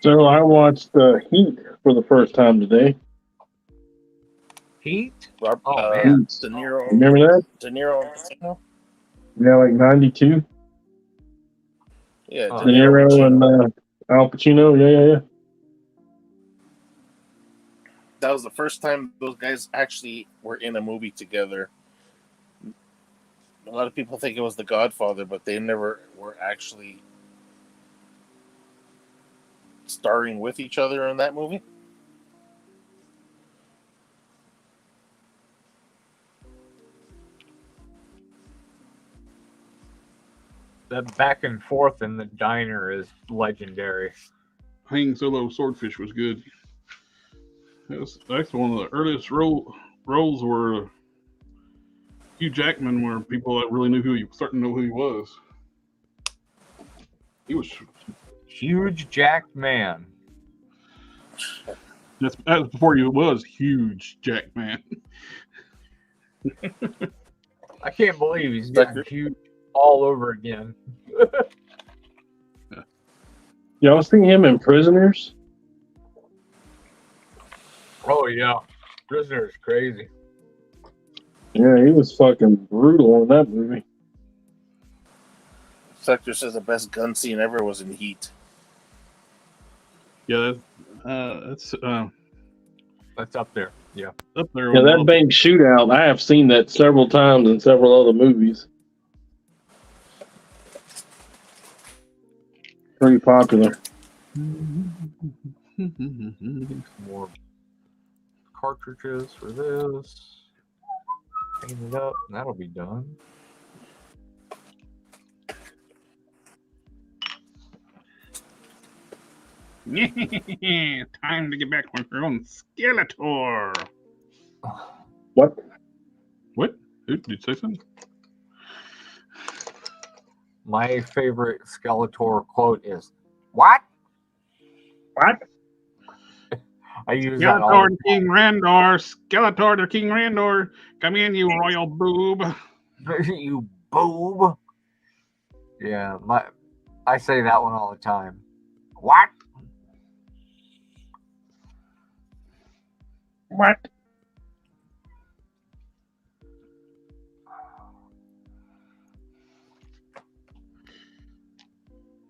So I watched Heat for the first time today. Heat? Oh man. De Niro. Remember that? De Niro and Pacino? Yeah, like 92. Yeah, Oh. De De Niro, Niro and Pacino. Al Pacino. Yeah. That was the first time those guys actually were in a movie together. A lot of people think it was The Godfather, but they never were actually starring with each other in that movie. The back and forth in the diner is legendary. Hanging Solo Swordfish was good. That's one of the earliest roles where Hugh Jackman, where people that really knew starting to know who he was. He was Huge Jack man. that's before he was Huge Jackman. I can't believe he's getting huge all over again. Yeah, I was thinking him in Prisoners. Oh yeah, Prisoner's crazy. Yeah, he was fucking brutal in that movie. Sector says the best gun scene ever was in Heat. Yeah, that's That's up there. Yeah. up there. Yeah, with that all- bank shootout, I have seen that several times in several other movies. Pretty popular. More cartridges for this. Paint it up, and that'll be done. Time to get back on your own Skeletor. What? What? Did you say something? My favorite Skeletor quote is, "What? What? I use that all Skeletor the to King Randor. Skeletor to King Randor. Come in, you royal boob. time. You boob. Yeah, I say that one all the time. What? What?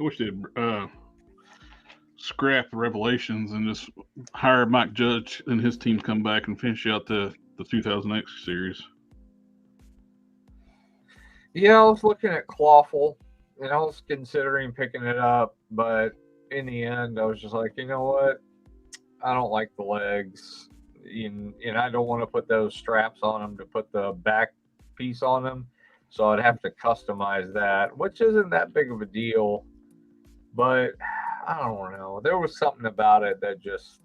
I wish they'd scrap the Revelations and just hire Mike Judge and his team to come back and finish out the 2000X series. Yeah, I was looking at Clawful, and I was considering picking it up, but in the end, I was just like, you know what? I don't like the legs, and I don't want to put those straps on them to put the back piece on them, so I'd have to customize that, which isn't that big of a deal, but I don't know. There was something about it that just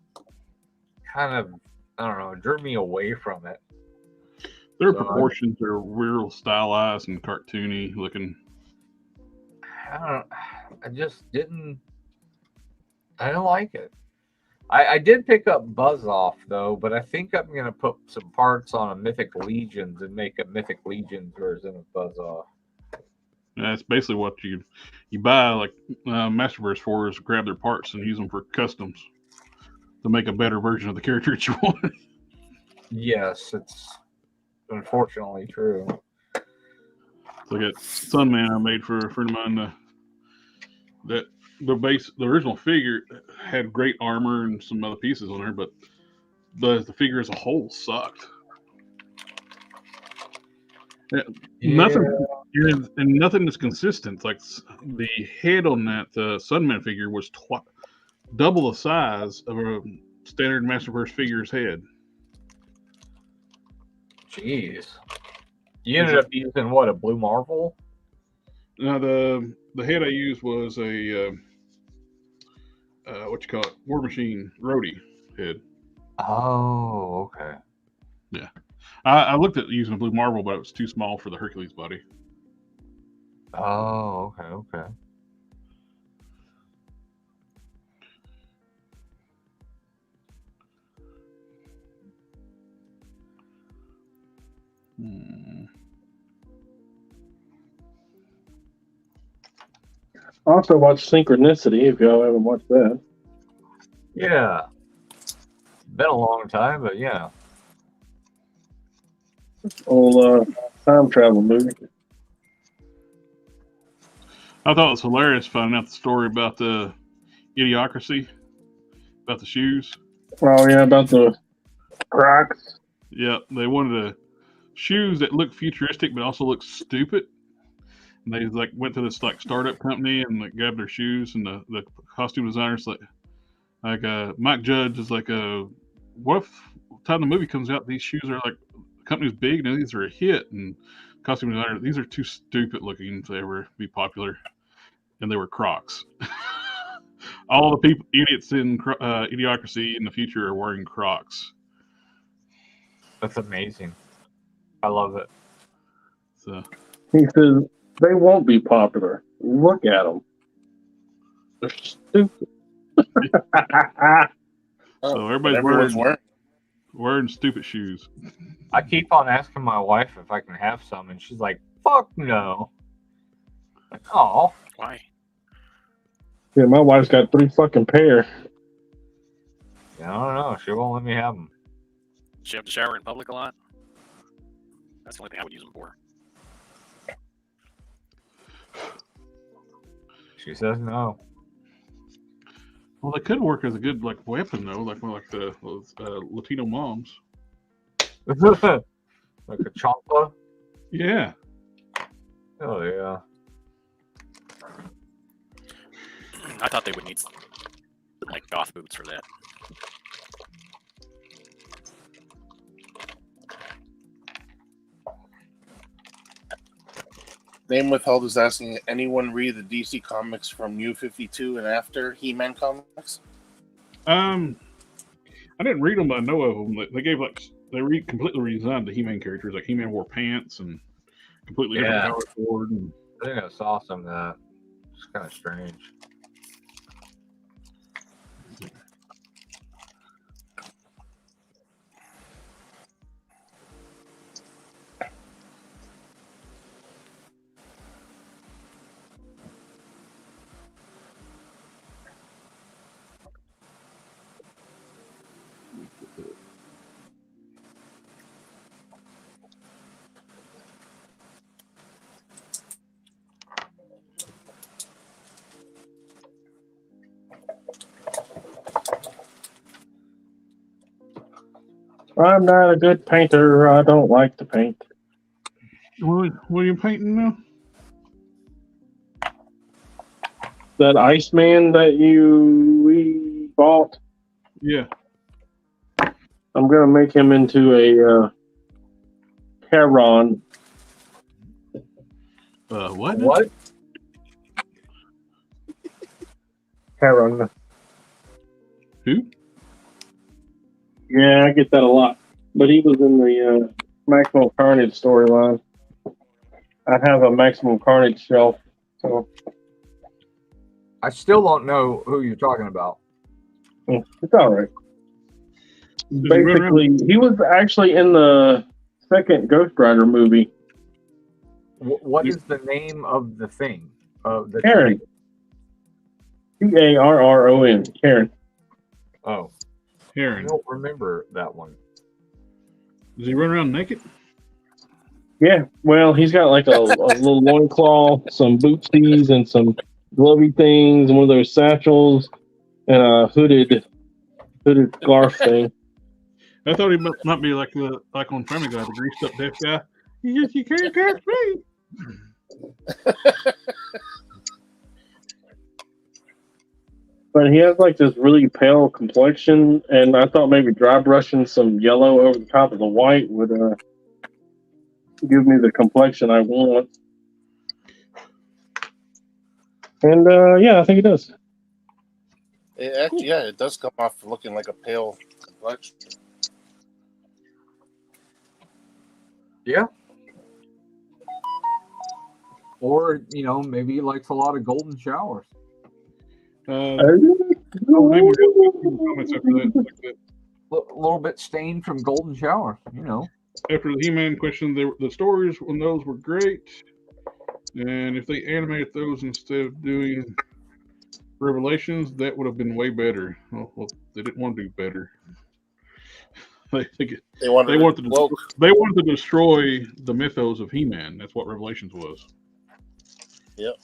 kind of, I don't know, drew me away from it. Their So proportions are real stylized and cartoony looking. I just didn't. I don't like it. I did pick up Buzz Off though, but I think I'm gonna put some parts on a Mythic Legions and make a Mythic Legions version of Buzz Off. That's basically what you buy like Masterverse for, is grab their parts and use them for customs to make a better version of the character that you want. Yes, it's unfortunately true. So I got Sunman I made for a friend of mine. That the original figure had great armor and some other pieces on there, but the figure as a whole sucked. Nothing and nothing is consistent. Like the head on that Sunman figure was double the size of a standard Masterverse figure's head. Jeez. You ended up using what, a Blue Marvel? Now the head I used was a what you call it, War Machine roadie head. Oh, okay. Yeah, I looked at using a blue marble, but it was too small for the Hercules body. Oh, okay, okay. Also, watch Synchronicity if y'all haven't watched that. Yeah. Been a long time, but yeah. Old time travel movie. I thought it was hilarious finding out the story about the Idiocracy, about the shoes. Oh yeah, about the Crocs. Yeah, they wanted shoes that look futuristic but also look stupid. And they like went to this like startup company and like grabbed their shoes, and the costume designers like Mike Judge is like what if by the time the movie comes out these shoes are like the company's big and these are a hit, and costume designer, these are too stupid looking to ever be popular, and they were Crocs. All the people idiots in Idiocracy in the future are wearing Crocs. That's amazing. I love it. So He says they won't be popular. Look at them. They're stupid. so everybody's wearing stupid shoes. I keep on asking my wife if I can have some, and she's like, "Fuck no." Like, oh, Why? Yeah, my wife's got 3 fucking pair. I don't know. She won't let me have them. Does she have to shower in public a lot? That's the only thing I would use them for. She says no. Well, they could work as a good like weapon though, like the Latino moms. Like a chompa? Yeah. Oh yeah. I thought they would need like goth boots for that. Name Withheld is asking, anyone read the DC comics from New 52 and after He-Man comics? I didn't read them, but I know of them. They gave completely redesigned the He-Man characters. Like He-Man wore pants and completely different power cord. And I think I saw some of that. It's kind of strange. I'm not a good painter. I don't like to paint. what are you painting now? That Iceman that we bought, Yeah. I'm gonna make him into a Charon. What? What? Charon. Who? Yeah, I get that a lot. But he was in the Maximum Carnage storyline. I have a Maximum Carnage shelf. So I still don't know who you're talking about. it's all right. Basically, he was actually in the second Ghost Rider movie. What is the name of the thing? The Karen. Carron. Karen. Oh, I Heron. don't remember that one. Does he run around naked? Yeah, well, he's got like a little loincloth, some bootsies, and some glovey things, and one of those satchels, and a hooded scarf thing. I thought he might be like on Family Guy, the greased up deaf guy. You can't catch me. But he has like this really pale complexion, and I thought maybe dry brushing some yellow over the top of the white would give me the complexion I want. And yeah, I think it does. It actually, yeah, it does come off looking like a pale complexion. Yeah. Or, you know, maybe he likes a lot of golden showers. Oh, they were comments after that. Like that. A little bit stained from golden showers, you know. After the He-Man question, the stories on those were great, and if they animated those instead of doing Revelations, that would have been way better. Well, they didn't want to do better. They wanted to destroy the mythos of He-Man. That's what Revelations was. Yep.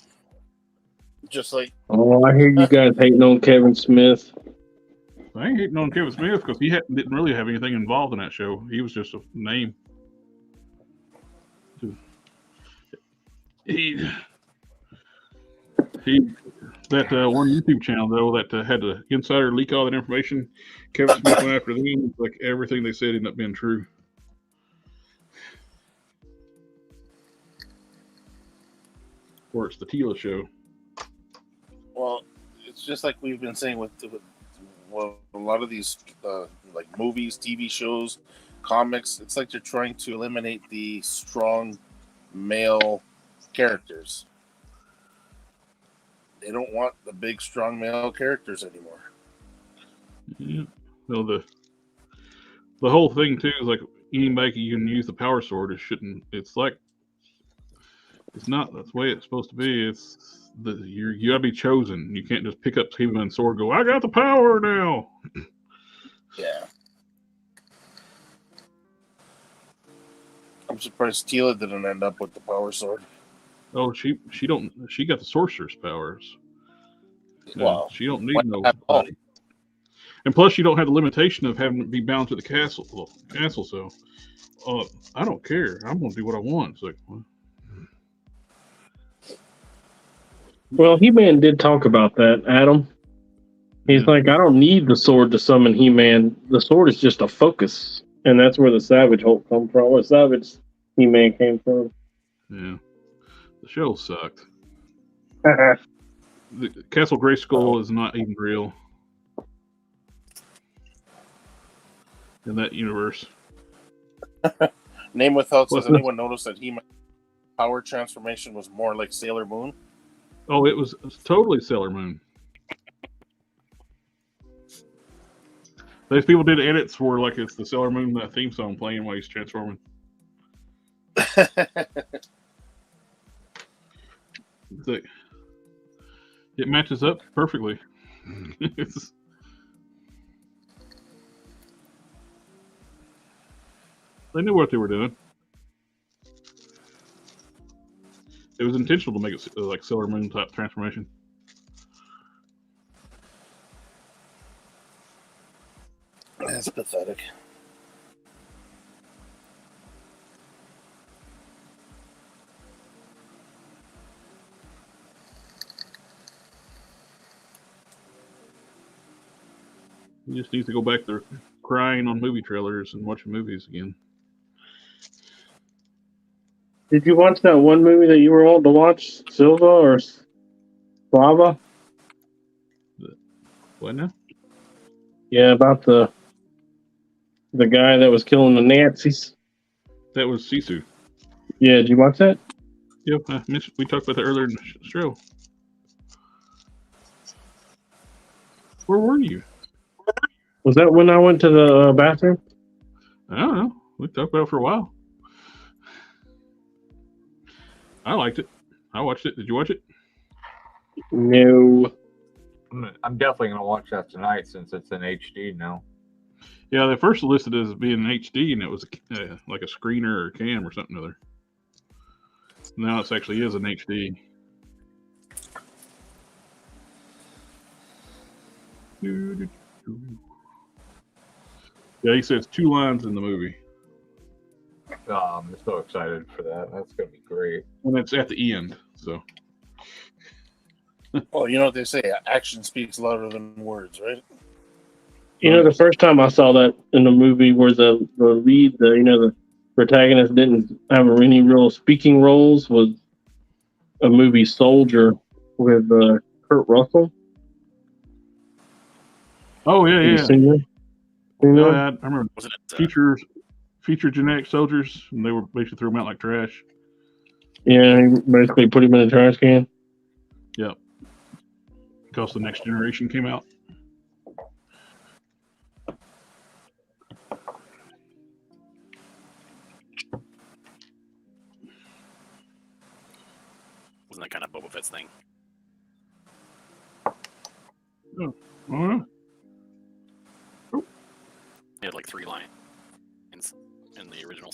Just like. Oh, I hear you guys hating on Kevin Smith. I ain't hating on Kevin Smith because he didn't really have anything involved in that show. He was just a name. That one YouTube channel though that had the insider leak all that information. Kevin Smith went after them. Like everything they said ended up being true. Or it's the Tila show. Well, it's just like we've been saying with a lot of these like movies, TV shows, comics. It's like they're trying to eliminate the strong male characters. They don't want the big, strong male characters anymore. Yeah. Well, the whole thing too is like anybody can use the power sword. It's like it's not that's the way it's supposed to be. It's you gotta be chosen. You can't just pick up He-Man's sword and go, I got the power now. Yeah. I'm surprised Tila didn't end up with the power sword. Oh, she got the sorcerer's powers. Wow. She don't need no body. And plus, you don't have the limitation of having to be bound to the castle. So, I don't care. I'm gonna do what I want. It's like, Well, He-Man did talk about that, Adam. He's like, I don't need the sword to summon He-Man. The sword is just a focus. And that's where the Savage Hulk come from, where Savage He-Man came from. Yeah. The show sucked. The Castle Grayskull is not even real in that universe. Name Without says, anyone notice that He-Man power transformation was more like Sailor Moon? Oh, it was totally Sailor Moon. Those people did edits for like it's the Sailor Moon theme song playing while he's transforming. It matches up perfectly. They knew what they were doing. It was intentional to make it like Sailor Moon type transformation. That's pathetic. You just need to go back there crying on movie trailers and watching movies again. Did you watch that one movie that you were old to watch, Silva or Slava? What now? Yeah, about the guy that was killing the Nazis. That was Sisu. Yeah, did you watch that? Yep, we talked about that earlier in the show. Where were you? Was that when I went to the bathroom? I don't know. We talked about it for a while. I liked it. I watched it. Did you watch it? No. I'm definitely going to watch that tonight since it's in HD now. Yeah, they first listed it as being HD, and it was like a screener or a cam or something other. Now it actually is an HD. Yeah, he says 2 lines in the movie. I'm so excited for that. That's going to be great. And it's at the end, so. Well, you know what they say, action speaks louder than words, right? You know, the first time I saw that in the movie where the lead, the protagonist didn't have any real speaking roles was a movie Soldier. with Kurt Russell. Oh yeah, You yeah. seen that? You know? I remember Wasn't it? feature genetic soldiers, and they were basically threw them out like trash. Yeah, he basically put him in a trash can. Yep. Because the Next Generation came out. Wasn't that kind of Boba Fett's thing? Uh, He had like 3 lines in the original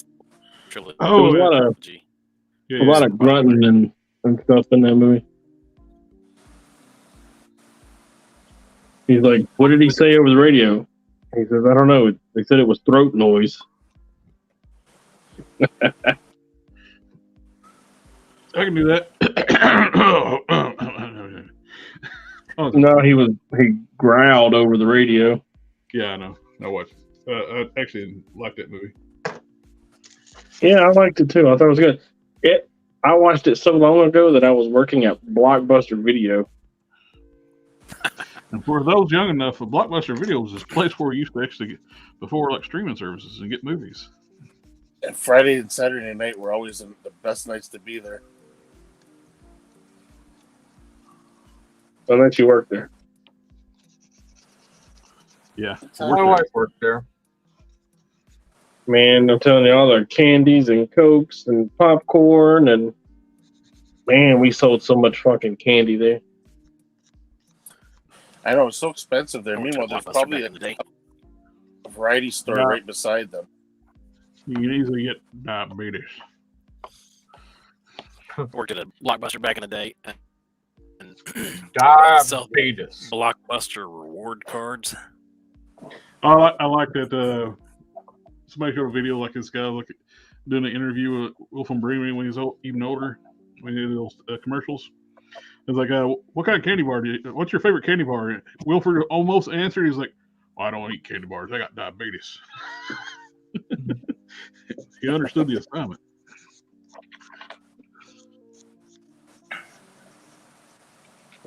trilogy. There was a lot of yeah, a lot of grunting and stuff in that movie. He's like, "What did he say over the radio?" He says, "I don't know. They said it was throat noise." I can do that. Oh, No, he growled over the radio. yeah, I know. I watched. I actually liked that movie. Yeah, I liked it too. I thought it was good. I watched it so long ago that I was working at Blockbuster Video. And for those young enough, Blockbuster Video was this place where we used to actually get before like streaming services and get movies. And Friday and Saturday night were always the best nights to be there. Unless you work there. Yeah, My wife worked there. Man, I'm telling you, all the candies and Cokes and popcorn and man, we sold so much fucking candy there. I know, it's so expensive there. I went to Meanwhile, there's Blockbuster probably back in the day. a variety store Yeah. right beside them. you can easily get diabetes. Worked at a Blockbuster back in the day. And sell Diabetes. Blockbuster reward cards. I like that. Somebody showed a video like this guy doing an interview with Wilford Brimley when he was even older, when he did those commercials. It's like, what kind of candy bar do you? What's your favorite candy bar? Wilford almost answered. He's like, well, I don't eat candy bars. I got diabetes. He understood the assignment.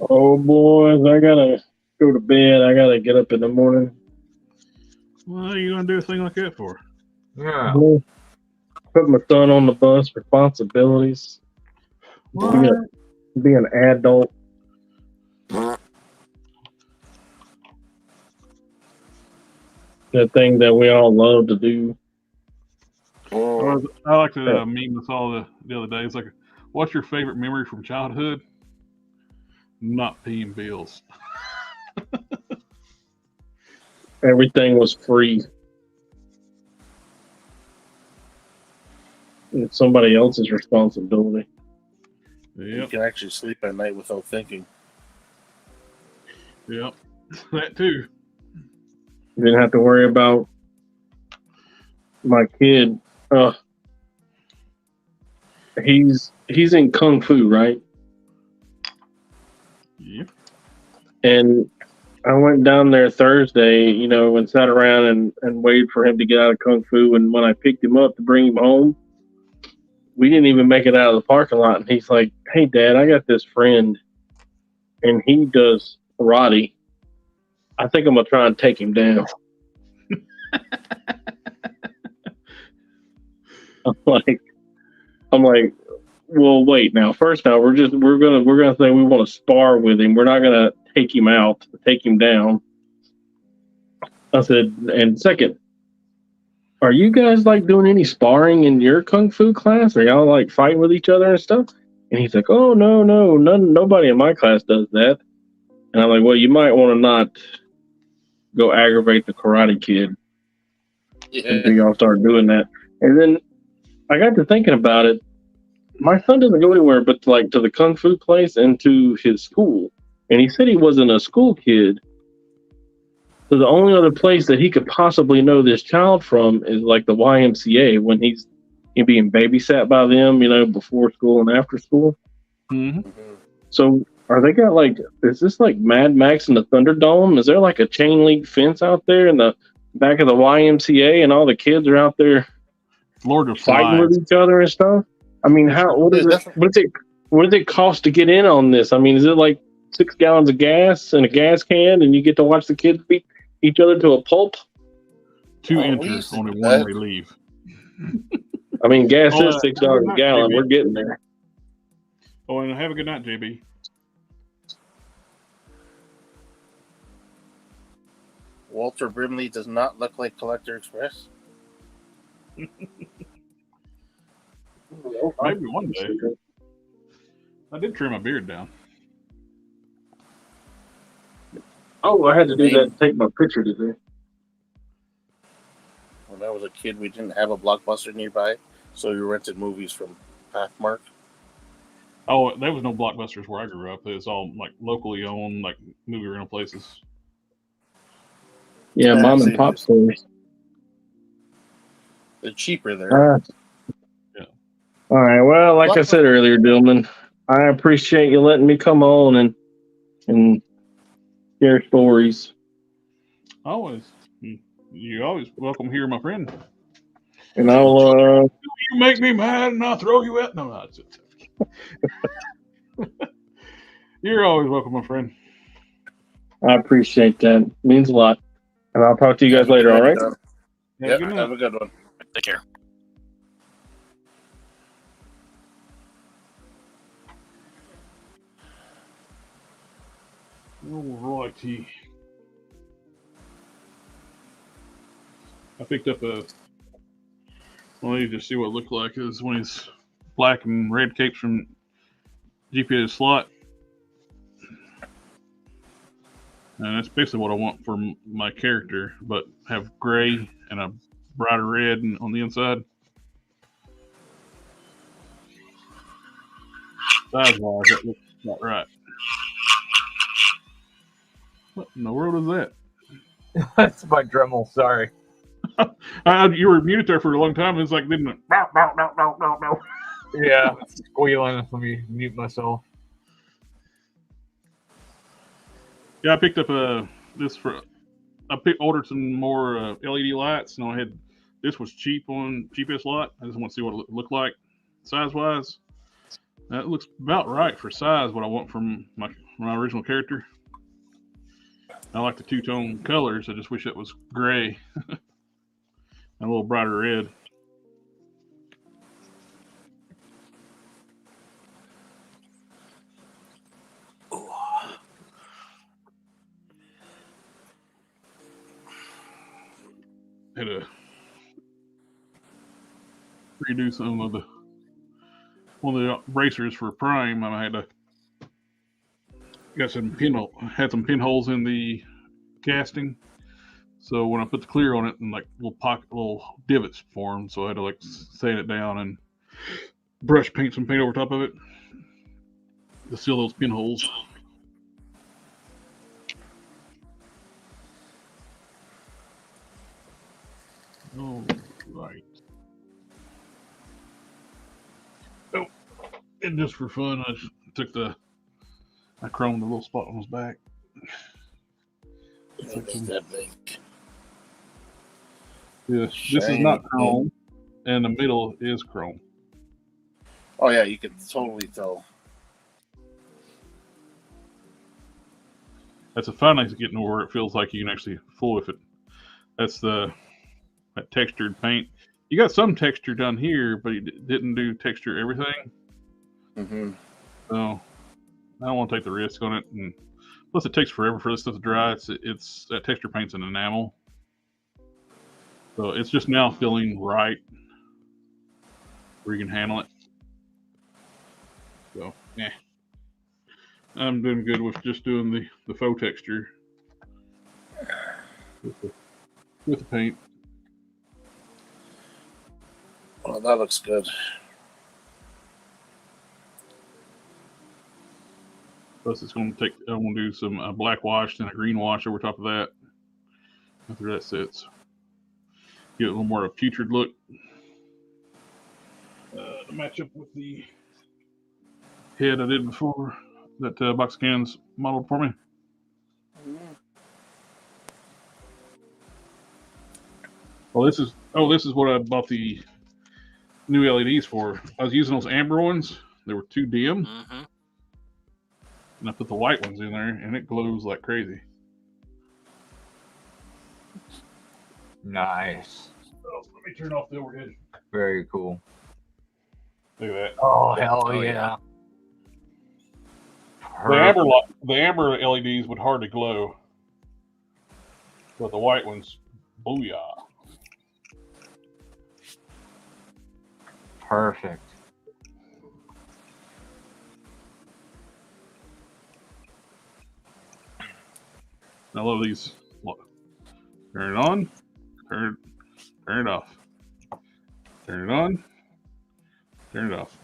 Oh boys, I gotta go to bed. I gotta get up in the morning. What are you gonna do a thing like that for? Yeah. Put my son on the bus. Responsibilities. Be an adult. The thing that we all love to do. I like to meme this all the other day. It's like, what's your favorite memory from childhood? Not paying bills. Everything was free. It's somebody else's responsibility. You Yep, can actually sleep at night without thinking. yep. That too. You didn't have to worry about my kid. He's in Kung Fu, right? Yep. And I went down there Thursday, and sat around and waited for him to get out of Kung Fu. And when I picked him up to bring him home, we didn't even make it out of the parking lot. And he's like, "Hey, Dad, I got this friend, and he does karate. I think I'm gonna try and take him down." I'm like, well, wait. Now, first, we're gonna say we want to spar with him. We're not gonna take him out, take him down. I said, and second, are you guys like doing any sparring in your kung fu class? Are y'all like fighting with each other and stuff? And he's like, oh no, nobody in my class does that. And I'm like, well, you might want to not go aggravate the karate kid until y'all start doing that. And then I got to thinking about it. My son doesn't go anywhere but to the kung fu place and to his school. And he said he wasn't a school kid. So the only other place that he could possibly know this child from is like the YMCA when he's being babysat by them, before school and after school. Mm-hmm. So are they got is this like Mad Max in the Thunderdome? Is there like a chain link fence out there in the back of the YMCA and all the kids are out there Lord of fighting Flies. with each other and stuff? I mean, what is it what does it cost to get in on this? I mean, is it like 6 gallons of gas and a gas can, and you get to watch the kids beat each other to a pulp? 2 Oh, we enter, used to only do one that. may leave. I mean, gas Oh, is $6 a gallon. JB. We're getting there. Oh, and have a good night, JB. Walter Brimley does not look like Collector Express. Maybe one day. I did trim my beard down. Oh, I had to do that to take my picture today. When I was a kid, we didn't have a Blockbuster nearby, so we rented movies from Pathmark. Oh, there was no Blockbusters where I grew up. It was all like locally owned, like movie rental places. Yeah, mom and pop stores. They're cheaper there. Yeah. All right. Well, like I said earlier, Dillman, I appreciate you letting me come on and share stories. Always. You always welcome here, my friend. And I'll You make me mad and I'll throw you out. No, that's it. You're always welcome, my friend. I appreciate that. It means a lot. And I'll talk to you guys later, all right? Yeah, have a good one. Take care. Alrighty. I picked up a. Well, you just see what it looked like. It was one of these black and red capes from GPS slot. And that's basically what I want for my character, but have gray and a brighter red on the inside. Size-wise, that looks about right. What in the world is that? That's my Dremel. Sorry. You were muted there for a long time. It's like, didn't it? Yeah, squealing. Let me mute myself. Yeah, I picked up this for. Ordered some more LED lights, and I had this was cheap on cheapest lot. I just want to see what it looked like size wise. That looks about right for size. What I want from my original character. I like the two-tone colors. I just wish it was gray and a little brighter red. Had to redo some of the one of the bracers for Prime. I had to had some pinholes in the casting. So when I put the clear on it, and like little divots formed, so I had to like sand it down and brush paint some paint over top of it to seal those pinholes. Oh, right. Oh, and just for fun, I took I chromed the little spot on his back. That big. Yeah, this is not chrome, and the middle is chrome. Oh yeah, you can totally tell. That's a fun nice getting where it feels like you can actually fool with it. That's that textured paint. You got some texture down here, but you didn't do texture everything. Mm-hmm. So I don't want to take the risk on it, and plus it takes forever for this stuff to dry. It's that texture paint's an enamel, so it's just now feeling right where you can handle it. So yeah, I'm doing good with just doing the faux texture with the paint. Well, that looks good. Plus, it's going to take. I'm going to do some black wash and a green wash over top of that. After that sits, get a little more of a putrid look to match up with the head I did before that box cans modeled for me. Well, this is what I bought the new LEDs for. I was using those amber ones They were too dim, Mm-hmm. and I put the white ones in there, and it glows like crazy. Nice. Oh, let me turn off the overhead. Very cool. Look at that. Oh, hell Oh, yeah. The amber LEDs would hardly glow, but the white ones, booyah. Perfect. I love these. Look. Turn it on, turn it off. Turn it on, turn it off.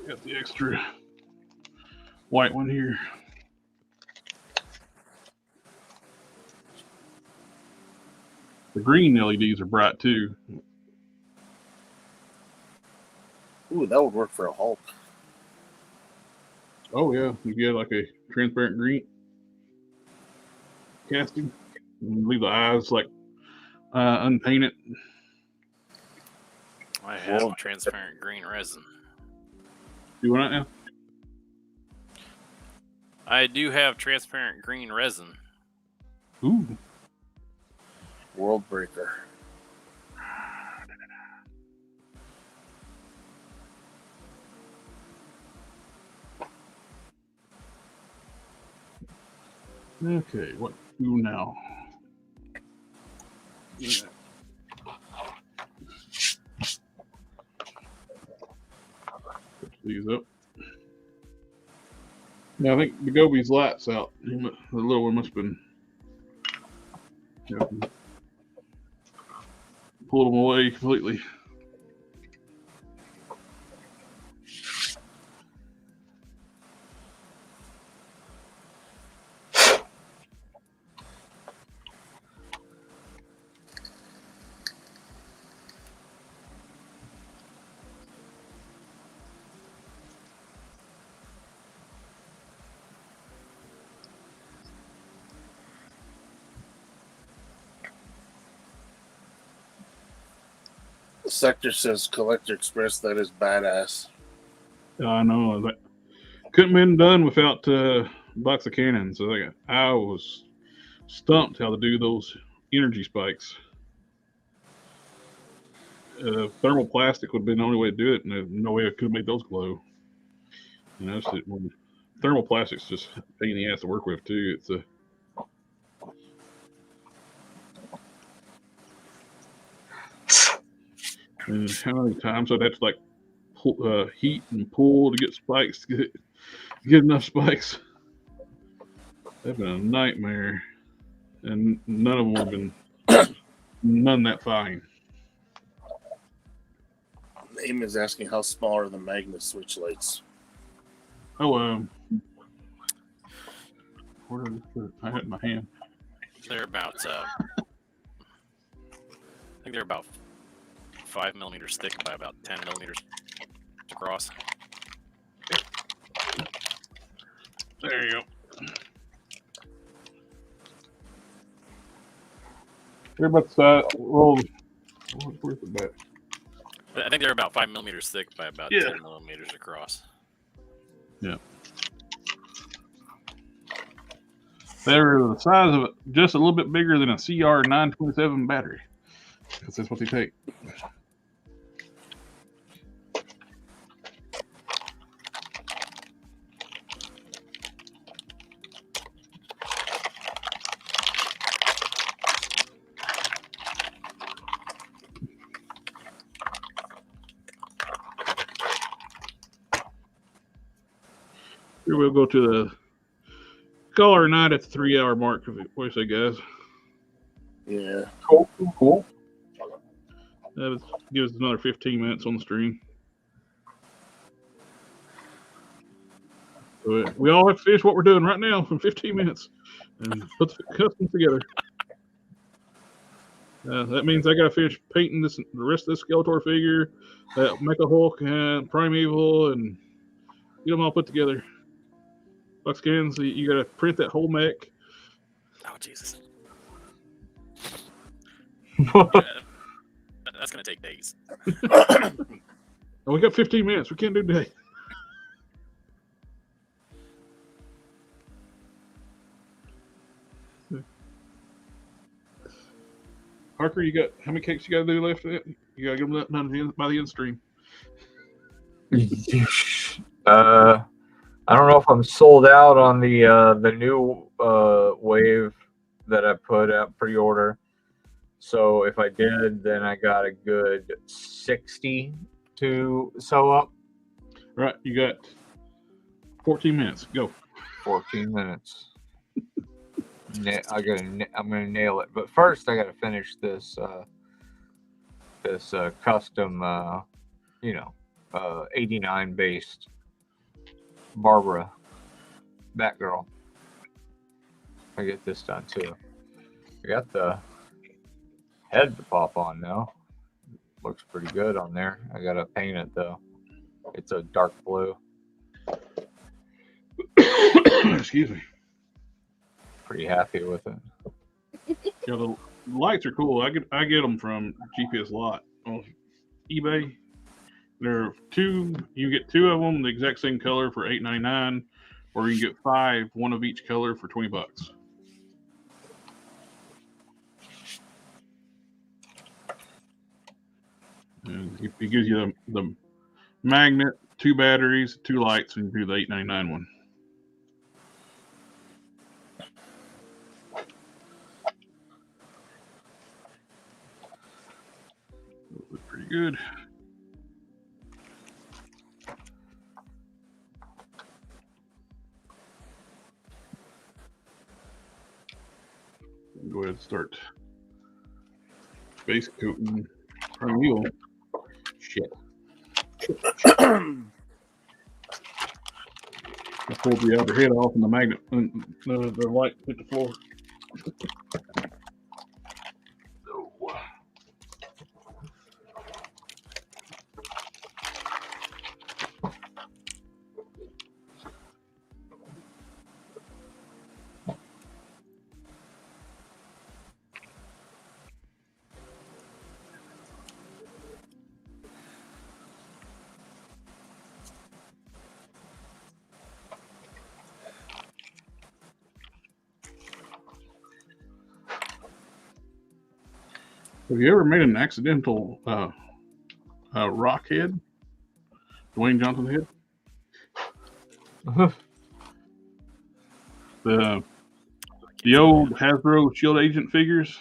Got the extra white one here. The green LEDs are bright too. Ooh, that would work for a Hulk. Oh yeah, you get like a transparent green casting. And leave the eyes like unpainted. I have transparent green resin. Do what now? I do have transparent green resin. Ooh. World Breaker. Okay, what do now? Put these up. Yeah, I think DaGobi's light's out. The little one must have been. Yeah, pulled them away completely. Sector says Collector Express. That is badass. I know. That couldn't have been done without a box of cannons. So I was stumped how to do those energy spikes. Thermal plastic would have been the only way to do it, and there's no way I could have made those glow. You know, thermal plastic's just a pain in the ass to work with too. It's and how many times I'd have to like heat and pull to get spikes to get enough spikes. That'd been a nightmare, and none of them would have been none that fine. Name is asking how small are the magnet switch lights. Oh, where did I had it in my hand? They're about, I think they're about 5 millimeters thick by about 10 millimeters across. There you go. They're about the size. Well, where's the back? I think they're about 5 millimeters thick by about 10 millimeters across. Yeah. They're the size of just a little bit bigger than a CR927 battery. Because that's what they take. Here we'll go to the call our night at the 3-hour mark. What do you say, guys? Yeah. Cool. That gives us another 15 minutes on the stream. So we all have to finish what we're doing right now in 15 minutes and put the customs together. That means I got to finish painting the rest of this Skeletor figure, Mecha Hulk and Primeval, and get them all put together. Buckskins, you got to print that whole mech. Oh Jesus. Yeah, that's gonna take days. Oh, we got 15 minutes. We can't do today. Harker, you got how many cakes you got to do left? You got to get them done by the end stream. I don't know if I'm sold out on the new wave that I put out pre-order. So if I did, then I got a good 60 to sew up. Right, you got 14 minutes. Go. 14 minutes. I'm gonna nail it. But first, I gotta finish this custom, 89 based Barbara Batgirl. I get this done too. I got the head to pop on now. Looks pretty good on there. I gotta paint it though. It's a dark blue. Excuse me. Pretty happy with it. Yeah, the lights are cool. I get them from GPS Lot on eBay. There are two. You get two of them the exact same color for $8.99, or you can get 5, one of each color for $20. And it gives you the magnet, 2 batteries, 2 lights, and you do the $8.99 one. Look pretty good. Go ahead and start base coating Primeval. Shit. I pulled the other head off and the magnet and the light hit the floor. Have you ever made an accidental rock head? Dwayne Johnson head? The old Hasbro Shield Agent figures.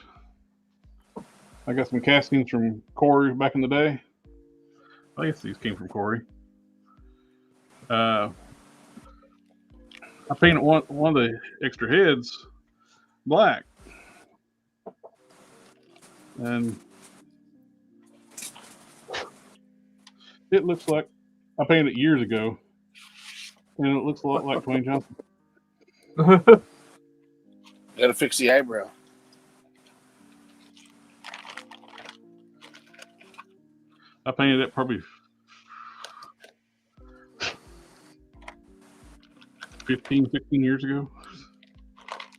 I got some castings from Corey back in the day. I guess these came from Corey. I painted one of the extra heads black. And it looks like I painted it years ago, and it looks a lot like Dwayne Johnson. Gotta fix the eyebrow. I painted it probably 15, 16 years ago.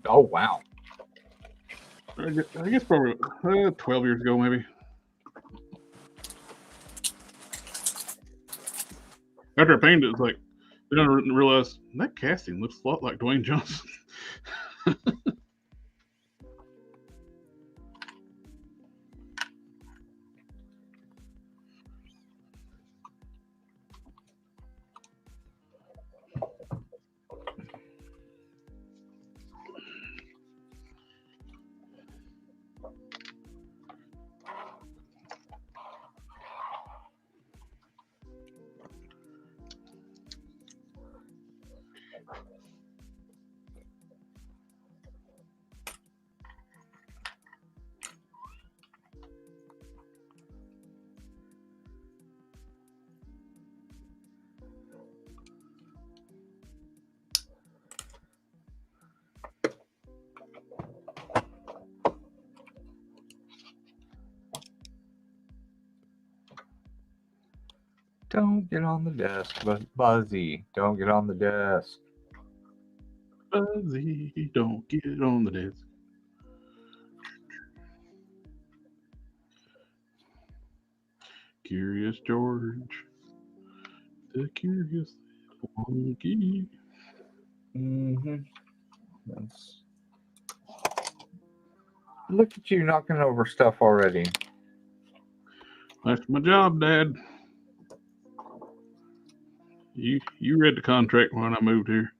Oh wow! I guess probably 12 years ago, maybe. After I painted it, it's like, then I realized that casting looks a lot like Dwayne Johnson. Don't get on the desk, Buzzy. Don't get on the desk. Buzzy, don't get on the desk. Curious George, the curious monkey. Mm-hmm. Look at you knocking over stuff already. That's my job, Dad. You read the contract when I moved here.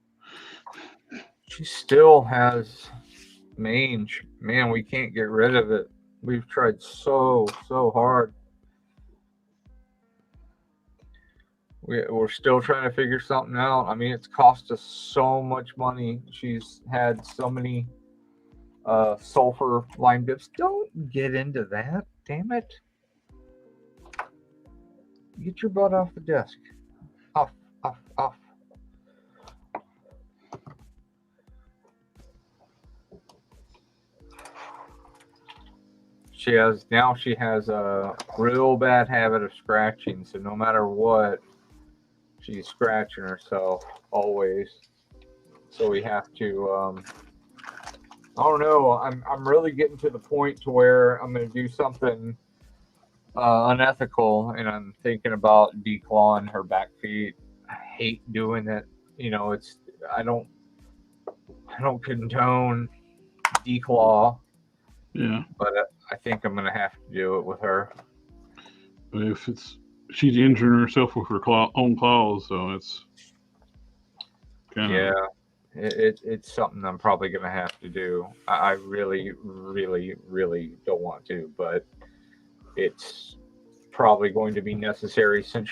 She still has mange. Man, we can't get rid of it. We've tried so hard. We're still trying to figure something out. I mean, it's cost us so much money. She's had so many sulfur line dips. Don't get into that. Damn it. Get your butt off the desk. Off. She has a real bad habit of scratching. So no matter what, she's scratching herself always. So we have to, I don't know. I'm really getting to the point to where I'm going to do something unethical, and I'm thinking about declawing her back feet. I hate doing it. You know, I don't condone declaw. Yeah. But I think I'm going to have to do it with her. If she's injuring herself with her own claws, so it's kind of. Yeah. It's something I'm probably going to have to do. I really don't want to, but it's probably going to be necessary since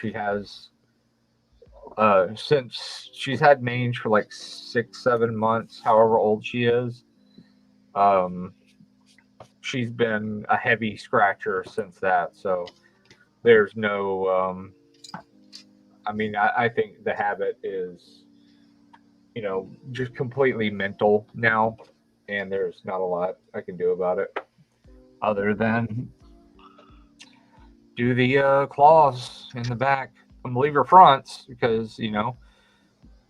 she's had mange for like 6-7 months, however old she is. She's been a heavy scratcher since that, so there's no I mean, I think the habit is, you know, just completely mental now, and there's not a lot I can do about it other than do the claws in the back and leave her fronts because, you know,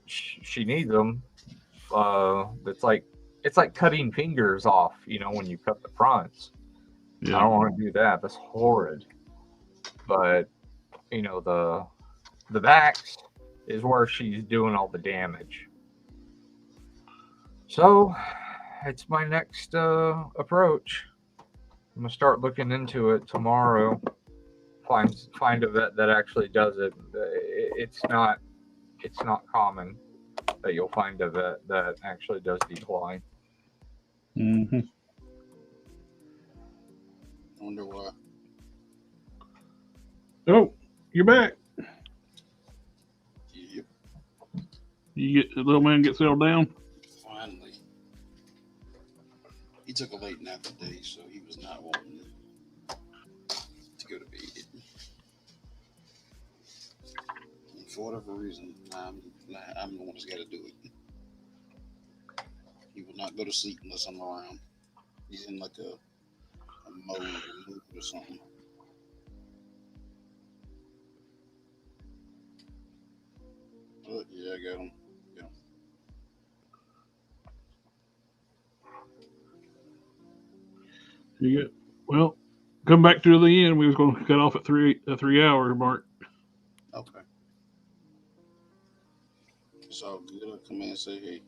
she needs them. It's like cutting fingers off, you know, when you cut the fronts. Yeah. I don't want to do that. That's horrid. But, you know, the backs is where she's doing all the damage. So it's my next approach. I'm gonna start looking into it tomorrow. Find a vet that actually does it. It's not common that you'll find a vet that actually does decline. Mm-hmm. I wonder why. Oh, you're back. Yep. The little man get settled down? Finally. He took a late nap today, so he was not wanting to go to bed. And for whatever reason, I'm the one that's got to do it. He will not go to sleep unless I'm around. He's in like a mode or something. But yeah, I got him. Yeah. Well, come back to the end. We was going to cut off at 3 hour mark. Okay. So I'll come in and say hey.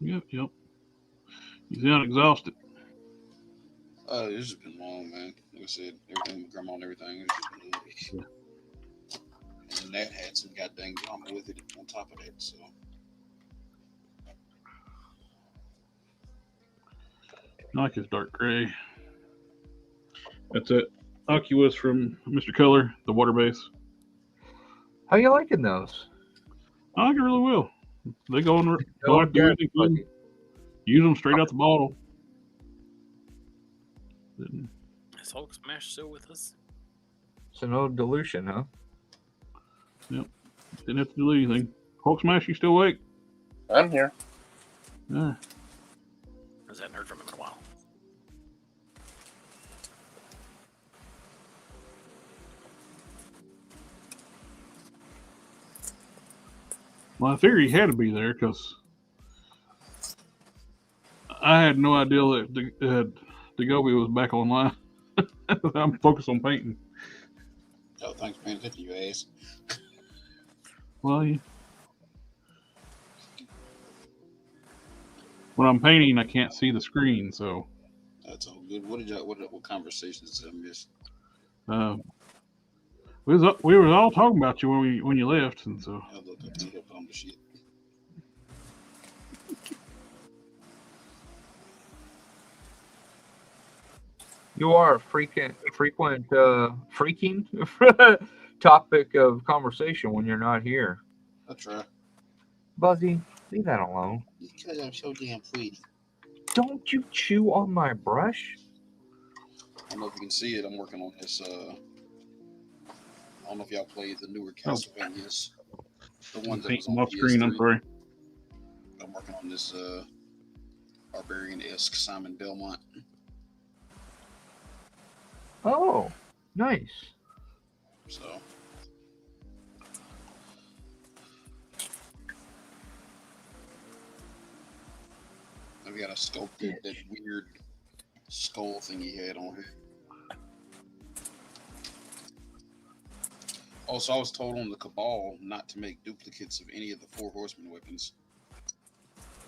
Yep. You sound exhausted. It's just been long, man. Like I said, everything with grandma and everything. It's just been long. And that had some goddamn drama with it on top of that, so. I like his dark gray. That's it. Oculus from Mr. Color, the water base. How you liking those? I like it really well. They go in. Don't have to do anything to them. Use them straight out the bottle. Is Hulk Smash still with us? So no dilution, huh? Yep. Didn't have to do anything. Hulk Smash, you still awake? I'm here. Yeah. I haven't heard from him in a while. Well, I figured he had to be there because I had no idea that DaGobi was back online. I'm focused on painting. Oh, thanks for paying attention, you ass. Well, when I'm painting, I can't see the screen, so. That's all good. What conversations did I miss? We were all talking about you when you left, and so. Oh, look, I can't help on the shit. You are a frequent topic of conversation when you're not here. I try. Buzzy, leave that alone. Because I'm so damn pretty. Don't you chew on my brush? I don't know if you can see it. I'm working on this. I don't know if y'all played the newer Castlevanias. The ones that was on off screen. I'm sorry. I'm working on this barbarian-esque Simon Belmont. Oh, nice. So. I've got to sculpt that weird skull thing he had on here. Also, I was told on the Cabal not to make duplicates of any of the 4 Horsemen weapons.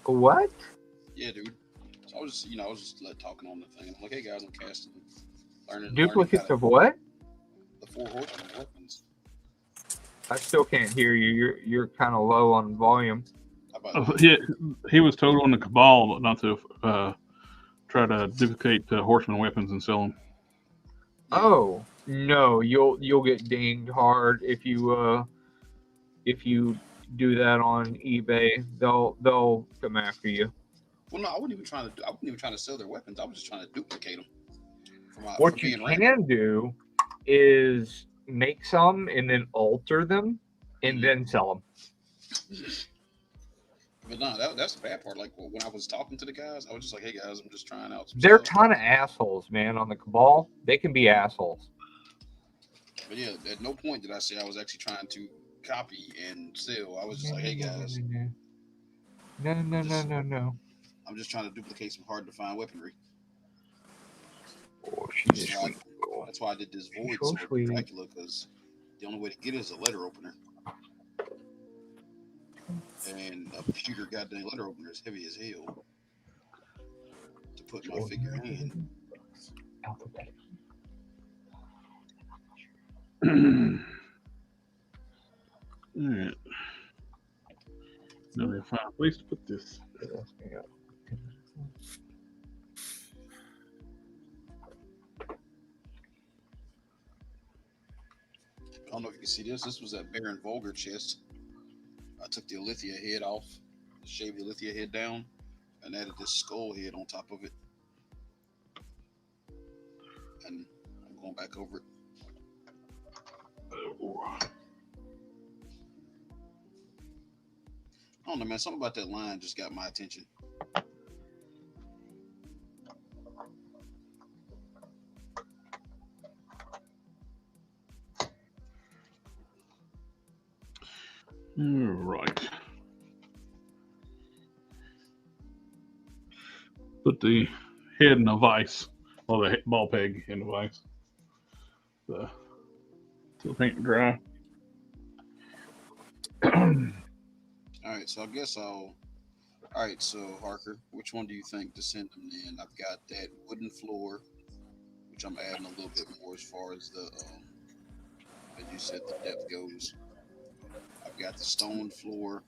What? Yeah, dude. So I was just talking on the thing. I'm like, hey guys, I'm casting. Duplicates of what? The 4 Horsemen weapons. I still can't hear you. You're kind of low on volume. Yeah, he was told on the Cabal not to try to duplicate Horseman weapons and sell them. Oh no, you'll get dinged hard if you do that on eBay. They'll come after you. Well, no, I wasn't even trying to sell their weapons. I was just trying to duplicate them. What you can do is make some and then alter them and then sell them. But no, that's the bad part. Like when I was talking to the guys, I was just like, "Hey guys, I'm just trying out some They're a stuff." ton of assholes, man. On the Cabal, they can be assholes. But yeah, at no point did I say I was actually trying to copy and sell. I was just like, "Hey guys, no. I'm just trying to duplicate some hard to find weaponry." Oh, she's sweet. That's why I did this void So sword sweet. for Dracula, because the only way to get it is a letter opener. And a pewter goddamn letter opener is heavy as hell to put my figure in. Alright. Now we find a place to put this. I don't know if you can see this. This was that Baron Vulgar chest. I took the Alithia head off, shaved the Alithia head down, and added this skull head on top of it. And I'm going back over it. I don't know, man. Something about that line just got my attention. Right. Put the head in a vise, or the ball peg in a vise. Till the paint dry. All right, so I guess I'll. All right, so Harker, which one do you think to send them in? I've got that wooden floor, which I'm adding a little bit more as far as the, as you said, the depth goes. I've got the stone floor.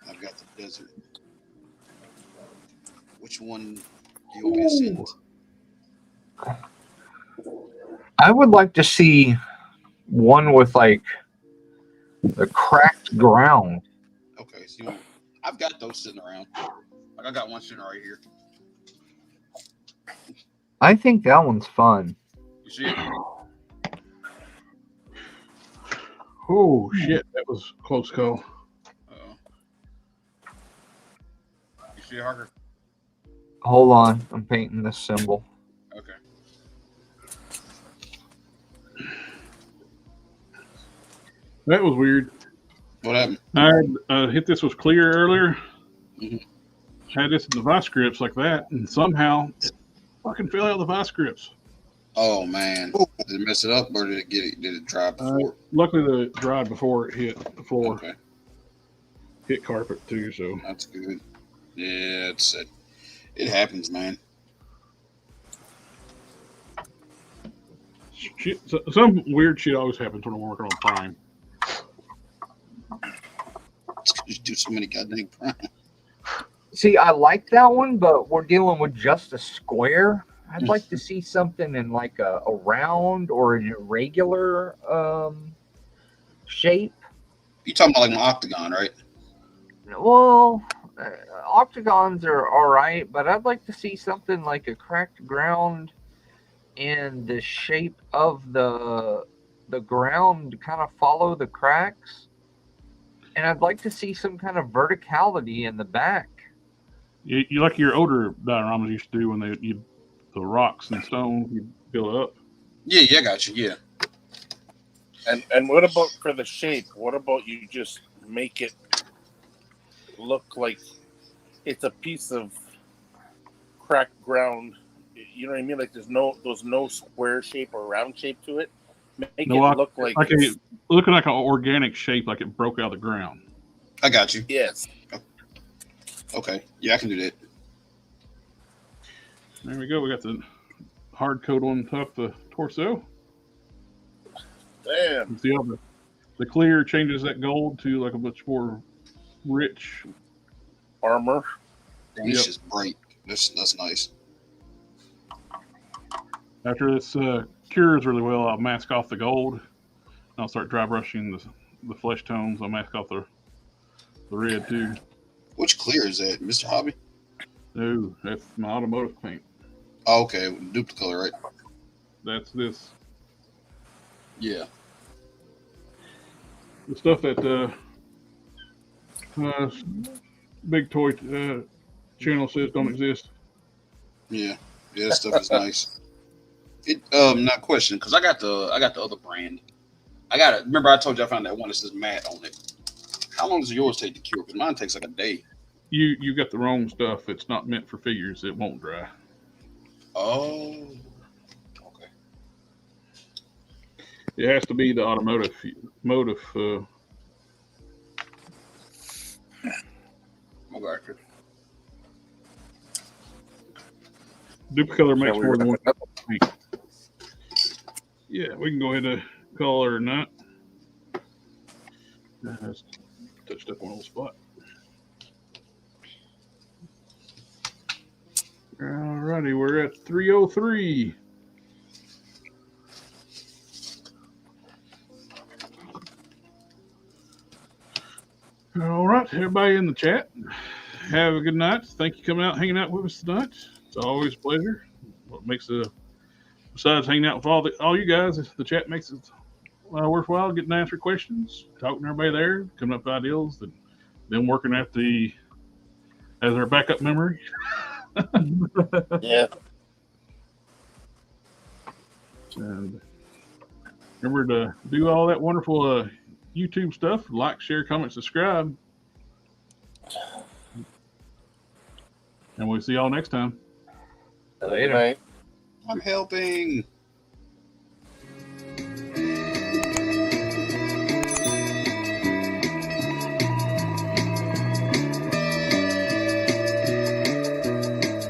I've got the desert. Which one do you want me to send? I would like to see one with like the cracked ground. Okay, so I've got those sitting around. Like I got one sitting right here. I think that one's fun. You see it? Oh shit, that was a close call. You see it, Harker? Hold on, I'm painting this symbol. Okay. That was weird. What happened? I hit this with clear earlier. Mhm. Had this in the vice grips like that, and somehow it fucking fell out of the vice grips. Oh man, did it mess it up, or did it get it? Did it dry before? Luckily, it dried before it hit the floor. Okay, Hit carpet too, so that's good. Yeah, it happens, man. shit, some weird shit always happens when I'm working on Prime. It's 'cause you do so many goddamn Prime. See, I like that one, but we're dealing with just a square. I'd like to see something in like a round or an irregular shape. You talking about like an octagon, right? Well, octagons are all right, but I'd like to see something like a cracked ground and the shape of the ground kind of follow the cracks. And I'd like to see some kind of verticality in the back. You like your older dioramas used to do when the rocks and stones you build up. Yeah, I got you. Yeah. And what about for the shape? What about you just make it look like it's a piece of cracked ground? You know what I mean? Like there's no square shape or round shape to it. Make it look like looking like an organic shape, like it broke out of the ground. I got you. Yes. Okay. Yeah, I can do that. There we go. We got the hard coat on top of the torso. Damn. You see how the clear changes that gold to like a much more rich armor. It's just bright. That's nice. After this cures really well, I'll mask off the gold. And I'll start dry brushing the flesh tones. I'll mask off the red too. Which clear is that, Mr. Hobby? No, that's my automotive paint. Oh, okay, duplicate color, right? That's this. Yeah. The stuff that Big Toy channel says don't exist. Yeah, that stuff is nice. Not question, because I got the other brand. Remember I told you I found that one that says matte on it. How long does yours take to cure? Because mine takes like a day. You got the wrong stuff. It's not meant for figures. It won't dry. Oh. Okay. It has to be the automotive. Okay. Duplicolor makes more than one. Yeah, we can go ahead and call her or not. Just touched up one little spot. Alrighty, we're at 303. All right, everybody in the chat, have a good night. Thank you for coming out, hanging out with us tonight. It's always a pleasure. What makes besides hanging out with all you guys, the chat makes it worthwhile getting to answer questions, talking to everybody there, coming up with ideas, and then working at as our backup memory. Yeah. And remember to do all that wonderful YouTube stuff. Like, share, comment, subscribe. And we'll see y'all next time. Later. I'm helping.